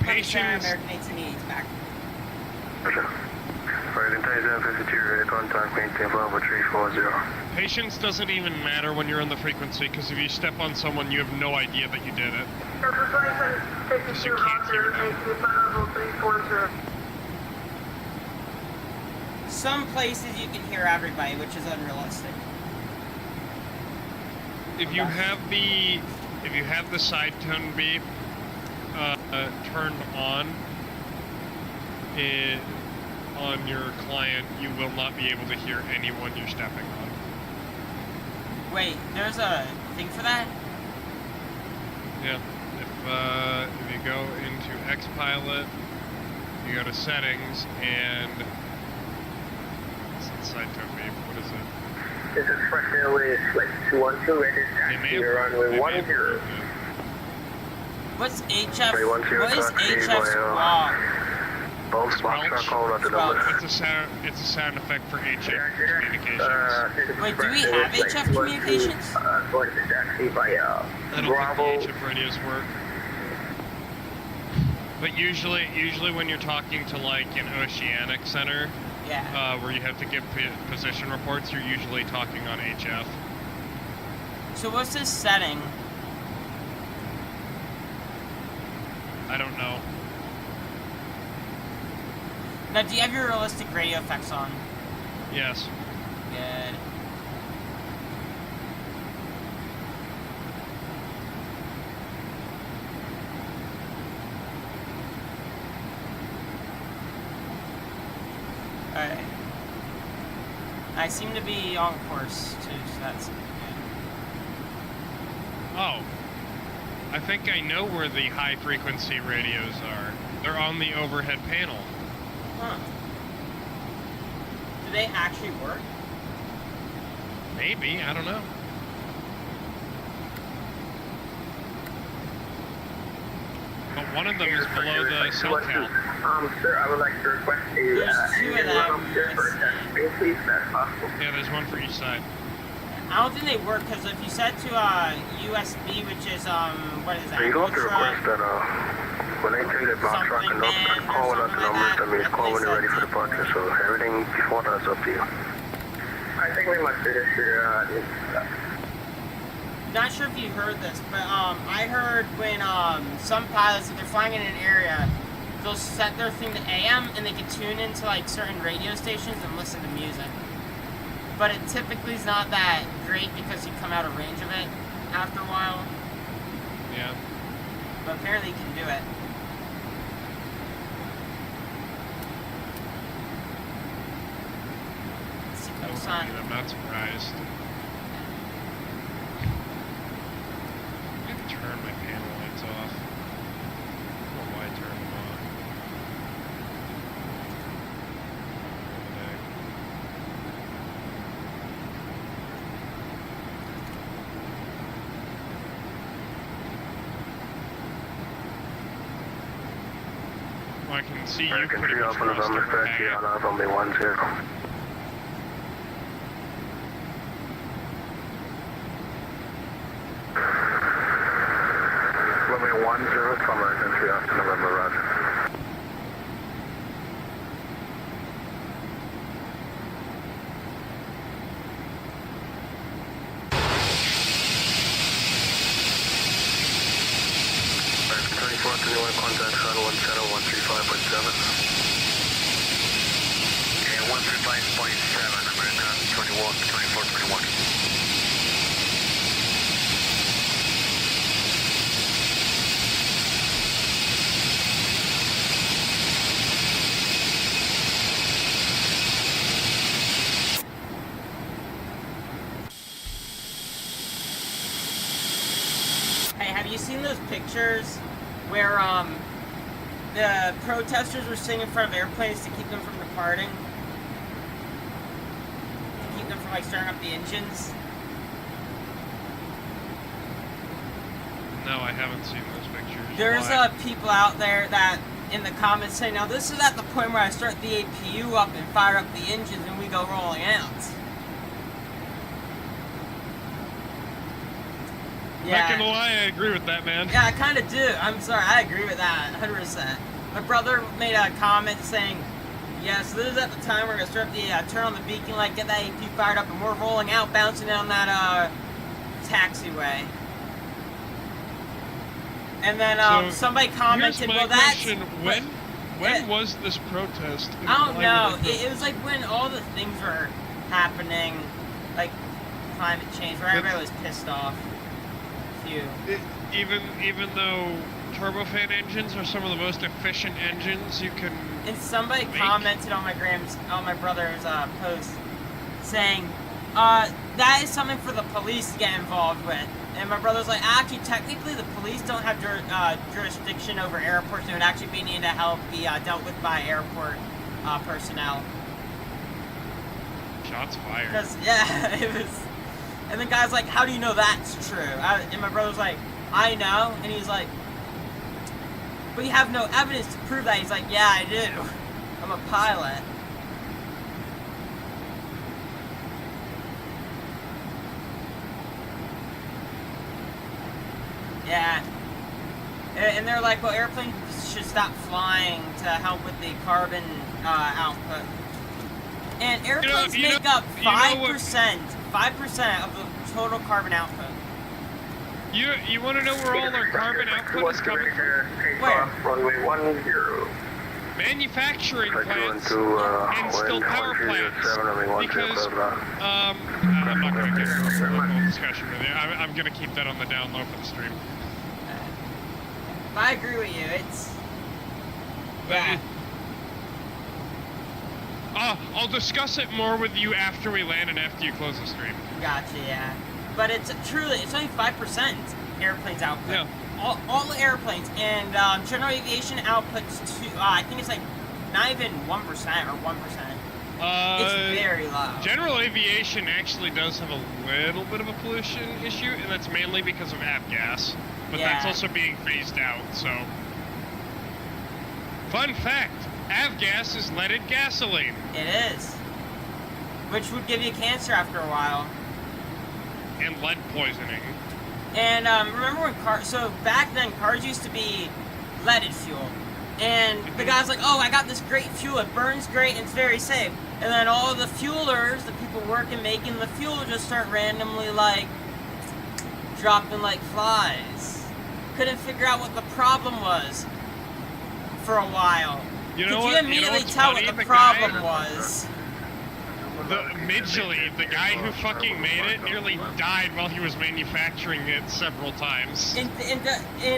patience. American 1880's back. Alright, in 2752, ready to contact maintain Bravo 340. Patience doesn't even matter when you're on the frequency, because if you step on someone, you have no idea that you did it. Because you can't hear them. Some places you can hear everybody, which is unrealistic. If you have the side tone beep turned on on your client, you will not be able to hear anyone you're stepping on. Wait, there's a thing for that? Yeah. If you go into XPilot, you go to settings and it's side tone beep. What is it? This is Fresh Airways Flight 212, ready to taxi runway 10. What's HF? What is taxi HF squawk? Both spots are called out the numbers. It's a sound effect for HF communications. Wait, do we have HF communications? Going to taxi by I don't Bravo. think the HF radios work. But usually when you're talking to like an oceanic center, yeah, where you have to give position reports, you're usually talking on HF. So what's this setting? I don't know. Now, do you have your realistic radio effects on? Yes. Good. Alright. I seem to be on course too, so that's good. Oh. I think I know where the high frequency radios are. They're on the overhead panel. Huh. Do they actually work? Maybe, I don't know. But one of them is below the cell count. Sir, I would like to request a There's two of them. please, if that's possible. Yeah, there's one for each side. I don't think they work, because if you set to USB, which is what is that? So you don't have to Ultra? request that when they take the box rock and up, call out the numbers, that means call when you're ready for departure, so everything before that's up to you. I think we must do this for Not sure if you heard this, but I heard when some pilots, if they're flying in an area, they'll set their thing to AM and they can tune into like certain radio stations and listen to music. But it typically is not that great because you come out of range of it after a while. Yeah. But apparently you can do it. Let's see, focus on. I'm not surprised. I have to turn my panel lights off. I don't know why I turned them on. Well, I can see you pretty much across the hangar. Only 10. Runway 10, Summer entry after November, Roger. American 24, 21, contact shuttle 17135.7. Yeah, 135.7, American 24, 21. seen those pictures where the protesters were sitting in front of airplanes to keep them from departing? To keep them from like starting up the engines? No, I haven't seen those pictures. There's people out there that in the comments say, now this is at the point where I start the APU up and fire up the engines and we go rolling out. Not gonna lie, I agree with that, man. Yeah, I kind of do. I'm sorry, I agree with that, 100%. My brother made a comment saying, yeah, so this is at the time we're gonna start the, turn on the beacon light, get that APU fired up, and we're rolling out, bouncing down that, taxiway. And then So, somebody commented, here's my well, that's... question. When was this protest? I don't know. It was like when all the things were happening, like climate change, where everybody was pissed off. Even though turbofan engines are some of the most efficient engines you can And somebody commented on my brother's post saying, that is something for the police to get involved with. And my brother's like, actually, technically, the police don't have jurisdiction over airports. They would actually be needing to help be dealt with by airport personnel. Shots fired. Because, yeah, it was... And the guy's like, how do you know that's true? And my brother's like, I know. And he's like, but you have no evidence to prove that. He's like, yeah, I do. I'm a pilot. Yeah. And they're like, well, airplanes should stop flying to help with the carbon output. And airplanes make up 5%. 5% of the total carbon output. You want to know where all our carbon output is coming from? Where? Runway 10. Manufacturing plants and still power plants. Because, I'm not going to get into a political discussion with you. I'm going to keep that on the down low for the stream. I agree with you. It's... Yeah. I'll discuss it more with you after we land and after you close the stream. Gotcha, yeah. But it's only 5% airplanes output. Yeah. All the airplanes, and general aviation outputs I think it's like not even 1% or 1%. It's very low. General aviation actually does have a little bit of a pollution issue, and that's mainly because of avgas. But that's also being phased out, so... Fun fact, avgas is leaded gasoline. It is. Which would give you cancer after a while. And lead poisoning. And remember when so back then cars used to be leaded fuel. And the guy's like, oh, I got this great fuel, it burns great, and it's very safe. And then all the fuelers, the people working making the fuel, just start randomly like dropping like flies. Couldn't figure out what the problem was for a while. You know Could you immediately tell what the problem was? Midgley, the guy who fucking made it, nearly died while he was manufacturing it several times. And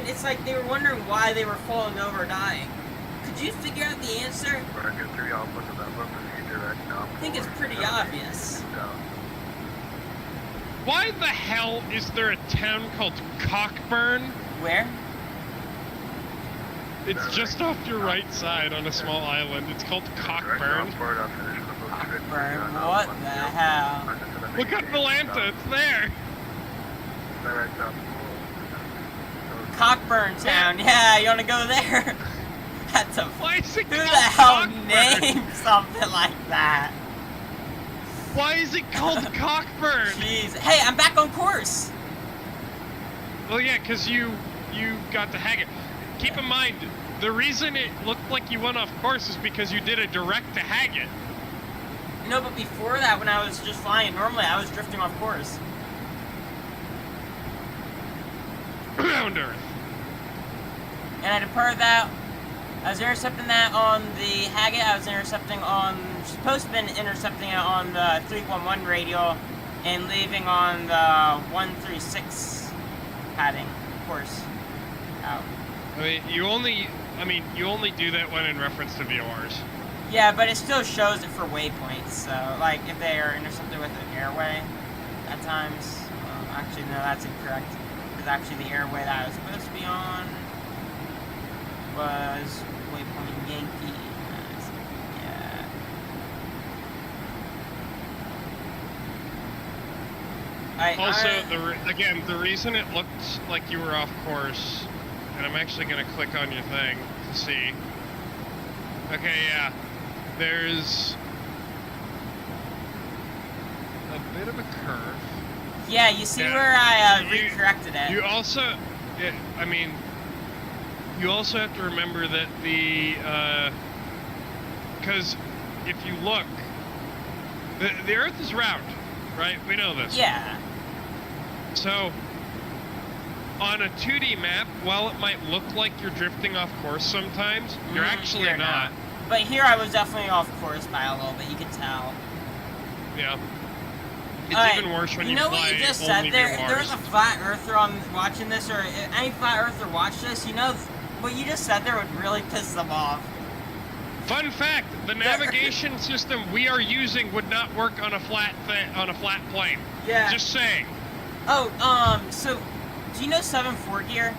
it's like they were wondering why they were falling over or dying. Could you figure out the answer? I think it's pretty obvious. Why the hell is there a town called Cockburn? Where? It's just off your right side on a small island. It's called Cockburn. Cockburn, what the hell? Look at Atlanta, it's there. Cockburn Town, yeah, you wanna go there? That's a... Why is it Who the called hell Cockburn? named something like that? Why is it called Cockburn? Jeez. Hey, I'm back on course. Well, yeah, because you got to hang it. Keep in mind, the reason it looked like you went off course is because you did a direct to Haggett. No, but before that, when I was just flying normally, I was drifting off course. Ground Earth. And I departed that. I was intercepting that on the Haggett. I was supposed to have been intercepting it on the 311 radio and leaving on the 136 padding course out. You only do that when in reference to VORs. Yeah, but it still shows it for waypoints, so, like, if they are intercepted with an airway, at times, actually, no, that's incorrect. is actually the airway that I was supposed to be on. Was waypoint Yankee. Yeah. Also, the reason it looked like you were off course, and I'm actually going to click on your thing to see. Okay, yeah. There's a bit of a curve. Yeah, you see where I recorrected it. You also, I mean, you also have to remember that because if you look, the Earth is round, right? We know this. Yeah. So, on a 2D map, while it might look like you're drifting off course sometimes, you're actually not. But here I was definitely off course by a little bit, you could tell. Yeah. It's even worse when you fly. You know what you just said there? If there's a flat earther on watching this, or any flat earther watch this, you know what you just said there would really piss them off. Fun fact: the navigation system we are using would not work on a flat plane. Yeah. Just saying. Oh, so do you know 7-4 Gear?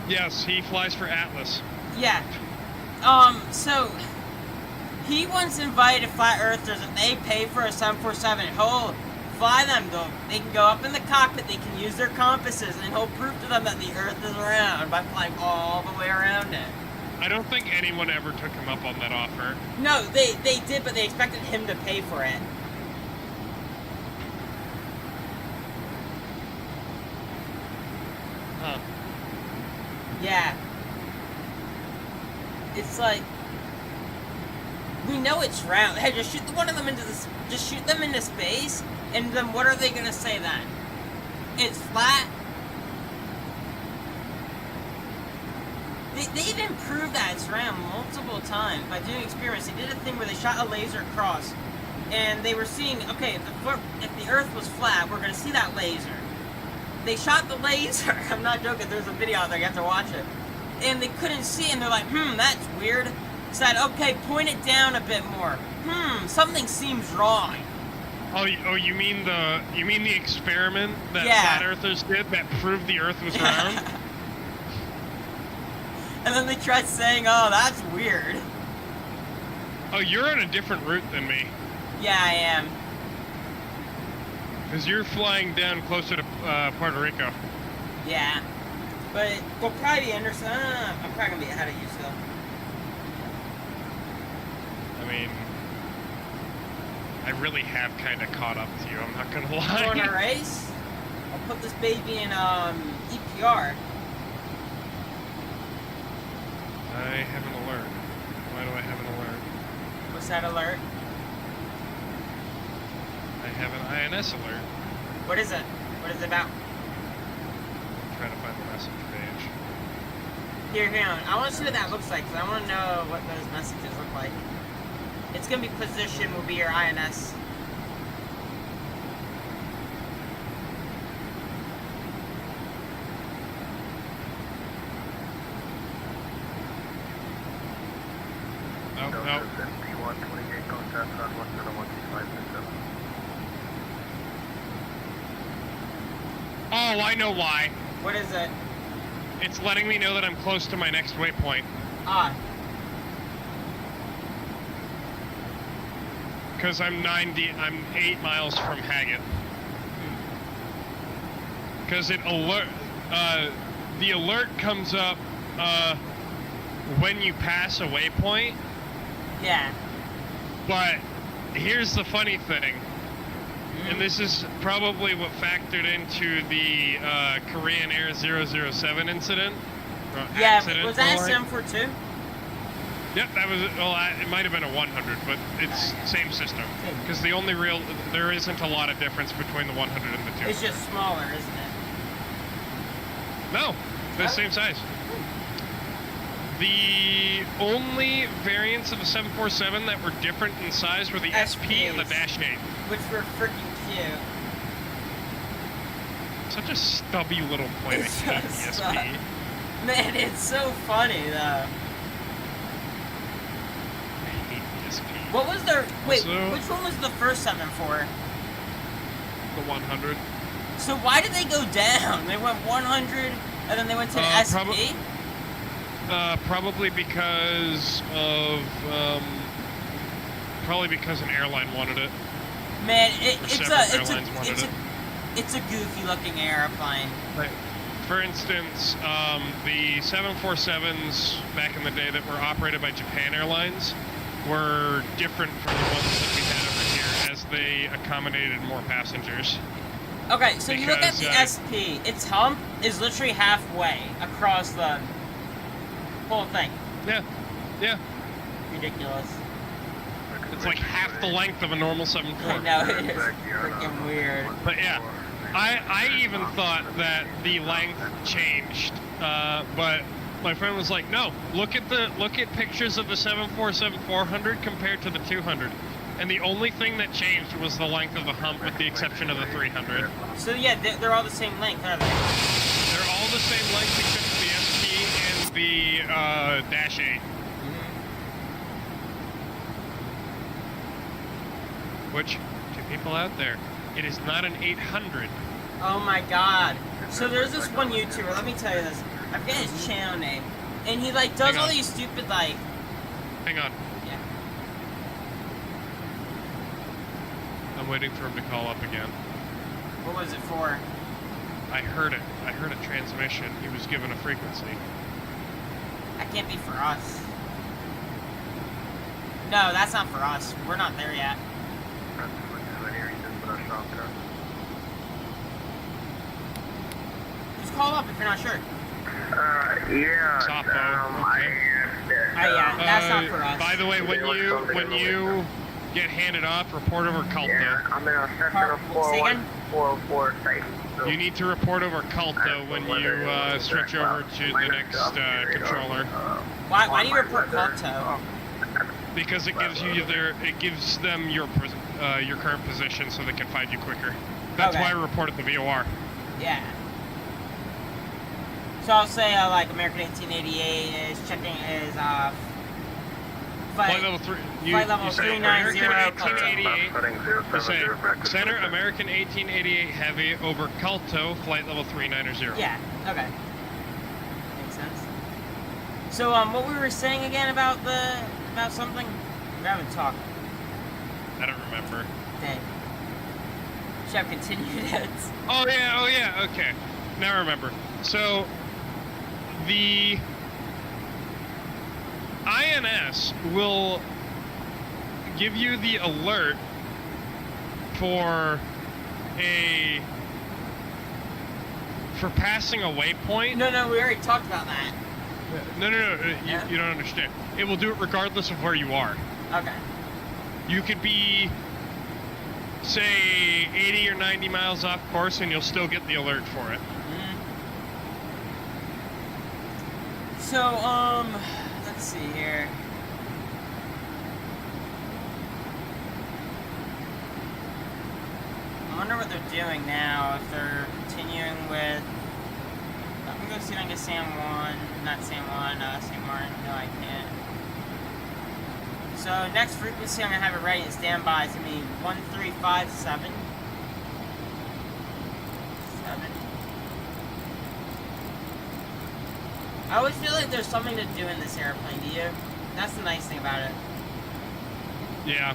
Yes, he flies for Atlas. Yeah. So he once invited flat earthers, if they pay for a 747, he'll fly them though. They can go up in the cockpit, they can use their compasses, and he'll prove to them that the Earth is round by flying all the way around it. I don't think anyone ever took him up on that offer. No, they did, but they expected him to pay for it. Huh. Yeah. It's like, we know it's round. Hey, just shoot one of them into this. Just shoot them into space, and then what are they gonna say then? It's flat. They even proved that it's round multiple times by doing experiments. They did a thing where they shot a laser across, and they were seeing, okay, if the Earth was flat, we're gonna see that laser. They shot the laser. I'm not joking. There's a video out there. You have to watch it. And they couldn't see it, and they're like, that's weird. Said, okay, point it down a bit more. Something seems wrong. Oh, you mean the experiment that flat earthers did that proved the Earth was round? And then they tried saying, oh, that's weird. Oh, you're on a different route than me. Yeah, I am. Because you're flying down closer to Puerto Rico. Yeah. But we'll probably be under... I'm probably going to be ahead of you still. I mean, I really have kind of caught up to you, I'm not going to lie. You want a race? I'll put this baby in EPR. I have an alert. Why do I have an alert? What's that alert? I have an INS alert. What is it? What is it about? I'm trying to find the message page. Here, I want to see what that looks like, because I want to know what those messages look like. It's going to be position will be your INS. No. Oh, I know why. What is it? It's letting me know that I'm close to my next waypoint. Ah. Because I'm 8 miles from Haggett. Because the alert comes up when you pass a waypoint. Yeah. But here's the funny thing, and this is probably what factored into the Korean Air 007 incident. Yeah, accident, was that a 742? Yep, that was, well, it might have been a 100, but it's same system. Because there isn't a lot of difference between the 100 and the 2. It's just smaller, isn't it? No, they're the same size. The only variants of the 747 that were different in size were the SP and the Dash 8. Which were freaking cute. Such a stubby little plane. I hate the SP. Man, it's so funny, though. What was their... Wait, which one was the first 7-4? The 100. So why did they go down? They went 100, and then they went to the SP? Probably because of, probably because an airline wanted it. Man, it's a goofy looking airplane. Right. For instance, the 747s back in the day that were operated by Japan Airlines were different from the ones that we had over here, as they accommodated more passengers. Okay, so you look at the SP, its hump is literally halfway across the whole thing. Yeah, yeah. Ridiculous. It's like half the length of a normal 747. I know, it is freaking weird. But yeah, I even thought that the length changed, but my friend was like, no, look at pictures of the 747-400 compared to the 200. And the only thing that changed was the length of the hump, with the exception of the 300. So yeah, they're all the same length, aren't they? They're all the same length except for the SP and the Dash 8. Which, to people out there, it is not an 800. Oh my god. So there's this one YouTuber, let me tell you this. I forget his channel name. And he like does all these stupid like... Hang on. Yeah. I'm waiting for him to call up again. What was it for? I heard it. I heard a transmission. He was given a frequency. That can't be for us. No, that's not for us. We're not there yet. Just call up if you're not sure. Yeah. Yeah, that's not for us. By the way, when you get handed off, report over Calto. Yeah, I'm in a section of 404 site. You need to report over Calto when you switch over to the next controller. Why do you report Calto? Because it gives them your current position so they can find you quicker. That's why I reported the VOR. Yeah. So I'll say like American 1888 is checking is flight level 3. Flight level 390. American 1888. Say Center American 1888 Heavy over Calto, flight level 390. Yeah. Okay. Makes sense. So what we were saying again about something? We haven't talked. I don't remember. Dang. Should have continued it. Oh yeah, okay. Now I remember. So, the INS will give you the alert for passing a waypoint. No, we already talked about that. No, you don't understand. It will do it regardless of where you are. Okay. You could be, say, 80 or 90 miles off course, and you'll still get the alert for it. So, let's see here. I wonder what they're doing now, if they're continuing with... I'm gonna go see if I can get San Martin. No, I can't. So, next frequency, I'm gonna have it ready and stand by. It's gonna be 1357. I always feel like there's something to do in this airplane, do you? That's the nice thing about it. Yeah.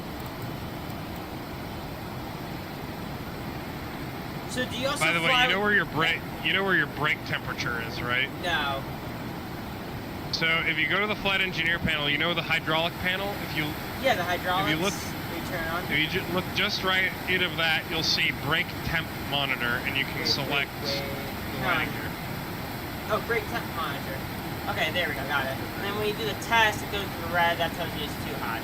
So do you also By the way, you know where your brake temperature is, right? No. So if you go to the flight engineer panel, you know the hydraulic panel? Yeah, the hydraulics. If you look, turn it on. If you look just right of that, you'll see brake temp monitor, and you can select the landing gear. Oh, brake temp monitor. Okay, there we go, got it. And then when you do the test, it goes to the red, that tells you it's too hot.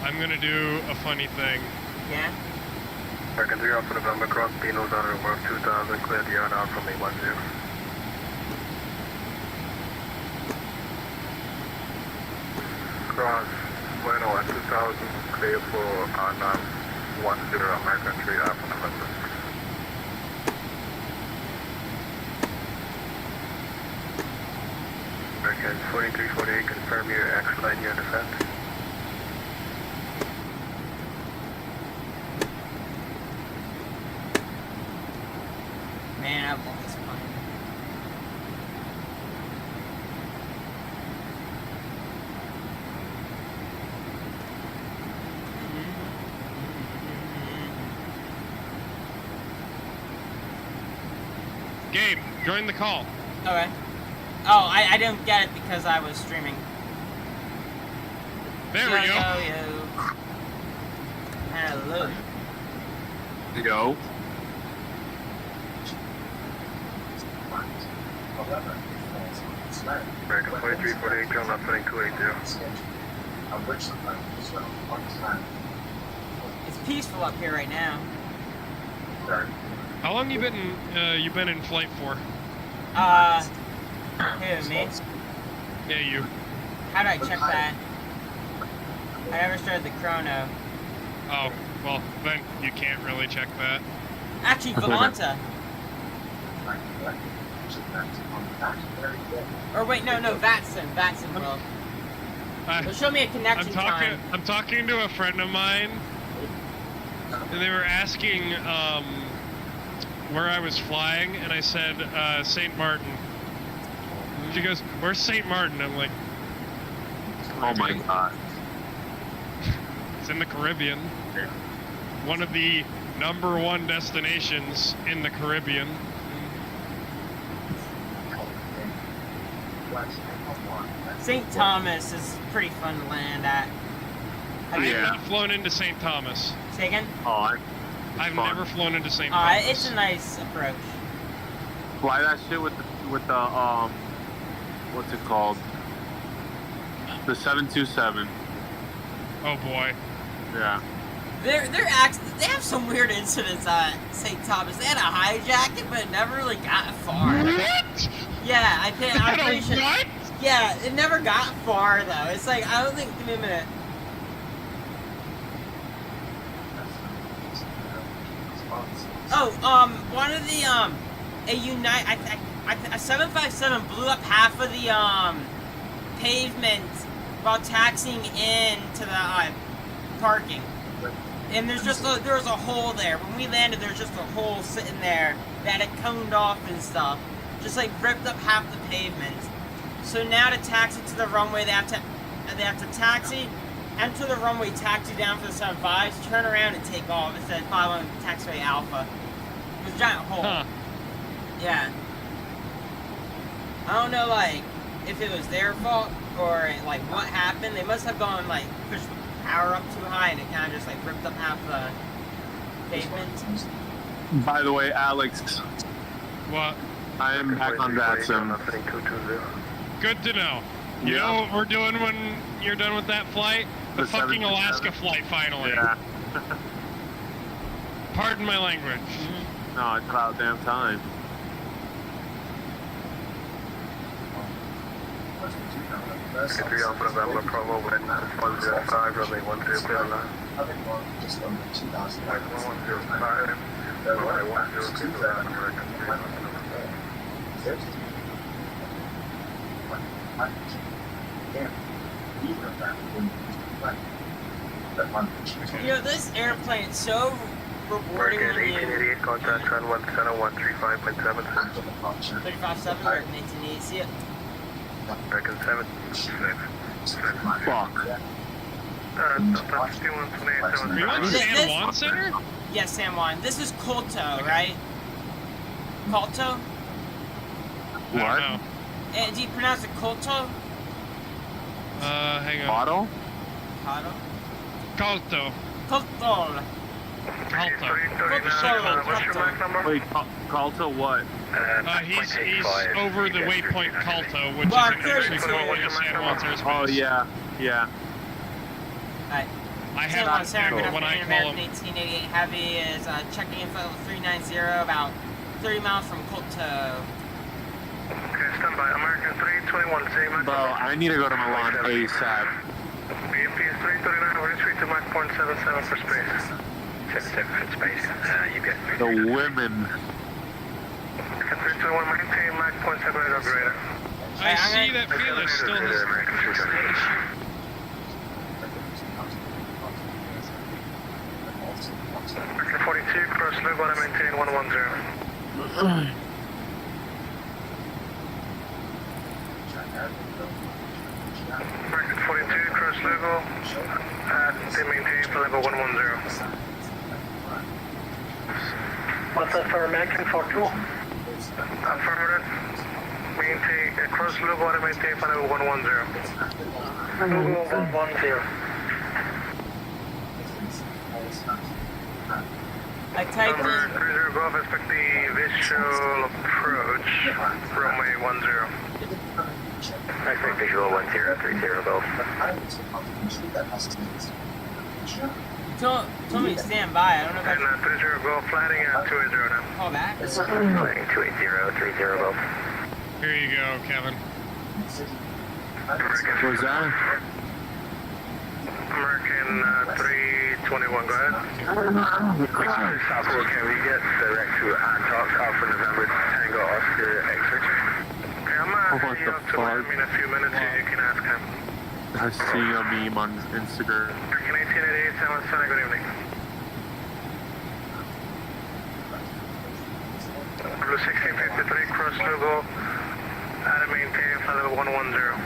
I'm gonna do a funny thing. Yeah? American 3 Alpha November, cross Pinos out of work 2000, clear the yard out from 810. Cross Bueno at 2000, clear for 910 American 3 Alpha November. American American 4348, confirm your expedite your descent. Man, I love this plane. Gabe, join the call. Okay. Oh, I didn't get it because I was streaming. There we go. Yo. Hello. Yo. American 4348, John left running 280. It's peaceful up here right now. How long you been in flight for? Who, me? Yeah, you. How do I check that? I never started the chrono. Oh, well, then you can't really check that. Actually, Volanta. Or wait, no, vatsim. Vatsim will. It'll show me a connection time. I'm talking to a friend of mine, and they were asking where I was flying, and I said St. Martin. She goes, "Where's St. Martin?" I'm like, Oh my god. it's in the Caribbean. One of the #1 destinations in the Caribbean. St. Thomas is pretty fun to land at. I have not flown into St. Thomas. Say again? Oh, I've never flown into St. Thomas. It's a nice approach. Fly that shit with the what's it called? The 727. Oh boy. Yeah. They have some weird incidents at St. Thomas. They had a hijack it, but it never really got far. What? Yeah, I'm pretty sure. What? Yeah, it never got far though. It's like I don't think. Give me a minute. Oh, one of the a 757 blew up half of the pavement while taxiing into the parking. And there's a hole there. When we landed, there's just a hole sitting there that had coned off and stuff, just like ripped up half the pavement. So now to taxi to the runway, they have to taxi, enter the runway, taxi down for the 75s, turn around and take off instead of following taxiway Alpha. It was a giant hole. Huh. Yeah. I don't know, like, if it was their fault or like what happened. They must have gone like pushed power up too high and it kind of just like ripped up half the pavement. By the way, Alex. What? I am back on vatsim. Good to know. You know what we're doing when you're done with that flight? The fucking Alaska flight, finally. Yeah. Pardon my language. No, it's about damn time. Three Alpha November promo wind 105, runway 1009. Just under 2,000. 105, runway 1029, American 3. You know, this airplane is so rewarding American when you... 1888, contact Sun 17135.7. 35.7, American 1888, see it? American 7. Fuck. Are you on San Juan Center? Yes, San Juan. This is Colto, right? Colto? What? Do you pronounce it Colto? Hang on. Otto? Colto? Colto. Colto. Wait, Calto what? He's over the waypoint Calto, which is actually slightly to San Juan airspace. Oh, yeah. Yeah. Alright. I have San Juan, when I call American him. 1888 Heavy is checking info 390, about 30 miles from Colto. Okay, stand by. American 321, same. Bro, I need to go to Milan ASAP. BMP is 339, we're retreat to Mach 0.77 for space. 77 for space, you get The women. 321, maintain Mach 0.78 or greater. I see that Felix still has the issue. American 42, cross loop, want to maintain 110. American 42, cross Lugo, they maintain for level 110. What's that for American 42? Affirmative. Maintain, cross Lugo, want to maintain for level 110. Lugo 110. I typed Number in. 30 Golf, expect the visual approach, runway 10. Expect visual 1030 Golf. Told me to stand by. I don't know if And 30 Golf, flatting at 280 now. call back. Flying 28030 Golf. Here you go, Kevin. Where's that? American 321, go ahead. Southward, can we get direct to Antalk, Alpha November, Tango, Oscar, X-Ray? Okay, I'm gonna see you up to Miami in a few minutes here, you can ask him. I see a meme on Instagram. American 1888, San Francisco, good evening. Blue 1653, cross Lugo, add and maintain flight level 110.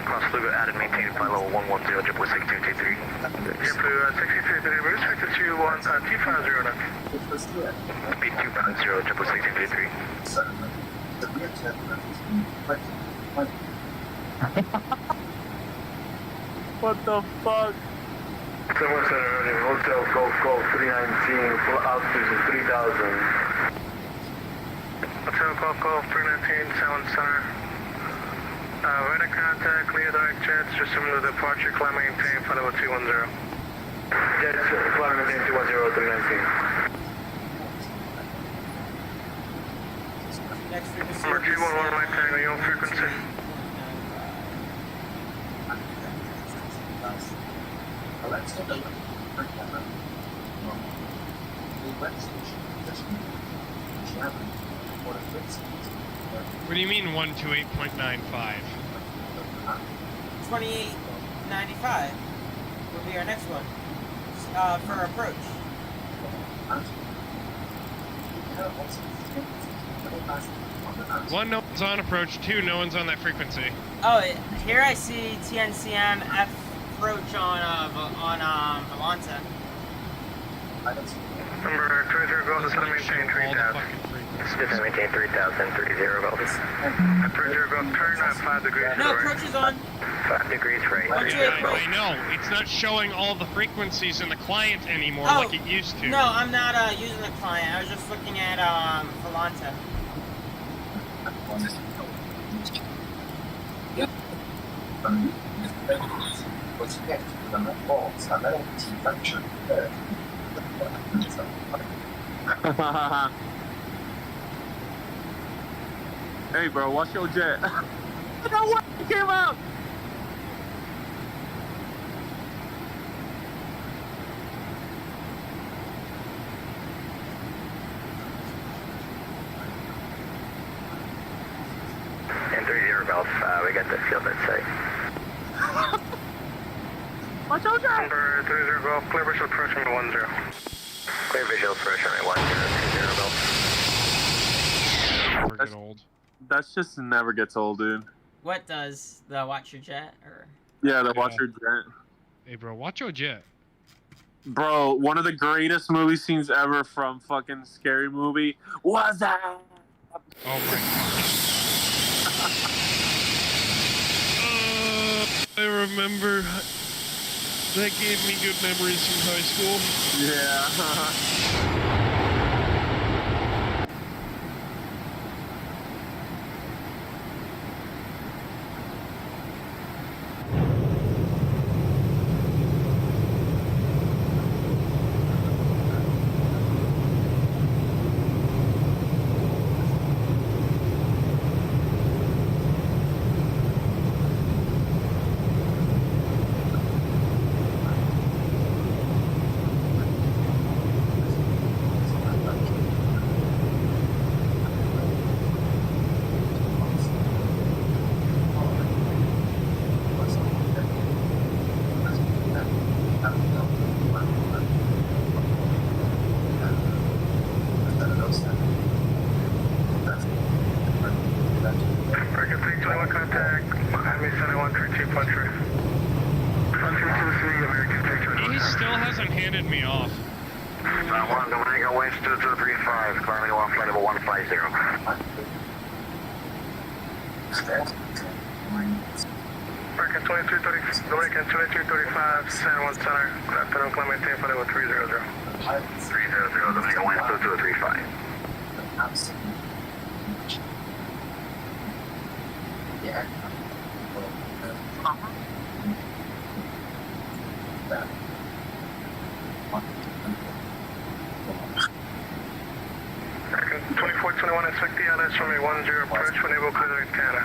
Cross Lugo, added, maintain flight level 110, JetBlue 6223. JetBlue 6223, we're expected to 250 now. Speed 250, JetBlue 6223. What the fuck? Someone said earlier, Hotel Golf 319, full altitude is 3000. Hotel Golf 319, Sound Center. Radar contact, clear direct jets, resume the departure, climb maintain, flight level 210. Jets, climb maintain 210, 319. Next frequency. Number 311, right tango, your own frequency. What do you mean 128.95? 2895 will be our next one. For approach. One, no one's on approach. Two, no one's on that frequency. Oh, here I see TNCM F approach on Volanta. Number 30 Golf is going to maintain 3000. It's going to maintain 3000, 30 Golf. 30 Golf, turn at 5 degrees No, right. approach is on. 5 degrees right. What's your approach? I know. It's not showing all the frequencies in the client anymore Oh, like it used to. No, I'm not using the client. I was just looking at Volanta. Hey, bro, watch your jet. No way, it came out. And 30 Golf, we got the field at sight. Watch your jet. Number 30 Golf, clear visual approach on 10. Clear visual approach on 10, 30 Golf. We're getting old. That just never gets old, dude. What does the watch your jet or? Yeah, the watch your jet. Hey, bro, watch your jet. Bro, one of the greatest movie scenes ever from fucking Scary Movie was that. Oh my gosh. I remember. That gave me good memories from high school. Yeah. contact, Miami 7132.3. 132 American Victor. He still hasn't handed me off. 1 Domingo West 2235, climbing along flight level 150. American 2230, Dominican 2235, San Juan Center, good afternoon, climb maintain flight level 300. 300, Domingo West 2235. Yeah. American 2421, expect the LS from a 10 approach when able to clear Canada.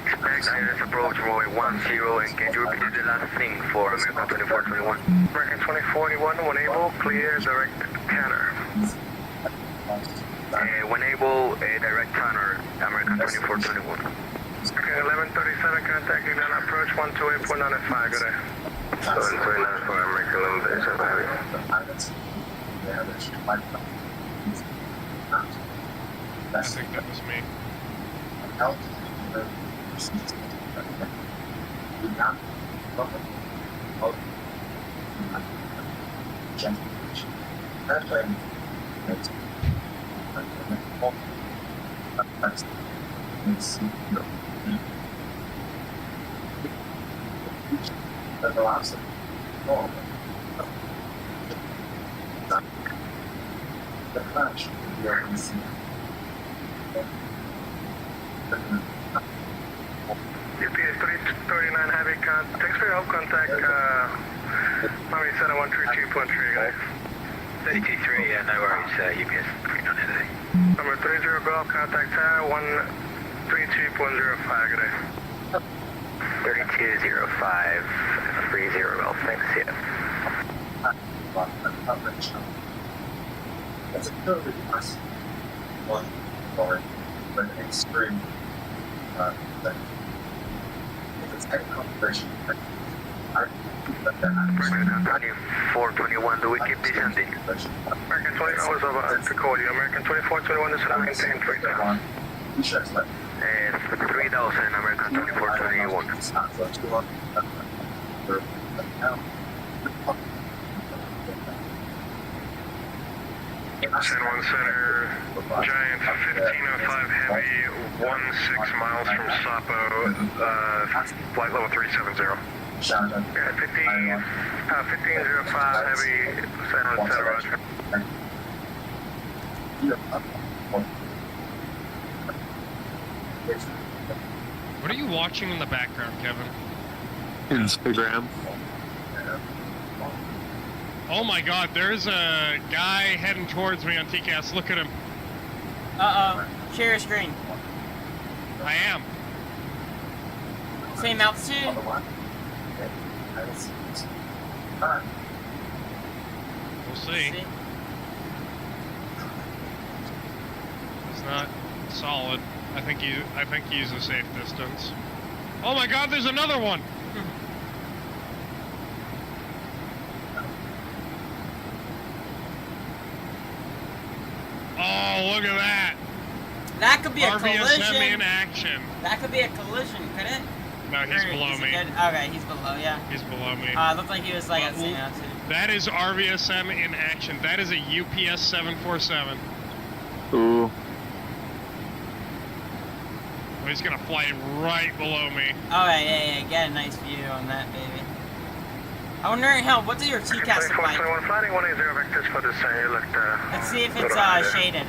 Expect ILS approach runway 10, and can you repeat the last thing for American 2421? American 2041, when able, clear direct Canada. When able, direct counter, American 2421. Okay, 1137, contact Union approach 128.95, good day. 729 American 1137. I think that was me. UPS 339 heavy contact. Thanks for your help. Contact Miami 7132.3, guys. 32-3, yeah, no worries, UPS 39 heavy. Number 30 Golf, contact tower 132.05, good day. 3205, 30 Golf, thanks, yeah. That's a really nice one for an extreme thing. If it's technical version, I think that American 2421, do we keep descending? American 20, I was about to call you. American 2421, this is maintain 3000. 3000, American 2421. San Juan Center, Giant 1505 Heavy, 16 miles from Sapo, flight level 370. Yeah, 1505 Heavy, San Juan Center, roger. What are you watching in the background, Kevin? Instagram. Oh my god, there's a guy heading towards me on TCAS. Look at him. Uh-oh. Share your screen. I am. Same altitude? We'll see. It's not solid. I think he's a safe distance. Oh my god, there's another one! Oh, look at that! That could be a RVSM collision. in action. That could be a collision, could it? No, he's below me. Okay, he's below, yeah. He's below me. Looked like he was like at the same altitude. That is RVSM in action. That is a UPS 747. Ooh. Oh, he's gonna fly right below me. Yeah, get a nice view on that, baby. I wonder how, what do your TCAS look like? 2421, flying 180 vectors for the sun, you looked, Let's see if it's shaded.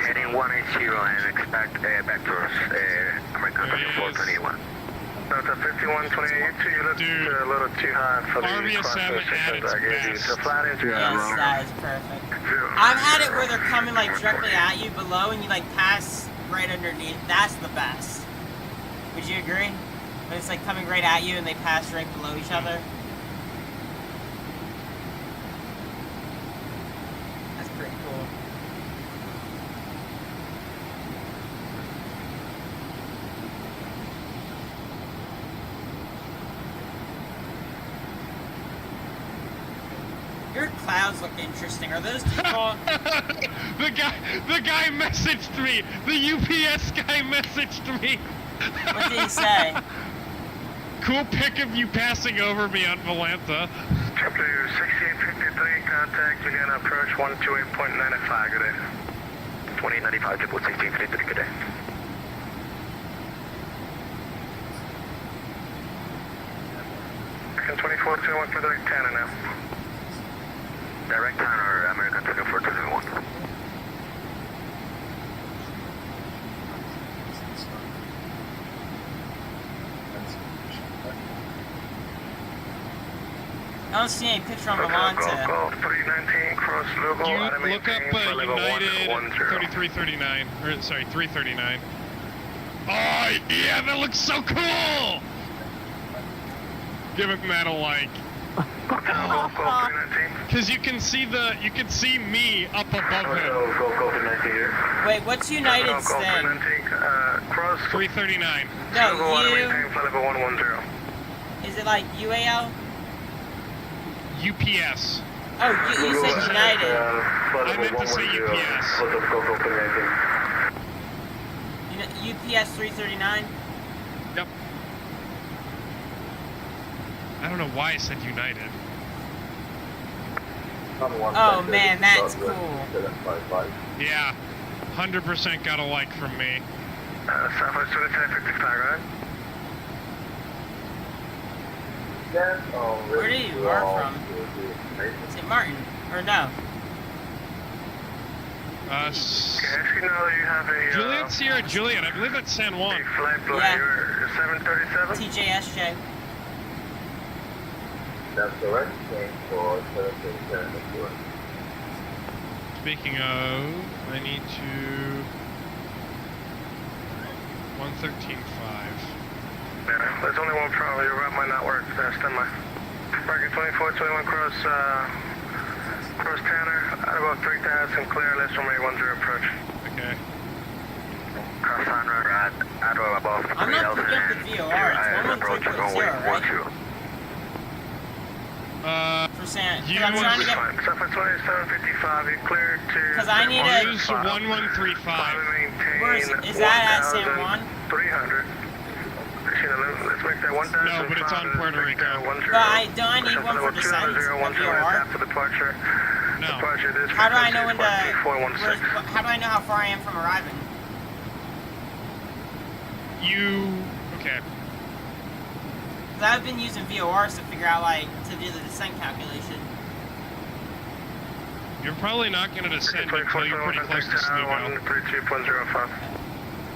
Heading 180 and expect vectors, American 2421. Delta 5128, you looked a little too high for the RVSM at its best. So flat into Yes, that is perfect. I've had it where they're coming like directly at you below and you like pass right underneath. That's the best. Would you agree? When it's like coming right at you and they pass right below each other. That's pretty cool. Your clouds look interesting. Are those people? The guy messaged me. The UPS guy messaged me. What did he say? Cool pic of you passing over me on Volanta. JetBlue 6853, contact Juliana approach 128.95, good day. 2895, JetBlue 6853, good day. American 2421 for direct Tanner now. Direct Tanner, American 2421. I don't see any picture on Volanta. Golf 319, cross logo. You look up United 3339, or sorry, 339. Oh yeah, that looks so cool! Give him that a like. Cause you can see me up above him. Wait, what's United's thing? 339. No, is it like UAL? UPS. Oh, you said United. I meant to say UPS. UPS 339? Yep. I don't know why I said United. Oh man, that's cool. Yeah, 100% got a like from me. Southwest 2555, right? Where do you are from? St. Martin? Or no? Juliet Sierra Juliet, I believe that's San Juan. Yeah. 737? TJSJ. That's correct. For 737. Speaking of, I need to 113.5. Yeah, there's only one problem. Your route might not work. Stand by. Market 2421 cross Tanner. At about 3,000 clear. Less from a 10 approach. Okay. Cross Tanner at or above 3,000. I'm not picking up the VOR. It's 113.0, right? For San. I'm trying to get. Southwest 2755. You clear to. Because I need a. Use 1135. Where is it? Is that at San Juan? 300. Let's make that 1,000. No, but it's on Puerto Rico. But I need one for descent. VOR. Departure. No. How do I know when to? How do I know how far I am from arriving? Okay. Because I've been using VORs to figure out, like, to do the descent calculation. You're probably not going to descend until you're pretty close to Snowball.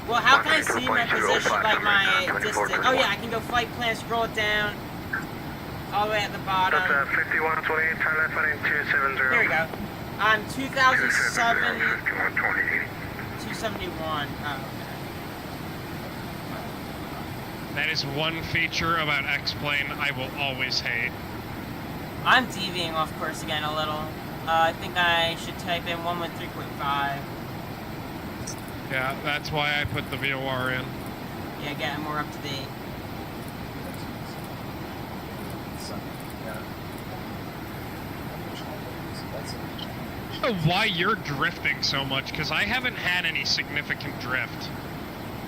Well, how can I see my position, like my distance? Oh yeah, I can go flight plan, scroll it down, all the way at the bottom. 5128, turn left heading 270. Here we go. I'm 2007, 271. Oh, okay. That is one feature about X-Plane I will always hate. I'm deviating off course again a little. I think I should type in 113.5. Yeah, that's why I put the VOR in. Yeah, getting more up to date. I don't know why you're drifting so much, because I haven't had any significant drift.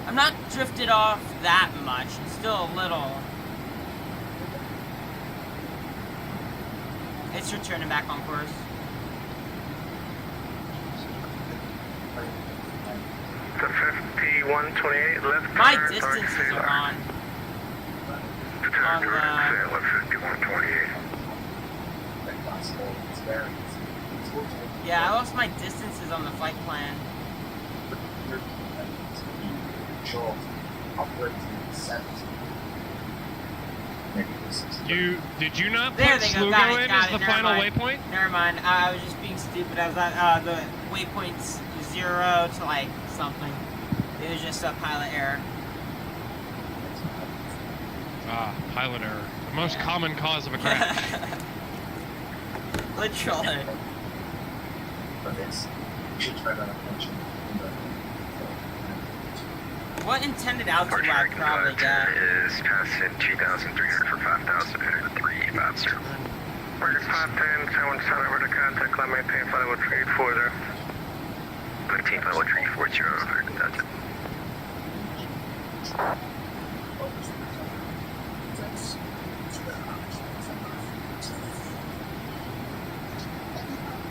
I'm not drifted off that much. It's still a little. It's returning back on course. The 5128 left. My distances are on. The 5128. Yeah, I lost my distances on the flight plan. Did you not put there they go, Slugo in as the Never final mind. waypoint? Never mind. I was just being stupid. I was at the waypoint's 0 to like something. It was just a pilot error. Ah, pilot error. The most common cause of a crash. Literally. What intended altitude do I probably get? Is passing 2,300 for 5,000 at 350. Market 510, 71 over to contact, climb maintain, flight with 840. maintain flight 1340, that's it.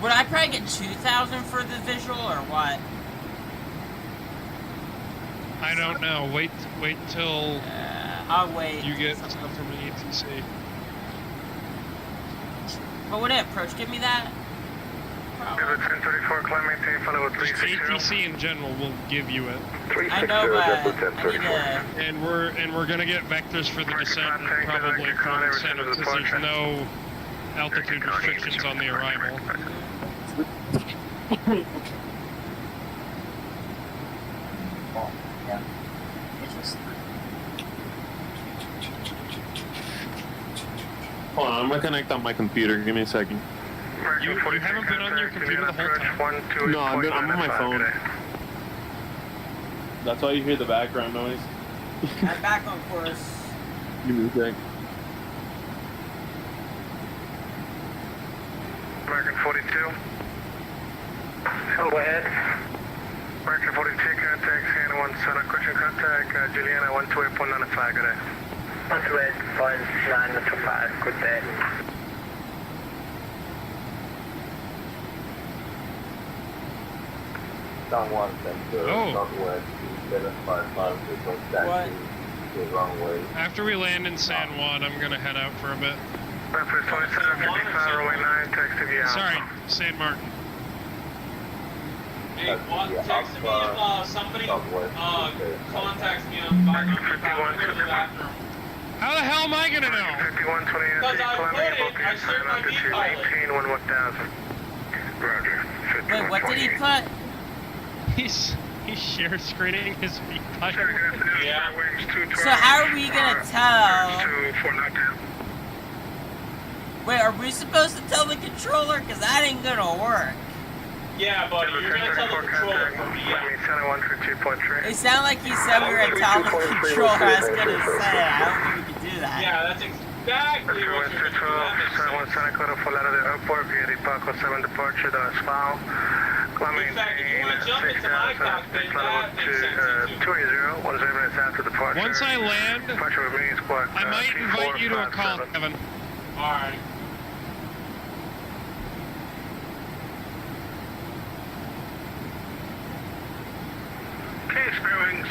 Would I probably get 2,000 for the visual or what? I don't know. Wait till I'll wait. you get stuff from the ETC. But would it approach give me that? Probably. 1034, climb maintain flight level Just 360. ATC in general will give you it. I know, but I need to... And we're gonna get vectors for the descent probably from incentive because there's no altitude restrictions on the arrival. Hold on, I'm gonna connect on my computer. Give me a second. You haven't been on your computer the whole time? No, I'm on my phone. That's why you hear the background noise. I'm back on course. Give me a sec. American 42. Go ahead. American 42, contact Hannah 17, question contact Juliana 128.95, good day. 128.95, good day. Downwind center, northwest, 755, What? the wrong way. After we land in San Juan, I'm gonna head out for a bit. Memphis 2755, runway 9, text to you. Sorry, San Martin. Hey, what? Text me if somebody contacts me on 500 pounds to the bathroom. How the hell am I gonna know? 5128, Because I put it, I shared my meat pilot. maintain 1000. Roger. Wait, what did he put? He's share screening his feet pilot. Yeah. So how are we gonna tell? Wait, are we supposed to tell the controller? Cause that ain't gonna work. Yeah, buddy, you're gonna tell the controller for me. It sounded like he said we were gonna tell the controller. I was gonna say, I don't think we could do that. Yeah, that's exactly what you're gonna do. In fact, if you want to jump into my cockpit, that makes sense too. Once I land, I might invite you to a call, Kevin. Alright. Okay, spare wings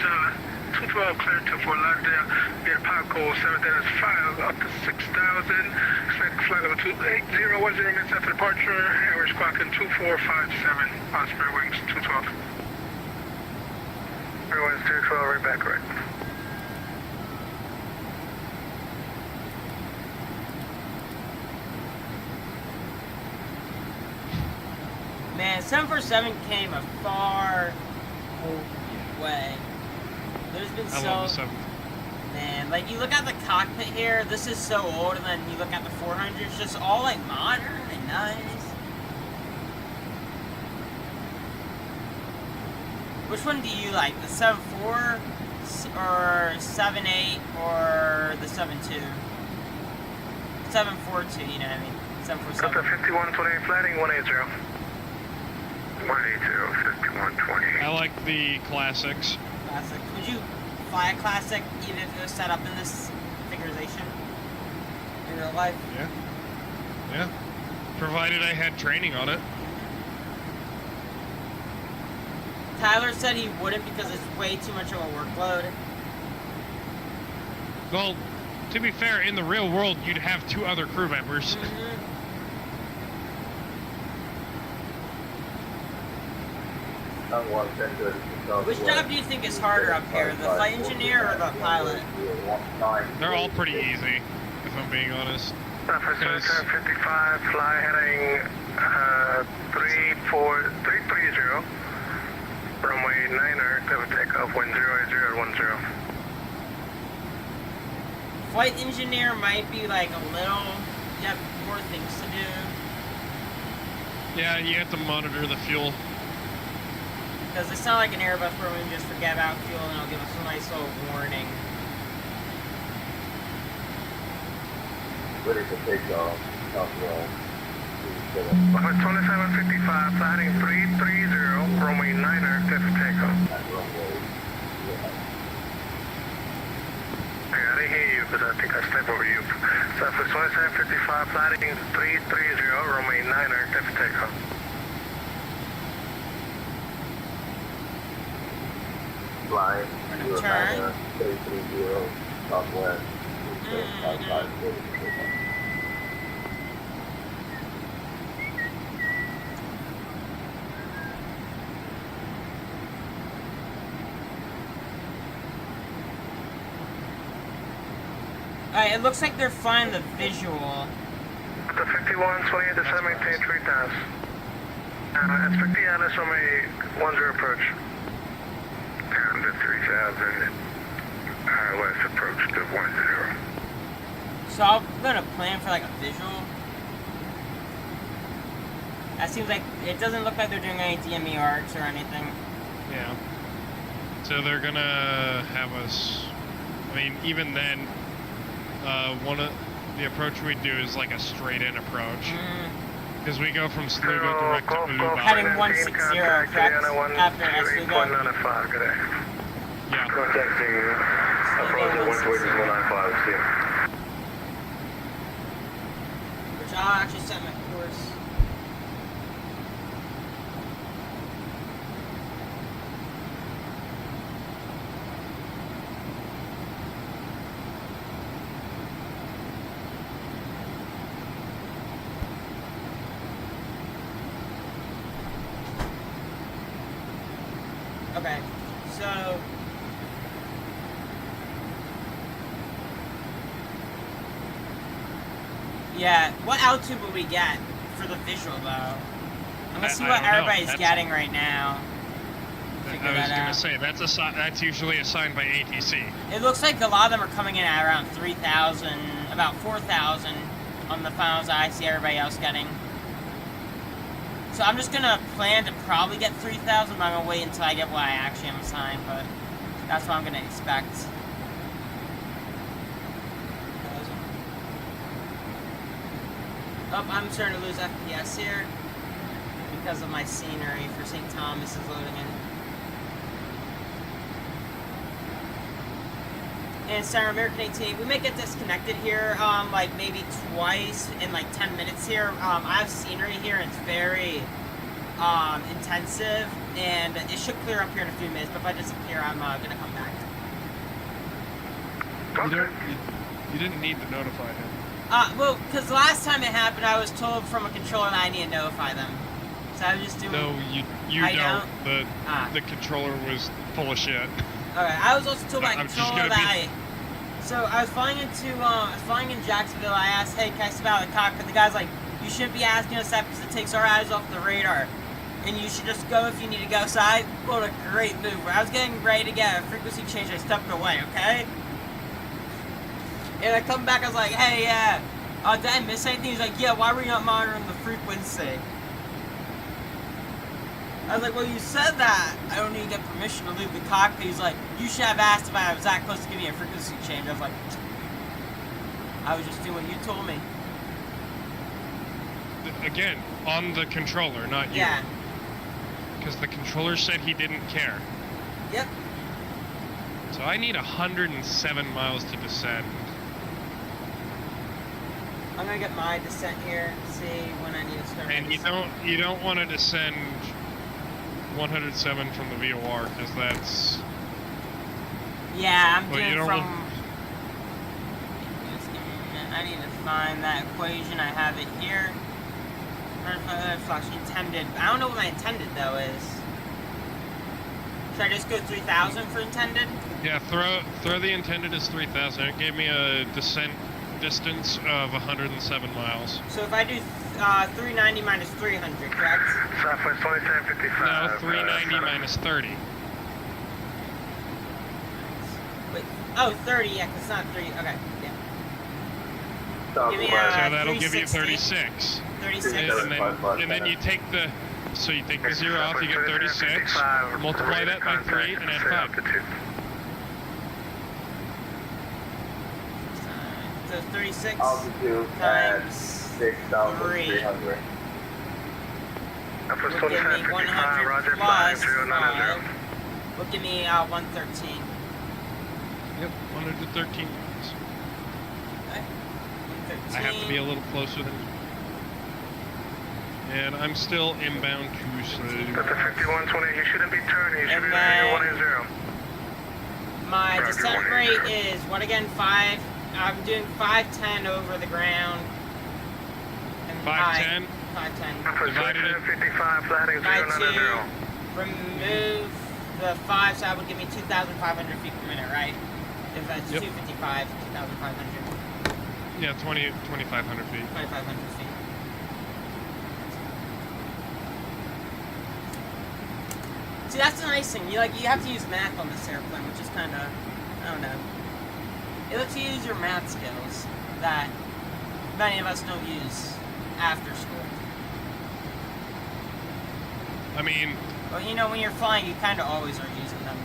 212 clear to Fort Lauderdale. Get a power code 7-5 up to 6,000. Expect flight level 280, 10 minutes after departure. Average clocking 2457 on spare wings 212. Spare wings 212, right back right. Man, 747 came a far way. There's been I love the 7. Man, like you look at the cockpit here, this is so old, and then you look at the 400, it's just all like modern and nice. Which one do you like, the 7.4 or 7.8 or the 7.2? 7.42, you know what I mean? 747. Delta 5128, flighting 180. 180, 5120. I like the classics. Classic. Would you fly a classic even if it was set up in this configuration in real life? Yeah. Yeah. Provided I had training on it. Tyler said he wouldn't because it's way too much of a workload. Well, to be fair, in the real world, you'd have 2 other crew members. Which job do you think is harder up here, the flight engineer or the pilot? They're all pretty easy, if I'm being honest. Because 55, fly heading 330, runway 9er, cover takeoff 108010. Flight engineer might be like a little, you have more things to do. Yeah, you have to monitor the fuel. Because it's not like an Airbus where we can just forget about fuel and it'll give us a nice little warning. Ready to take off, southwell. 2755, flying 330, runway 9er, only hear you because I think I stepped over you. Southwest 2755, flighting 330, runway 9er, left takeoff. Flying Turn. 330, southwest. 55, Alright, it looks like they're flying the visual. The 5128 to 7maintain 3000. Expect the Atlas from a 10 approach. Down to 3000. West approach to 10. So I'm gonna plan for like a visual. That seems like, it doesn't look like they're doing any DME arcs or anything. Yeah. So they're gonna have us, I mean, even then, one of the approach we do is like a straight in approach. Because we go from Slugo direct to Uluba. Heading 160, correct? After Slugo. Good day. Yeah. Contacting approach at 120.195, see. Which I'll actually set my course. Okay, so yeah, what altitude will we get for the visual though? I'm gonna see what everybody's getting right now. Figure I was that gonna out. say that's usually assigned by ATC. It looks like a lot of them are coming in at around 3,000, about 4,000 on the finals I see everybody else getting. So I'm just gonna plan to probably get 3,000, but I'm gonna wait until I get what I actually am assigned, but that's what I'm gonna expect. Oh, I'm starting to lose FPS here because of my scenery for St. Thomas is loading in. And Sarah American 18, we may get disconnected here, like maybe twice in like 10 minutes here. I have scenery here and it's very intensive and it should clear up here in a few minutes, but if I disappear, I'm gonna come back. You didn't need to notify him. Well, because last time it happened, I was told from a controller that I need to notify them. So I was just doing... No, you don't. The controller was full of shit. Okay, I was also told by a controller that So I was flying in Jacksonville. I asked, hey, can I step out of the cockpit? The guy's like, you shouldn't be asking us that because it takes our eyes off the radar. And you should just go if you need to go. So I pulled a great move. Where I was getting ready to get a frequency change, I stepped away, okay? And I come back, I was like, hey, did I miss anything? He's like, yeah, why were you not monitoring the frequency? I was like, well, you said that I don't need to get permission to leave the cockpit. He's like, you should have asked if I was that close to giving me a frequency change. I was like, I was just doing what you told me. Again, on the controller, not you. Yeah. Because the controller said he didn't care. Yep. So I need 107 miles to descend. I'm gonna get my descent here, see when I need to start. And you don't want to descend 107 from the VOR because that's. Yeah, I'm doing from. Just give me a minute. I need to find that equation. I have it here. Intended. I don't know what my intended though is. Should I just go 3,000 for intended? Yeah, throw the intended as 3,000. It gave me a descent distance of 107 miles. So if I do 390 minus 300, correct? Southwest 2755. No, 390 minus 30. Wait, oh, 30, yeah, because it's not 3, okay, yeah. Give me so that'll give you 36. 36. And then you take the, so you take the 0 off, you get 36, multiply that by 3, and add 5. So 36 altitude times 6,300. Will give me 100 plus 5. Will give me 113. Yep, 113 miles. I have to be a little closer than. And I'm still inbound to That's a 5120. You shouldn't be turning. You should be turning 180. My descent rate is what again? 5. I'm doing 510 over the ground. 510. 510. Divided it. 55 flatting 090. Remove the 5, so that would give me 2,500 feet per minute, right? If that's 255, 2,500. Yeah, 2,500 feet. 2,500 feet. See, that's the nice thing. You have to use math on this airplane, which is kind of, I don't know. It lets you use your math skills that many of us don't use after school. I mean, well, you know, when you're flying, you kind of always are using them.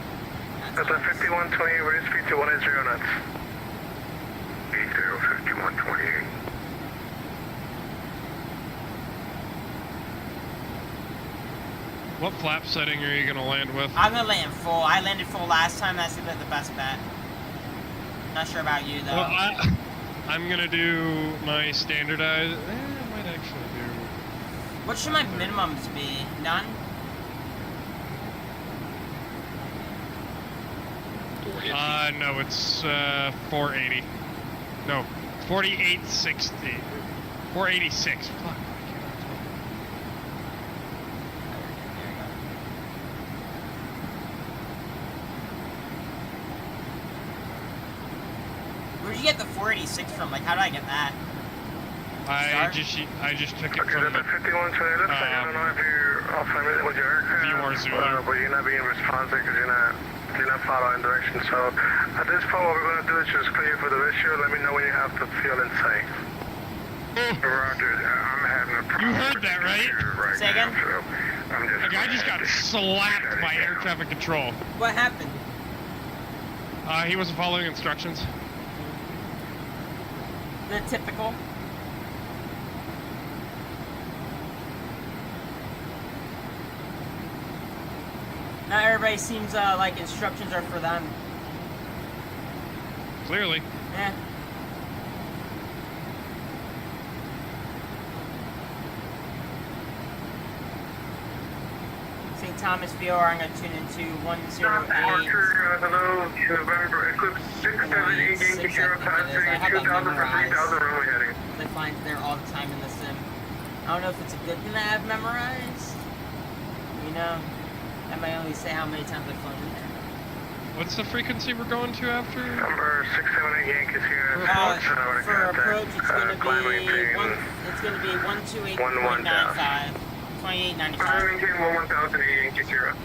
That's a 5120. Raise speed to 180 knots. 5128. what flap setting are you gonna land with? I'm gonna land full. I landed full last time. That's the best bet. Not sure about you though. Well, I'm gonna do my standardized. I might actually do. What should my minimums be? None? No, it's 480. No, 4860. 486. Fuck. Where'd you get the 486 from? Like, how did I get that? I just took it from the 5120. Looks like I don't know if you're off limit with your aircraft, but you're not being responsive because you're not following directions. So at this point, what we're going to do is just clear for the ratio. Let me know when you have the fuel in sight. Roger, I'm having a problem. You heard that, right? Say again? The guy just got slapped by air traffic control. What happened? He wasn't following instructions. The typical. Not everybody seems like instructions are for them. Clearly. Yeah. St. Thomas VOR, I'm going to tune into 108. Hello, November, Eclipse 678 Yankee 053, 2000 for 3000 runway heading. I find there all the time in the sim. I don't know if it's a good thing that I have memorized. You know, I might only say how many times I've flown in there. What's the frequency we're going to after? Number 678 Yankees here. For approach, it's going to be 128.95. 2895. Maintain 1000 Yankee 0.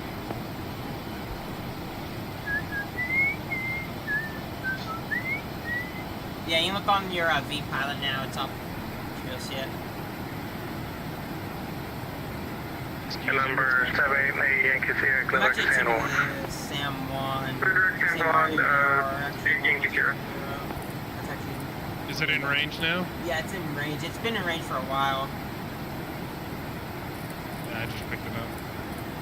Yeah, you look on your V pilot now, it's up. You'll see it. Number 788 Yankees here, Clear San Juan. Sam 1. San Juan, Yankee 0. Is it in range now? Yeah, it's in range. It's been in range for a while. Yeah, I just picked it up.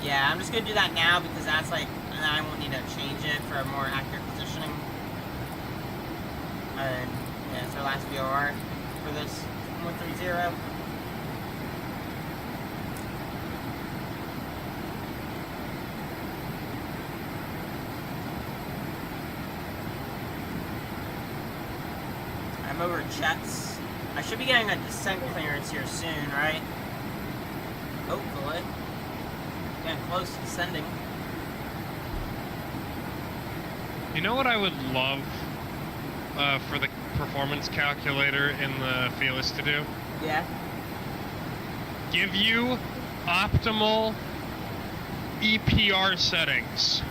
Yeah, I'm just going to do that now because that's like, I won't need to change it for a more accurate positioning. And yeah, it's our last VOR for this 130. I'm over Chet's. I should be getting a descent clearance here soon, right? Hopefully. Getting close to descending. You know what I would love for the performance calculator in the Fearless to do? Yeah. Give you optimal EPR settings.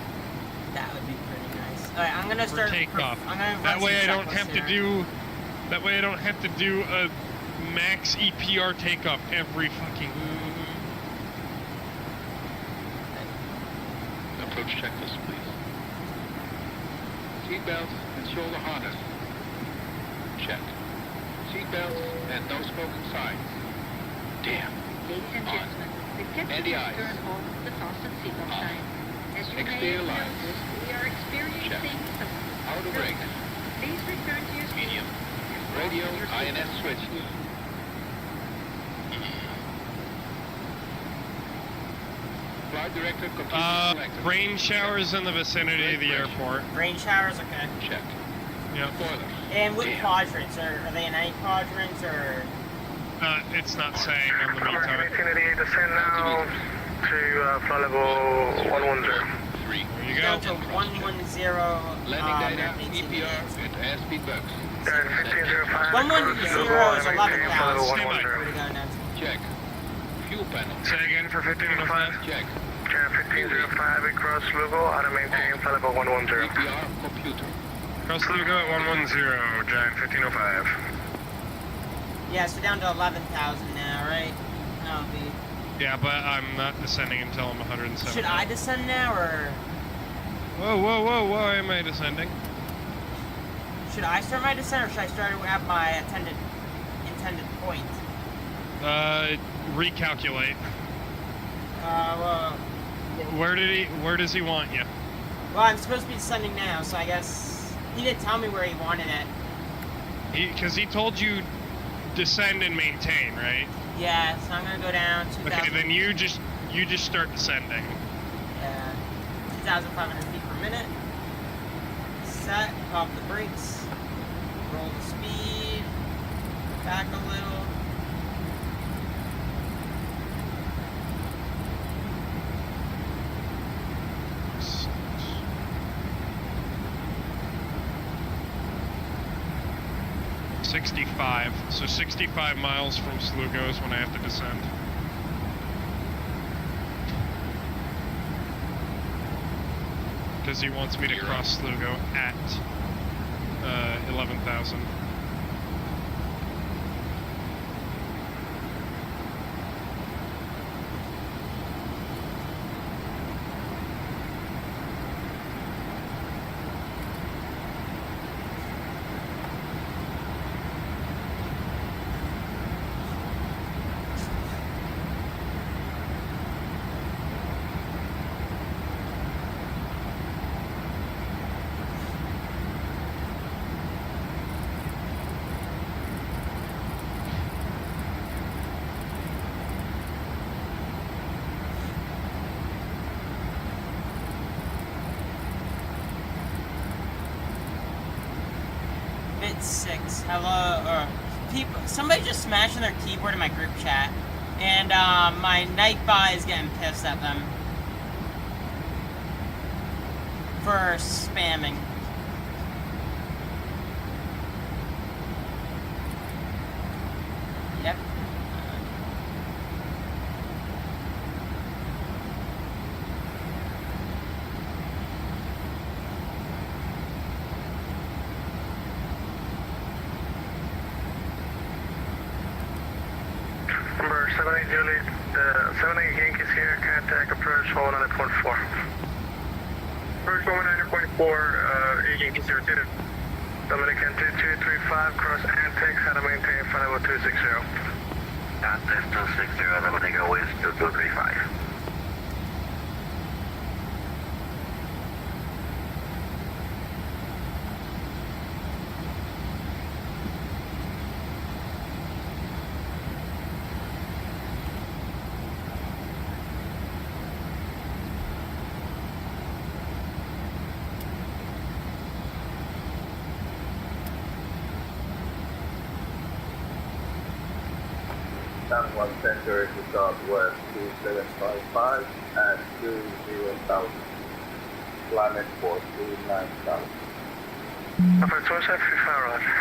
That would be pretty nice. Alright, I'm gonna start takeoff. I'm that gonna way I don't have to do. That way I don't have to do a max EPR takeoff every fucking. Approach checklist, please. Seatbelt and shoulder harness. Check. Seatbelt and no smoking signs. Damn. Ladies and gentlemen, the captain has turned on the fasten seatbelt sign. As you may have noticed, we are experiencing some outer brake. Please return to your seat. Medium. Radio INS switch. Flight director continues selected. Rain showers in the vicinity of the airport. Rain showers, okay. Check. Yep. Spoilers. And what quadrants? Are they in any quadrants or? It's not saying on the meantime. Kennedy, descend now to flight level 110. There you go. Down to 110. Landing data, EPR, and airspeed bugs. 1505. 110 is 11,000. Stand by. Where to go next? Check. Fuel panel. Say again for 1505. Check. Jan 1505 across Lugo, how to maintain flight level 110. EPR computer. Cross Lugo at 110, Giant 1505. Yeah, so down to 11,000 now, right? That'll be. Yeah, but I'm not descending until I'm 107. Should I descend now, or? Whoa, whoa, whoa, why am I descending? Should I start my descent, or should I start at my intended point? Recalculate. Well. Where does he want you? Well, I'm supposed to be descending now, so I guess he didn't tell me where he wanted it. Because he told you descend and maintain, right? Yeah, so I'm gonna go down 2,000. Okay, then you just start descending. Yeah, 2,500 feet per minute. Set, pop the brakes, roll the speed, back a little. So 65 miles from Slugo is when I have to descend. Because he wants me to cross Slugo at 11,000. Bit 6. Hello, people. Somebody just smashing their keyboard in my group chat, and my Nightbot is getting pissed at them for spamming. Yep. Number 78 Juliet, 78 Yankees here, contact approach 109.4. Approach 109.4, Yankees 02. Dominican 2235, cross Antex, how to maintain flight level 260. Antex 260, Dominican West 2235. San Juan Center to southwest 2755 and 20,000. Planet 429,000. Upper 2755, roger.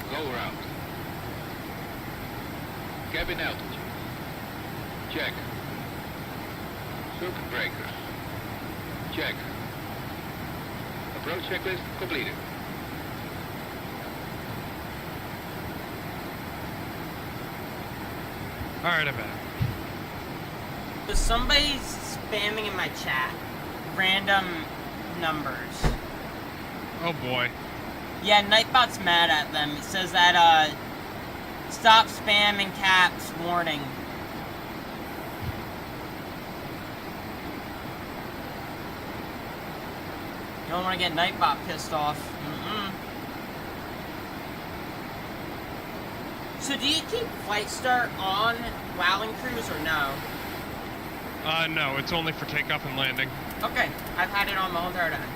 Go route. Cabin altitude. Check. Circuit breakers. Check. Approach checklist completed. Alright, I'm back. So somebody's spamming in my chat random numbers. Oh boy. Yeah, Nightbot's mad at them. It says that Stop spamming caps. Warning. You don't want to get Nightbot pissed off. So do you keep Flight Start on while in cruise or no? No, it's only for takeoff and landing. Okay, I've had it on the whole entire time.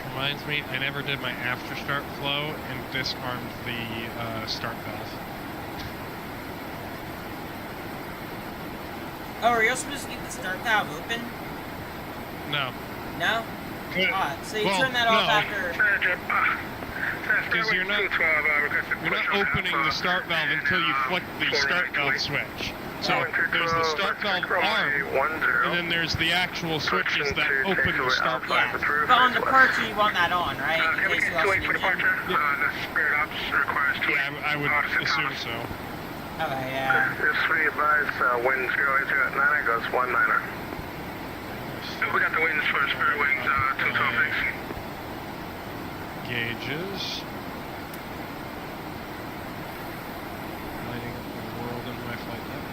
Reminds me, I never did my after start flow and disarmed the start valve. Oh, are you supposed to keep the start valve open? No. No? So you turn that off after... Because you're not opening the start valve until you flick the start valve switch. So there's the start valve arm, and then there's the actual switches that open the start valve. But on the Percher, you want that on, right? In case you also need Yeah, I would assume so. Okay, yeah. Just re-advise wind 080 at 9 goes 19er. We got the winds for Spirit Wings 212 things. Gauges. Lighting up the world in my flight deck.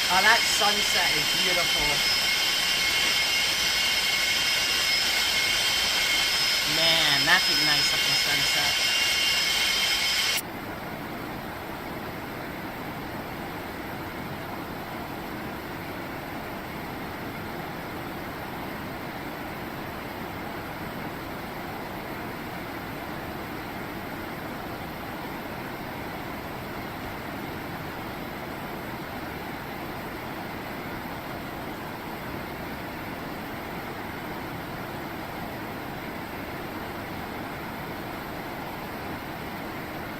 Oh, that sunset is beautiful. Man, that's a nice looking sunset.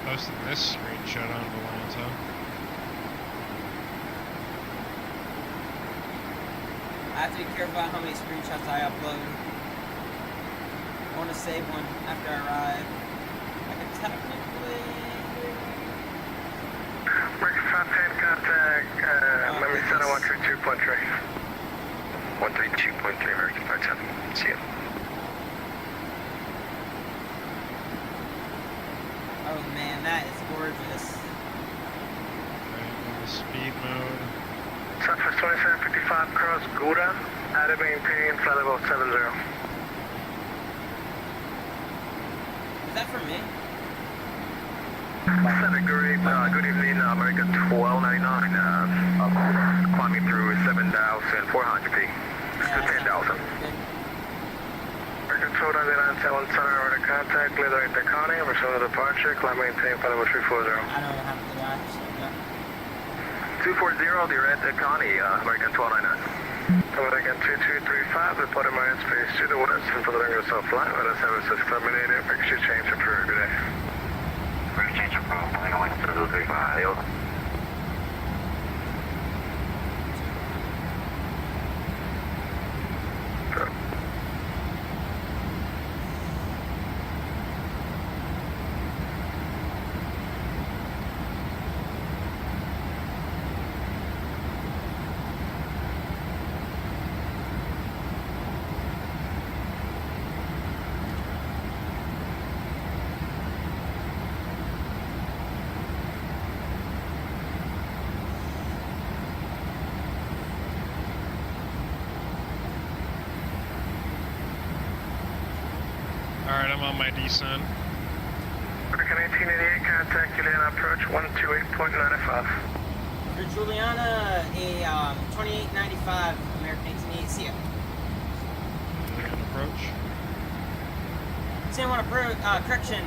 Posted this screenshot on Volanta. I have to be careful about how many screenshots I upload. I want to save one after I arrive. I can technically... Microsoft hand contact, memory center 132.3. 132.3, American 57. See ya. Oh man, that is gorgeous. Right, speed mode. Southwest 2755 cross Gouda, out of maintain, flight level 70. Is that for me? 7 great, good evening, American 1299, climbing through 7,400 feet to 10,000. American 1299, 7 center, order contact, leader at the Connie, resume the departure, climb maintain, flight level 340. I don't have to watch, so yeah. 240, you're at the Connie, American 1299. American 2235, reporting my airspace to the west, and following yourself flight, weather services terminated, make change approved, good day. Change approved, going 2235, Alright, I'm on my descent. American 1888, contact Juliana approach 128.95. For Juliana, a 2895 American 1888, see ya. Juliana approach. St. Martin approach, correction,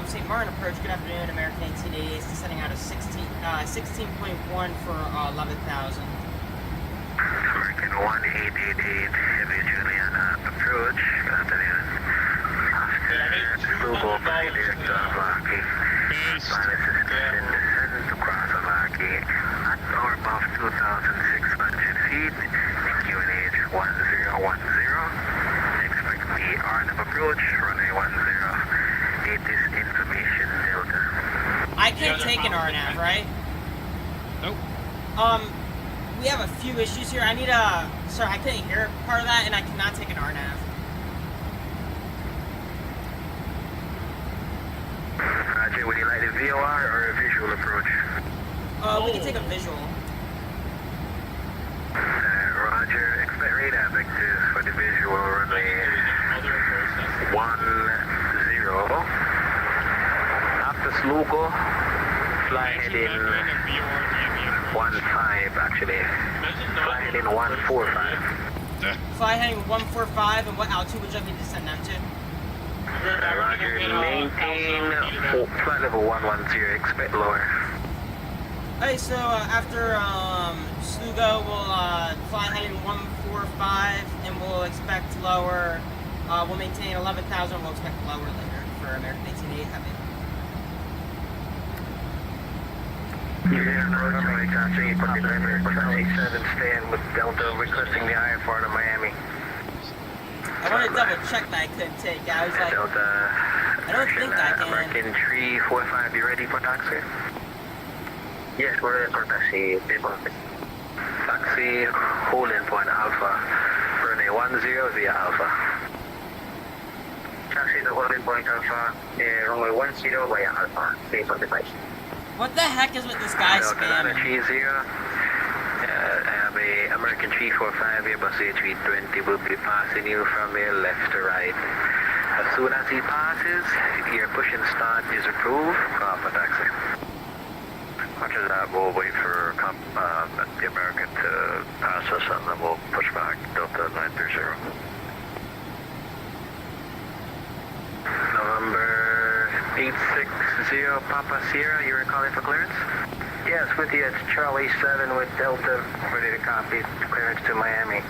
St. Martin approach, good afternoon, American 1888, descending out of 16.1 for 11,000. American 1888, heavy Juliana approach, good afternoon. $200 Google, based. Descend to cross Alaki at or above 2,600 feet. QNH 1010. Expect the RNAV approach, runway 10. It is information Delta. I can't take an RNAV, right? Nope. We have a few issues here. I need a... Sorry, I couldn't hear part of that, and I cannot take an RNAV. Roger, would you like a VOR or a visual approach? We can take a visual. Roger, expect radar vectors for the visual runway 10. After Slugo, fly heading 15 actually. Fly heading 145. Fly heading 145, and what altitude would you like me to descend down to? Roger, maintain flight level 110, expect lower. Okay, so after Slugo, we'll fly heading 145, and we'll expect lower. We'll maintain 11,000. We'll expect lower later for American 1888 Heavy. Yeah, no, runway taxi, Papa 87, stand with Delta, requesting the IFR to Miami. I want to double check that I couldn't take. I was like, Delta, I don't think I can. American 345, you ready for taxi? Yes, we're ready for taxi. Taxi, holding point Alpha. Runway 10 via Alpha. Taxi to holding point Alpha, runway 10 via Alpha. Please on device. What the heck is with this guy spamming? American 345, Airbus A320 will be passing you from your left to right. As soon as he passes, your push and start is approved. Alpha taxi. After that, we'll wait for the American to pass us, and then we'll push back Delta 930. November 860 Papa Sierra, you were calling for clearance? Yes, with you, it's Charlie 7 with Delta, ready to copy clearance to Miami.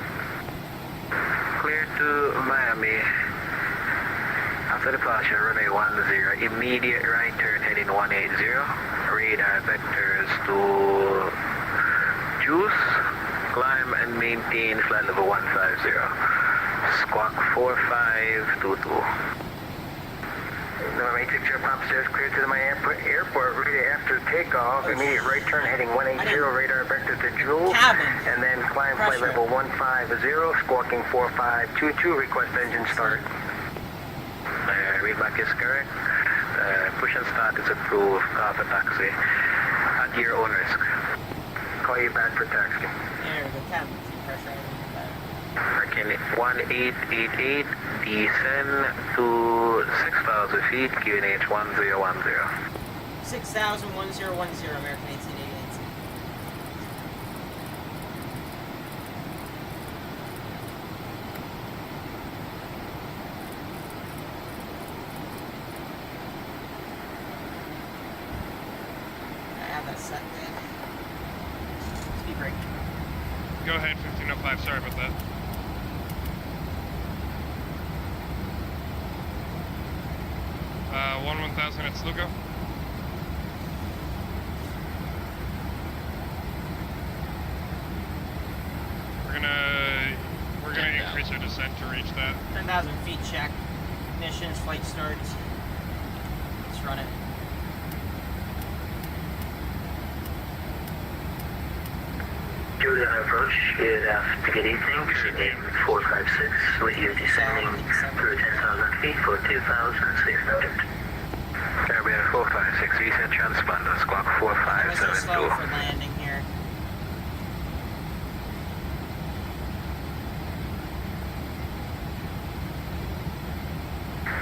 Clear to Miami. After departure, runway 10, immediate right turn heading 180, radar vectors to juice, climb and maintain flight level 150, squawk 4522. Number 860 Papa Stairs, clear to the Miami Airport, ready after takeoff. Immediate right turn heading 180, radar vector to Jules. And then climb flight level 150, squawking 4522, request engine start. Readback is correct. Push and start is approved. Alpha taxi. At your own risk. Call you back for taxi. There we go, cabin. Pressure. American 1888, descend to 6,000 feet, QNH 1010. 6,000, 1010, American 1888. I have that set there. Speed brake. Go ahead, 1505, sorry about that. 1000 at Slugo. We're gonna increase our descent to reach that. 10,000 feet check. Missions, flight starts. Let's run it. Julian approach, good evening, Sydney 456, with you descending through 10,000 feet for 2,600. Gabriele 456, recent transponder, squawk 4572. Slow for landing here.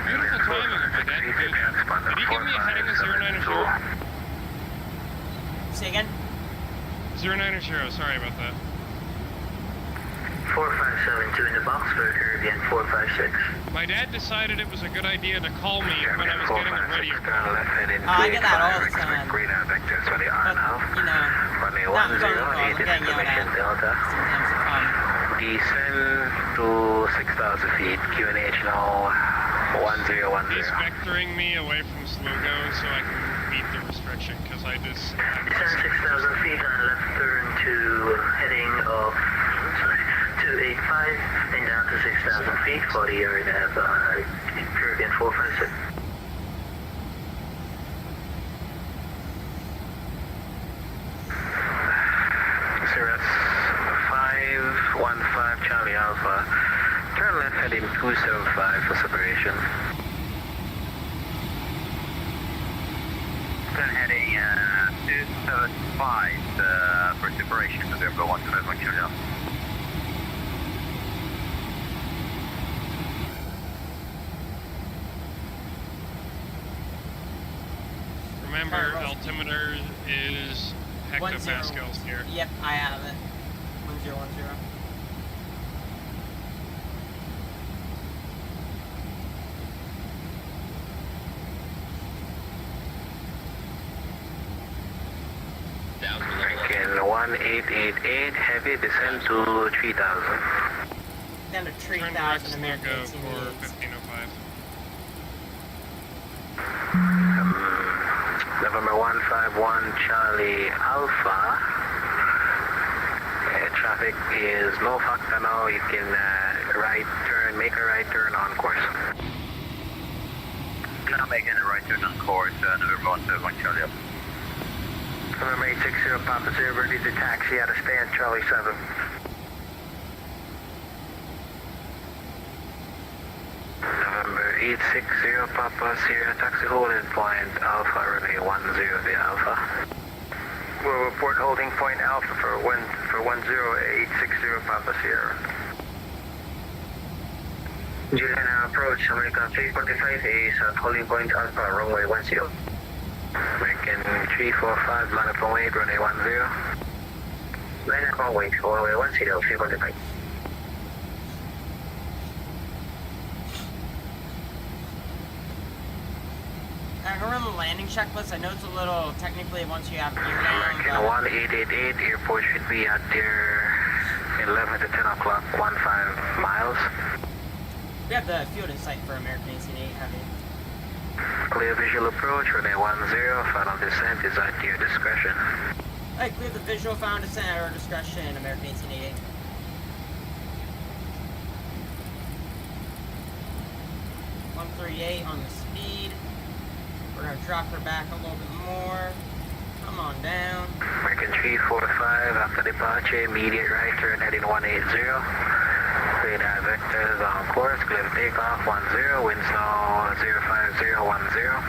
Beautiful timing of my dad. Did he give me a heading of 090? Say again? 090, sorry about that. 4572 in the box for Caribbean 456. My dad decided it was a good idea to call me when I was getting a radio call. I get that all the time. But, you know, not phone calls, I'm getting yelled at. Sometimes it comes. Descend to 6,000 feet, QNH now 1010. He's vectoring me away from Slugo so I can meet the restriction because I just. Descend 6,000 feet on left turn to heading of 285 and down to 6,000 feet for the area to have Caribbean 456. Cirrus 515 Charlie Alpha. Turn left heading 275 for separation. Turn heading 275 for separation to November 121 Charlie Alpha. Remember, altimeter is hectopascals here. Yep, I have it. 1010. Again, 1888, heavy descend to 3000. Down to 3,000 American 1888. November 151 Charlie Alpha. Traffic is no factor now. You can make a right turn on course. Now making a right turn on course, November 171 Charlie Alpha. November 860 Papa Zero, ready to taxi out of stand Charlie 7. November 860 Papa Sierra taxi holding point Alpha runway 10 the Alpha. We'll report holding point Alpha for 10860 Papa Sierra. Juliana approach American 345 is at holding point Alpha runway 10. American 345 line up on weight runway 10. Line up on weight runway 10 345. I can run the landing checklist. I know it's a little technically once you have gear down. American 1888 airport should be at there 11 to 10 o'clock, 15 miles. We have the field in sight for American 1888 heavy. Clear visual approach, runway 10, final descent is at your discretion. Alright, clear the visual, final descent at our discretion, American 1888. .138 on the speed. We're going to drop her back a little bit more. Come on down. American 345 after departure, immediate right turn heading 180. Radar vectors on course, clear the takeoff 10, winds now 05010.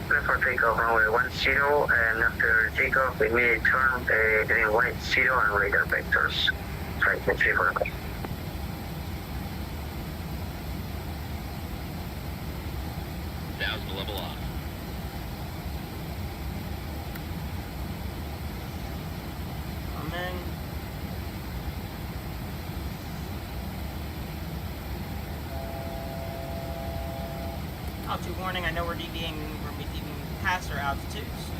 Clear for takeoff runway 10, and after takeoff, immediate turn heading 180 on radar vectors. Right, 345. Level off. Come in. Altitude warning, I know we're deviating past our altitude, so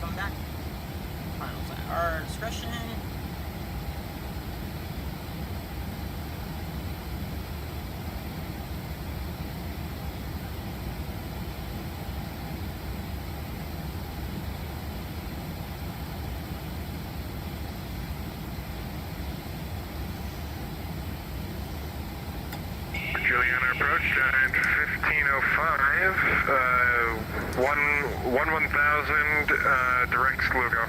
come back. Finals at our discretion. Juliana approach at 1505, 1000, direct Slugo.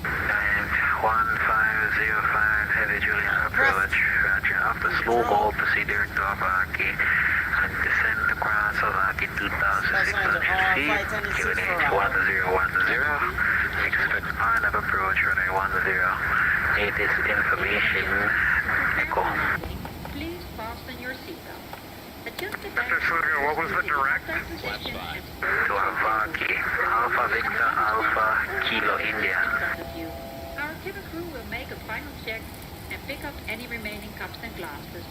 And 1505, heavy Juliana approach, roger, after slow hold, proceed direct to Avaki, and descend across Avaki 2,600 feet, QNH 1010, expect point of approach, runway 10. It is information echo. Please fasten your seatbelt. Adjust the Mr. Slugo, what was the direct? To Avaki, Alpha Victor Alpha Kilo India. Our cabin crew will make a final check and pick up any remaining cups and glasses.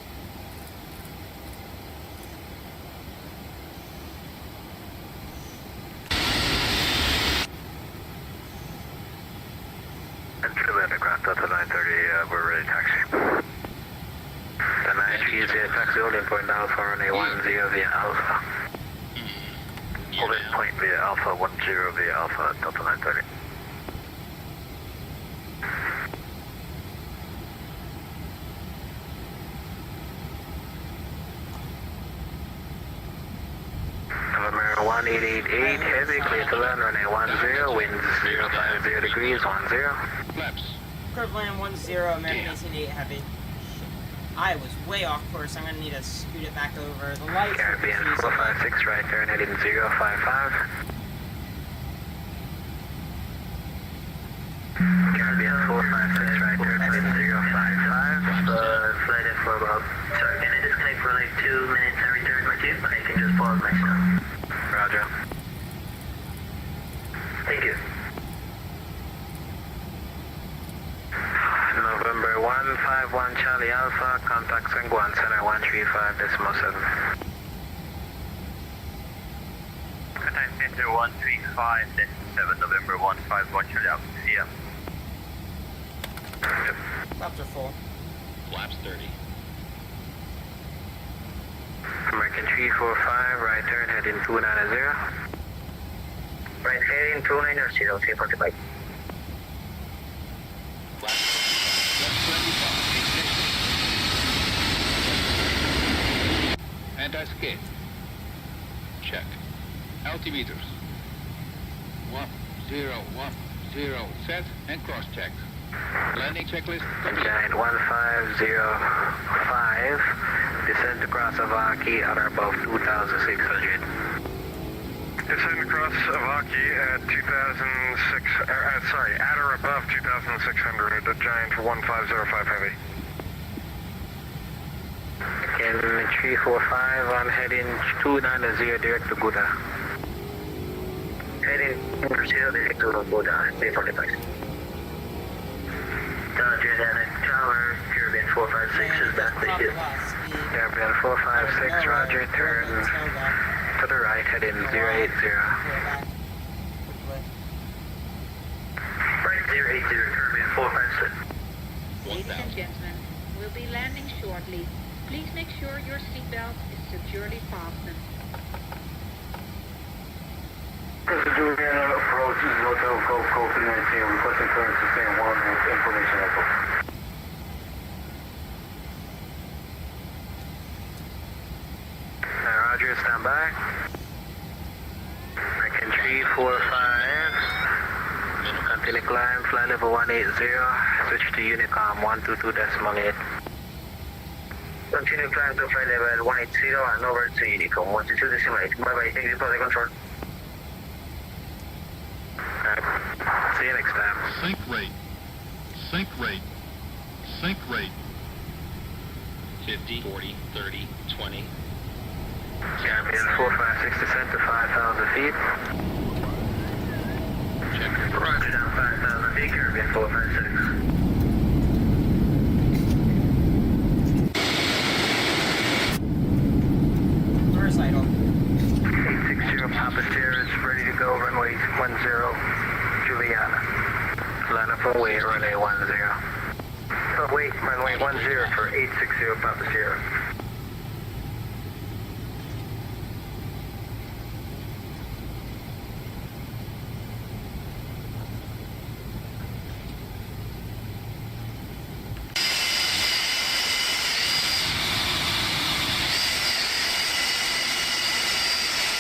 Enter the aircraft, Delta 930, we're ready to taxi. The Yankees via taxi holding point Alpha runway 10 via Alpha. Holding point via Alpha 10 via Alpha Delta 930. November 1888 heavy, clear to land runway 10, winds 050 degrees 10. Flaps. Curve land 10, American 1888 heavy. I was way off course. I'm gonna need to scoot it back over. The lights are Caribbean confusing. 456 right turn heading 055. Caribbean 456 right turn heading 055. Flight in for about, sorry, can I disconnect for like 2 minutes and return with you? I can just pause myself. Roger. Thank you. November 151 Charlie Alpha, contact Sanguan Center 135.7. Contact Center 135.7, November 151 Charlie Alpha, see ya. Flaps are full. Flaps 30. American 345, right turn heading 290. Right heading 290, 345. Anti-skid. Check. Altimeters. 1010 set and cross check. Landing checklist. Giant 1505. Descend across Avaki at or above 2,600. Descend across Avaki at 2,600, at or above 2,600, a Giant 1505 heavy. Again, 345, I'm heading 290 direct to Buddha. Heading 0 direct to Buddha, stay for the place. Dodger, then Tower, Caribbean 456 is back to you. Caribbean 456, roger, turn to the right, heading 080. Right, 080, Caribbean 456. Ladies and gentlemen, we'll be landing shortly. Please make sure your seatbelt is securely fastened. Juliana approach is Hotel Gulf Code 319, requesting clearance to San Juan with information echo. Roger, stand by. American 345. Continue climb, flight level 180. Switch to Unicom 122.8. Continue climb to flight level 180 and over to Unicom 122.8. Bye-bye, thank you for the control. See you next time. Sync rate. Sync rate. Sync rate. 50, 40, 30, 20. Caribbean 456 descent to 5,000 feet. Check. Roger down 5,000 feet, Caribbean 456. Where's idle? 860 Papa Sierra is ready to go, runway 10, Juliana. Line up for wait, runway 10. Wait, runway 10 for 860 Papa Sierra.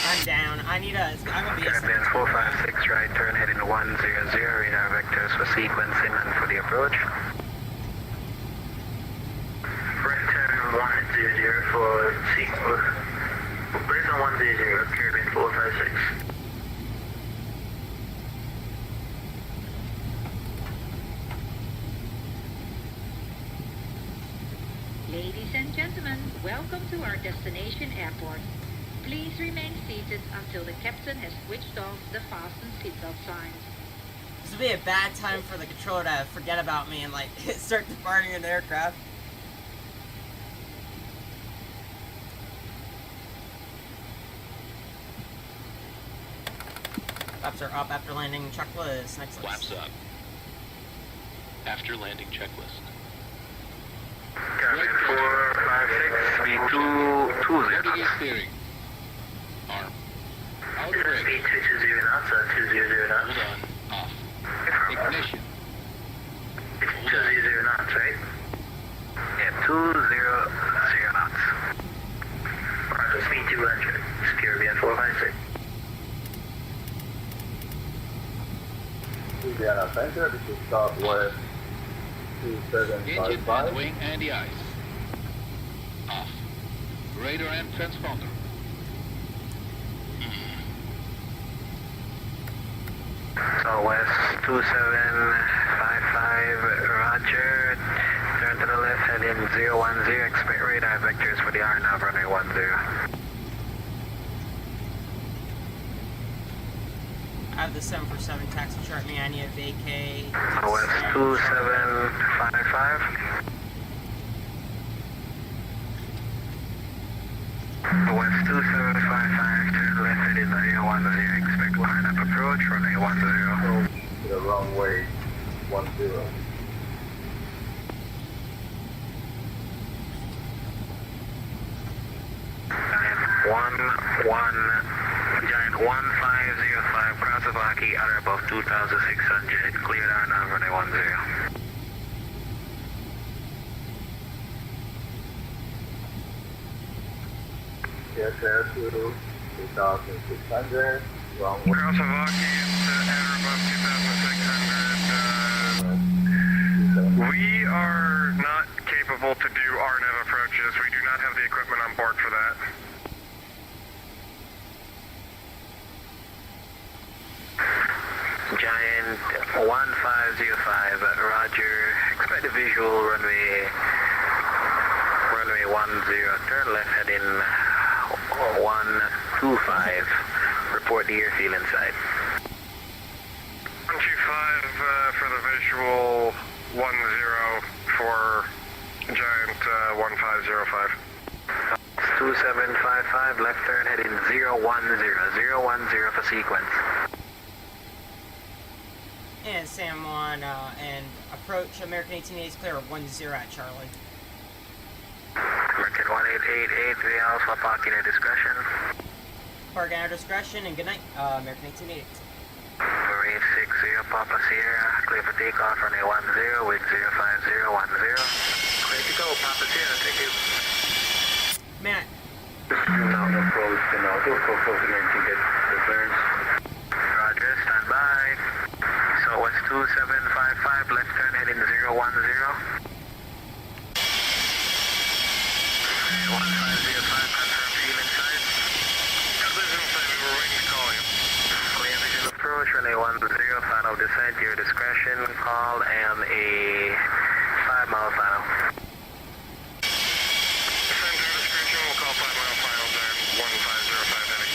I'm down. I'm gonna be a Caribbean 456, right turn heading to 100, radar vectors for sequencing and for the approach. Right turn 100 for sequence. Place on 100, Caribbean 456. Ladies and gentlemen, welcome to our destination airport. Please remain seated until the captain has switched off the fasten seatbelt signs. This would be a bad time for the controller to forget about me and like start departing an aircraft. Flaps are up after landing checklist. Next Flaps up. After landing checklist. Caribbean 456, Navigate steering. Arm. Out brake. Speed 220 knots, 200 knots. Hold on. Off. Ignition. 200 knots, right? Yeah, 200 knots. Roger, speed 200. Secure VN 456. Indiana Center, this is Southwest Engine 2755. and wing anti-ice. Off. Radar and transponder. Southwest 2755, roger. Turn to the left, head in 010. Expect radar vectors for the RNAV runway 10. I have the 747 taxi chart, me. I need a vacay. Southwest 2755. West 2755, turn left headed 010. Expect line up approach, runway 10. To the runway 10. Giant 1505, cross the Vaki, outer above 2600, cleared RNAV, runway 10. Yes, air to 2600. Runway. Cross Havaki, at or above 2600. We are not capable to do RNAV approaches. We do not have the equipment on board for that. Giant 1505, roger. Expect a visual runway 10. Turn left heading 125. Report the airfield inside. 125 for the visual 10 for Giant 1505. 2755, left turn heading 010. 010 for sequence. And Sam 1, and approach American 1880 is clear, 10 at Charlie. American 1888, the Alpha, parking at discretion. Park at discretion, and good night, American 1880. Marine 60, Papa Sierra, clear for takeoff, runway 10, with 05010. Clear to go, Papa Sierra, thank you. Man, Now approach to now. Do go close again to get the clearance. Roger, stand by. So what's 2755, left turn heading 010. 1505, confirm field inside. Collision inside, we were waiting to call you. Clear visual approach, runway 10, final descent, your discretion, call, and a 5-mile final. Send your discretion, we'll call 5-mile final there, 1505 heading.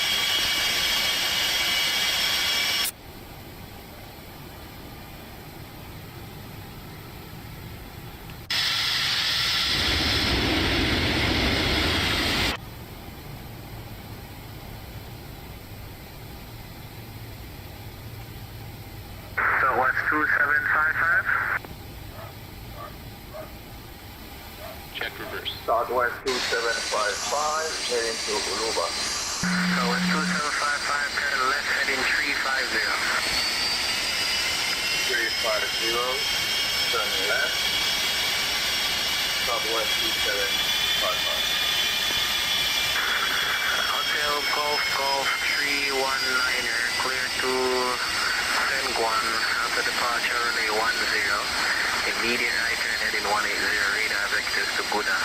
So what's 2755? Check reverse. Southwest 2755, heading to Uluba. So what's 2755, turn left heading 350. 350, turn left. Southwest 2755. Hotel Golf 319er, clear to San Juan, after departure runway 10. Immediate right turn heading 180, radar vectors to Buddha.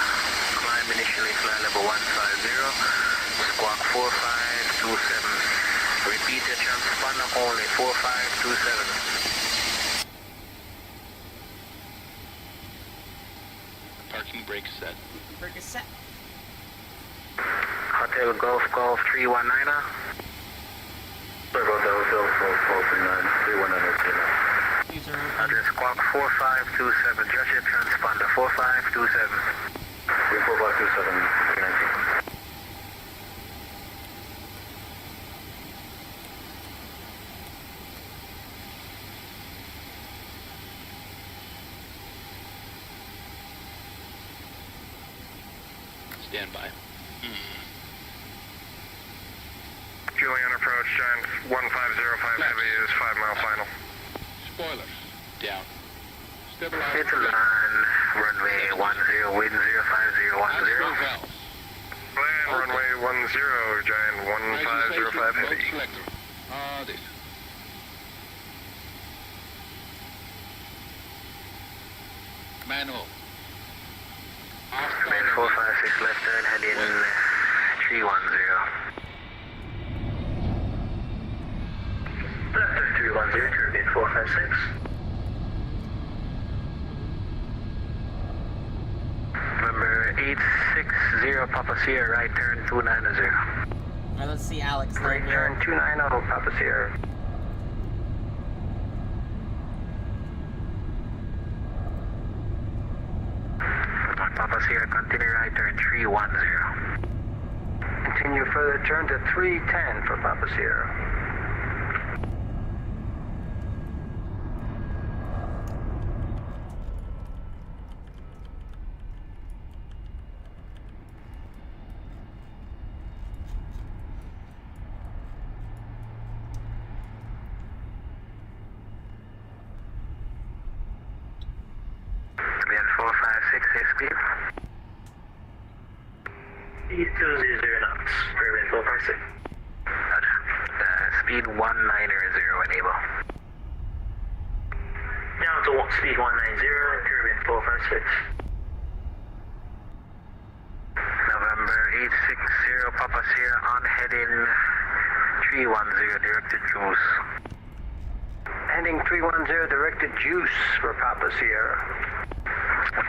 Climb initially flight level 150, squawk 4527. Repeat the transponder only, 4527. Parking brake set. break is set. Hotel Golf 319er. Sorry about that, Hotel Golf 319, 319, User open. Address squawk 4527, just your transponder, 4527. 4527, 319. Stand by. Julian approach, Giant 1505 heavy is 5 mile final. Spoilers. Down. It's Stabilizer. land, runway 10, wind 05010. Valves. Land, runway 10, Giant 1505 heavy. Mode selector. This. Manual. Command 456 left turn, heading 310. Left turn 310, turbine 456. Number 860 Papa Sierra, right turn 290. Alright, let's see Alex. Right turn 290 Papa Sierra. Papa Sierra, continue right turn 310. Continue further turn to 310 for Papa Sierra. Command 456, speed. Speed 200 knots, turbine 456. Speed 190, enable. Down to speed 190, turbine 456. November 860 Papa Sierra on heading 310, directed juice. Heading 310, directed juice for Papa Sierra.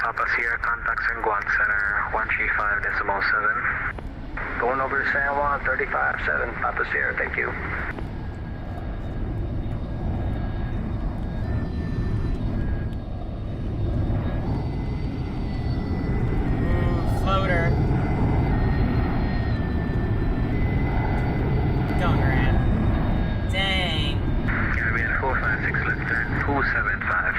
Papa Sierra contacts in Guam Center 135.7. Going over to San Juan 35.7 Papa Sierra, thank you. Floater. Going around. Dang. Caribbean 456 left turn 275.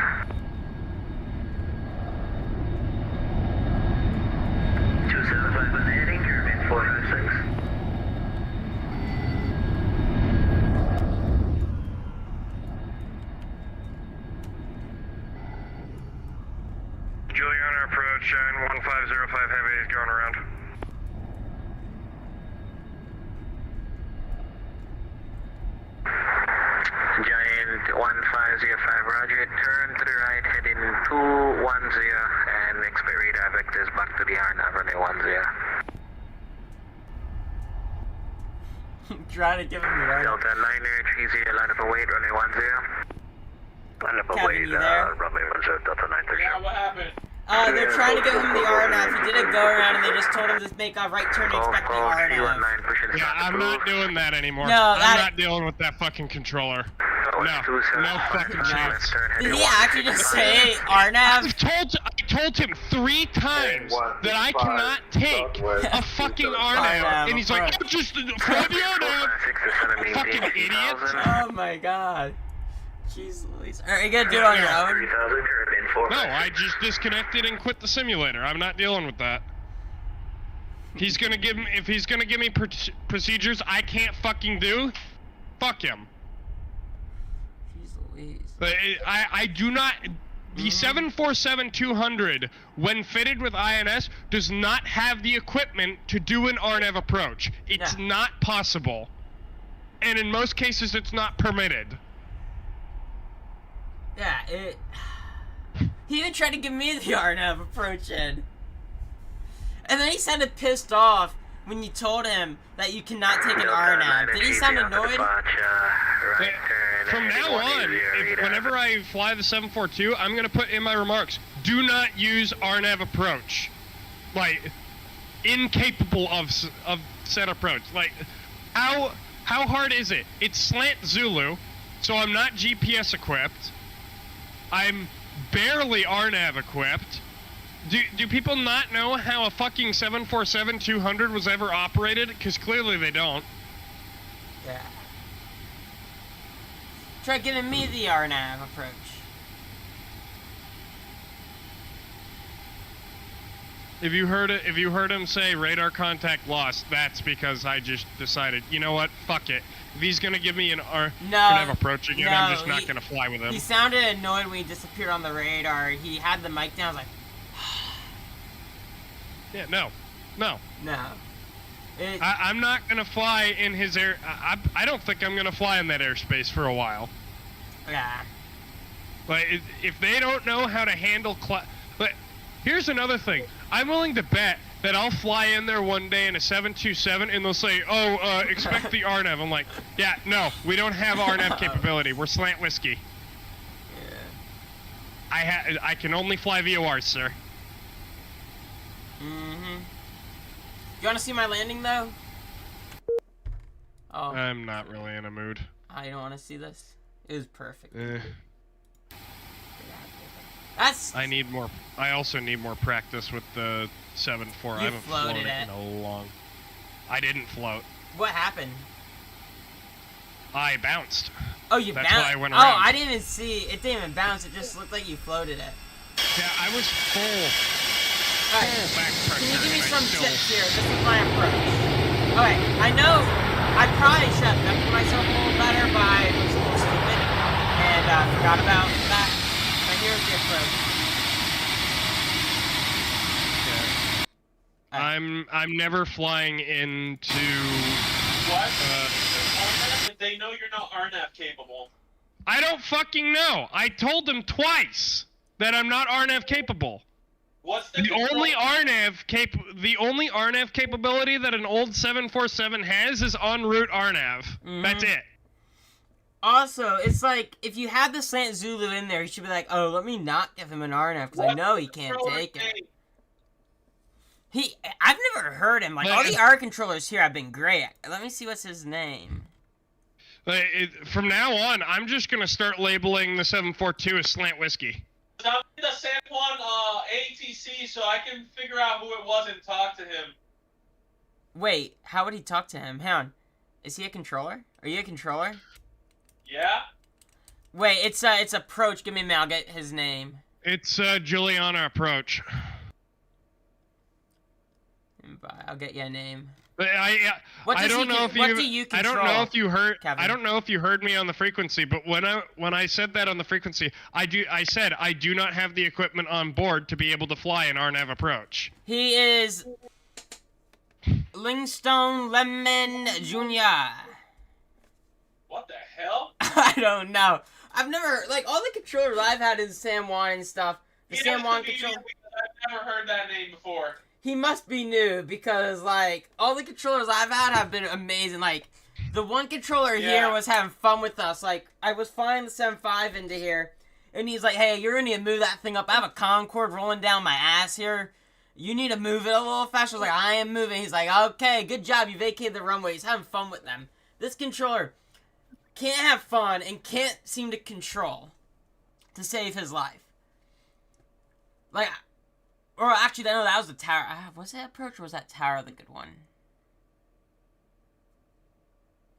275 on heading, Caribbean 456. Juliana approach, Giant 1505 heavy is going around. Giant 1505, roger, turn to the right, heading 210, and expect radar vectors back to the RNAV runway 10. Trying to give him the right. Delta 930, line up and wait, runway 10. Line up and Kevin, wait, you there? runway 10, Delta 930. Yeah, what happened? They're trying to give him the RNAV. He did a go around and they just told him to make a right turn and expect the RNAV. Yeah, I'm not doing that anymore. No, I'm not dealing with that fucking controller. No fucking chance. Did he actually just say RNAV? I told him 3 times that I cannot take a fucking RNAV, and he's like, oh, just fly the RNAV. Fucking idiot. Oh my god. Jeez Louise. Are you gonna do it on your own? No, I just disconnected and quit the simulator. I'm not dealing with that. He's gonna give me, if he's gonna give me procedures I can't fucking do, fuck him. Jeez Louise. I do not. The 747-200, when fitted with INS, does not have the equipment to do an RNAV approach. It's not possible. And in most cases, it's not permitted. Yeah, he even tried to give me the RNAV approach in. And then he sounded pissed off when you told him that you cannot take an RNAV. Did he sound annoyed? From now on, whenever I fly the 742, I'm going to put in my remarks, do not use RNAV approach. Like, incapable of said approach. Like, how hard is it? It's slant Zulu, so I'm not GPS equipped. I'm barely RNAV equipped. Do people not know how a fucking 747-200 was ever operated? Because clearly they don't. Yeah. Try giving me the RNAV approach. If you heard him say radar contact lost, that's because I just decided, you know what, fuck it. If he's gonna give me an RNAV approach again, I'm just not gonna fly with him. He sounded annoyed when he disappeared on the radar. He had the mic down. I was like, yeah, no. No. I'm not gonna fly in his air. I don't think I'm gonna fly in that airspace for a while. Yeah. But if they don't know how to handle but here's another thing. I'm willing to bet that I'll fly in there one day in a 727 and they'll say, oh, expect the RNAV. I'm like, yeah, no, we don't have RNAV capability. We're slant whiskey. Yeah. I can only fly VORs, sir. Mm-hmm. You want to see my landing, though? Oh. I'm not really in a mood. I don't want to see this. It was perfect. That's. I also need more practice with the 7.4. I haven't flown it in a long. I didn't float. What happened? I bounced. Oh, you bounced? That's why I went around. Oh, I didn't even see. It didn't even bounce. It just looked like you floated it. Yeah, I was full. Alright, can you give me some tips here? This is my approach. Okay, I know I probably should have done myself a little better, but I was a little stupid and forgot about that. But here's the approach. Yeah. I'm never flying into. What? If they know you're not RNAV capable. I don't fucking know. I told them twice that I'm not RNAV capable. What's the only RNAV capability that an old 747 has is en route RNAV. Mm-hmm. That's it. Also, it's like if you had the slant Zulu in there, you should be like, "Oh, let me not give him an RNAV because I know he can't take it." I've never heard him. Like all the R controllers here have been great. Let me see what's his name. From now on, I'm just gonna start labeling the 742 as slant whiskey. I'm in the San Juan ATC, so I can figure out who it was and talk to him. Wait, how would he talk to him? Hang on. Is he a controller? Are you a controller? Yeah. Wait, it's approach. Give me a minute. I'll get his name. It's Juliana approach. I'll get you a name. I don't know if you heard me on the frequency, but when I said that on the frequency, I said I do not have the equipment on board to be able to fly an RNAV approach. He is Lingstone Lemon Jr. What the hell? I don't know. I've never all the controllers I've had in San Juan and stuff. The San Juan controller. I've never heard that name before. He must be new because, all the controllers I've had have been amazing. The one controller here was having fun with us. I was flying the 7.5 into here, and he's like, hey, you're going to need to move that thing up. I have a Concorde rolling down my ass here. You need to move it a little faster. I was like, I am moving. He's like, okay, good job. You vacated the runway. He's having fun with them. This controller can't have fun and can't seem to control to save his life. Or actually, no, that was the tower. Was that approach or was that tower the good one?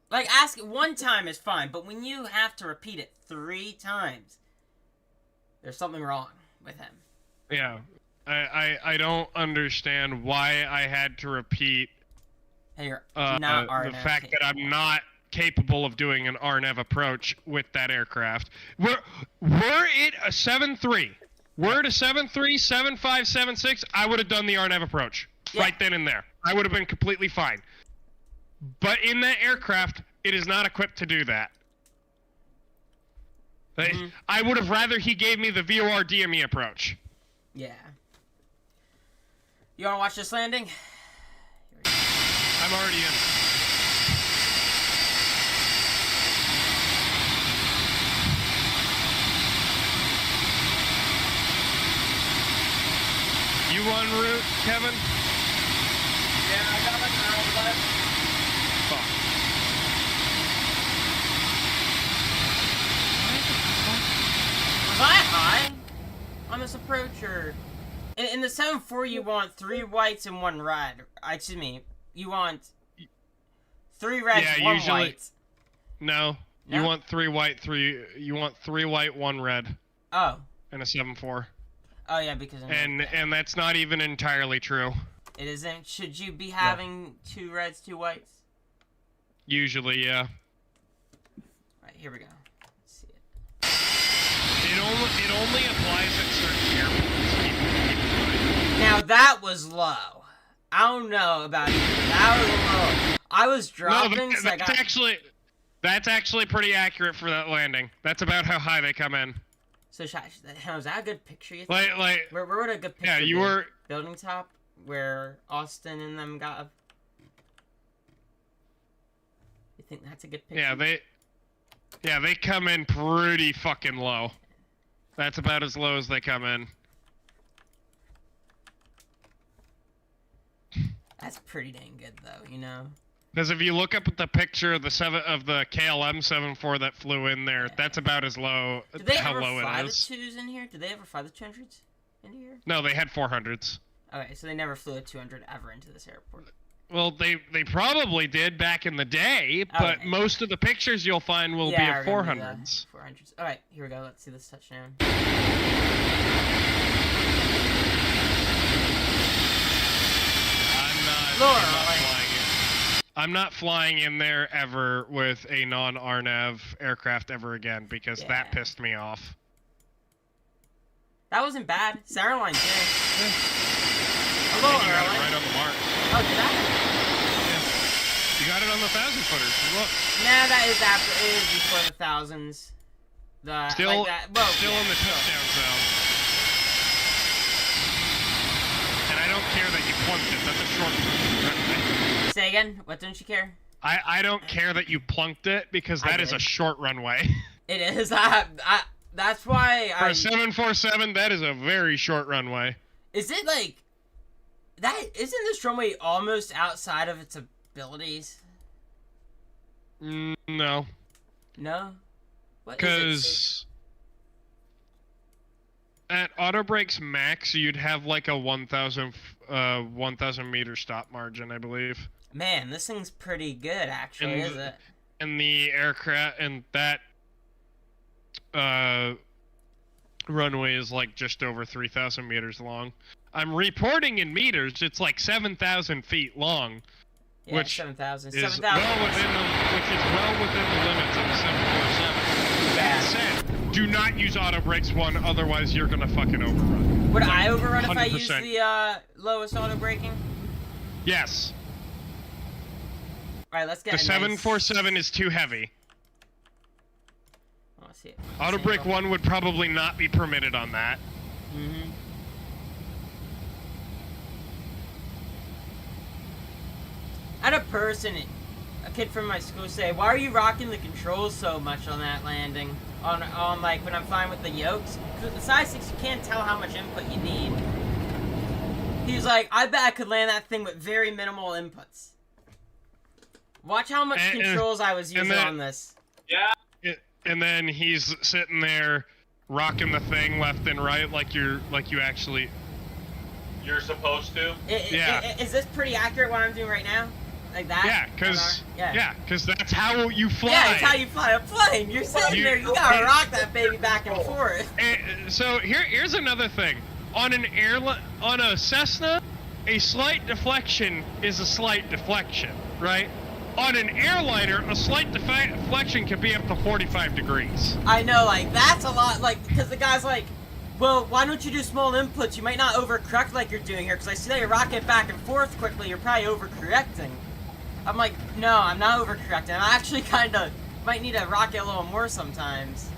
Ask it one time is fine, but when you have to repeat it 3 times, there's something wrong with him. Yeah. I don't understand why I had to repeat you're not the fact that I'm not capable of doing an RNAV approach with that aircraft. Were it a 7.3... Were it a 7.3, 7.5, 7.6, I would have done the RNAV approach right then and there. I would have been completely fine. But in that aircraft, it is not equipped to do that. Mm-hmm. I would have rather he gave me the VOR DME approach. Yeah. You want to watch this landing? I'm already in. You en route, Kevin? Yeah, I got an hour left. Fuck. Was I high on this approach, or... In the 7.4, you want 3 whites and 1 red. Excuse me. You want 3 reds, 1 white. No. You want 3 white, 1 red. Oh. And a 7.4. Oh yeah, because and that's not even entirely true. It isn't. Should you be having 2 reds, 2 whites? Usually, yeah. Alright, here we go. Let's see it. It only applies at certain airports. Keep in mind. Now that was low. I don't know about you. That was low. I was dropping. No, that's actually pretty accurate for that landing. That's about how high they come in. So, is that a good picture? You think? Where would a good picture? Yeah, you be? were Building top where Austin and them got. You think that's a good picture? Yeah, they come in pretty fucking low. That's about as low as they come in. That's pretty dang good, though. You know. Because if you look up at the picture of the KLM 74 that flew in there, that's about as low. Did they how ever low fly it the is. 2s in here? Did they ever fly the 200s into here? No, they had 400s. Okay, so they never flew a 200 ever into this airport. Well, they probably did back in the day, but most of the pictures you'll find will be of 400s. 400s. All right, here we go. Let's see this touchdown. I'm not flying in there ever with a non-RNAV aircraft ever again because that pissed me off. That wasn't bad. Sarah Line did. Hello, you got it right on the mark. Oh, did I? Yeah. You got it on the 1,000-footers. Look. Nah, that is after. It is before the 1000s. Still, like that. Well, still in the touchdown zone. And I don't care that you plunked it. That's a short runway. Say again? What don't you care? I don't care that you plunked it because that is a short runway. It is. That's why For a 747, that is a very short runway. Is it like that? Isn't this runway almost outside of its abilities? No. No. Because at auto brakes max, you'd have like a 1,000 meter stop margin, I believe. Man, this thing's pretty good, actually, is it? And the aircraft and that runway is like just over 3,000 meters long. I'm reporting in meters. It's like 7,000 feet long, yeah, which 7,000. Which is well within the limits of the 747. That said, do not use auto brakes 1, otherwise you're gonna fucking overrun. Would I overrun 100%. if I use the lowest auto braking? Yes. Alright, let's get the 747 is too heavy. Oh, see it. Auto brake 1 would probably not be permitted on that. Mm-hmm. I had a kid from my school say, "Why are you rocking the controls so much on that landing? On like when I'm flying with the yokes? Because the size 6, you can't tell how much input you need." He was like, "I bet I could land that thing with very minimal inputs." Watch how much controls I was using on this. Yeah. And then he's sitting there, rocking the thing left and right, like you actually. You're supposed to. Is this pretty accurate what I'm doing right now? Like that? Yeah, because that's how you fly. Yeah, it's how you fly a plane. You're sitting there, you gotta rock that baby back and forth. So here's another thing. On a Cessna, a slight deflection is a slight deflection, right? On an airliner, a slight deflection can be up to 45 degrees. I know, like, that's a lot, like, because the guy's like, well, why don't you do small inputs? You might not overcorrect like you're doing here, because I see that you rock it back and forth quickly, you're probably overcorrecting. I'm like, no, I'm not overcorrecting. I actually kind of might need to rock it a little more sometimes.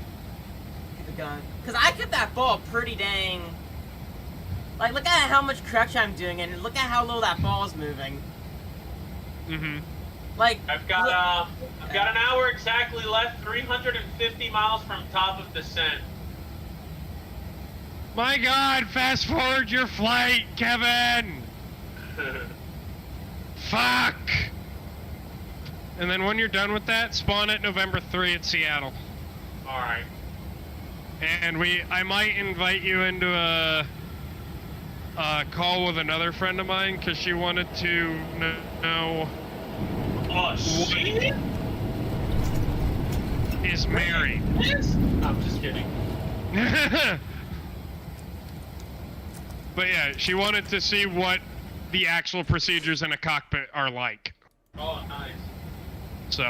Keep it going. Because I kept that ball pretty dang... Like, look at how much correction I'm doing, and look at how low that ball's moving. Mm-hmm. Like, I've got an hour exactly left, 350 miles from top of descent. My God, fast forward your flight, Kevin! Fuck! And then when you're done with that, spawn at November 3 at Seattle. Alright. And I might invite you into a call with another friend of mine, because she wanted to know... Oh, she is married. I'm just kidding. But yeah, she wanted to see what the actual procedures in a cockpit are like. Oh, nice. So.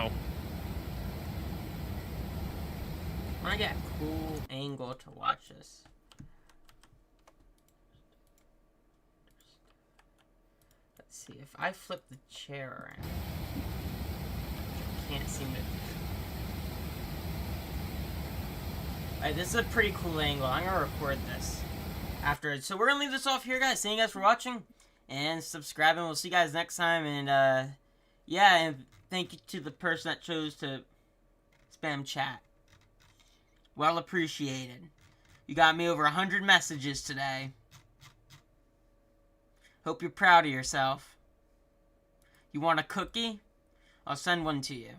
I want to get a cool angle to watch this. Let's see, if I flip the chair around, I can't seem to... Alright, this is a pretty cool angle. I'm going to record this afterwards. So we're going to leave this off here, guys. Thank you guys for watching and subscribing. We'll see you guys next time. And, yeah, and thank you to the person that chose to spam chat. Well appreciated. You got me over 100 messages today. Hope you're proud of yourself. You want a cookie? I'll send one to you.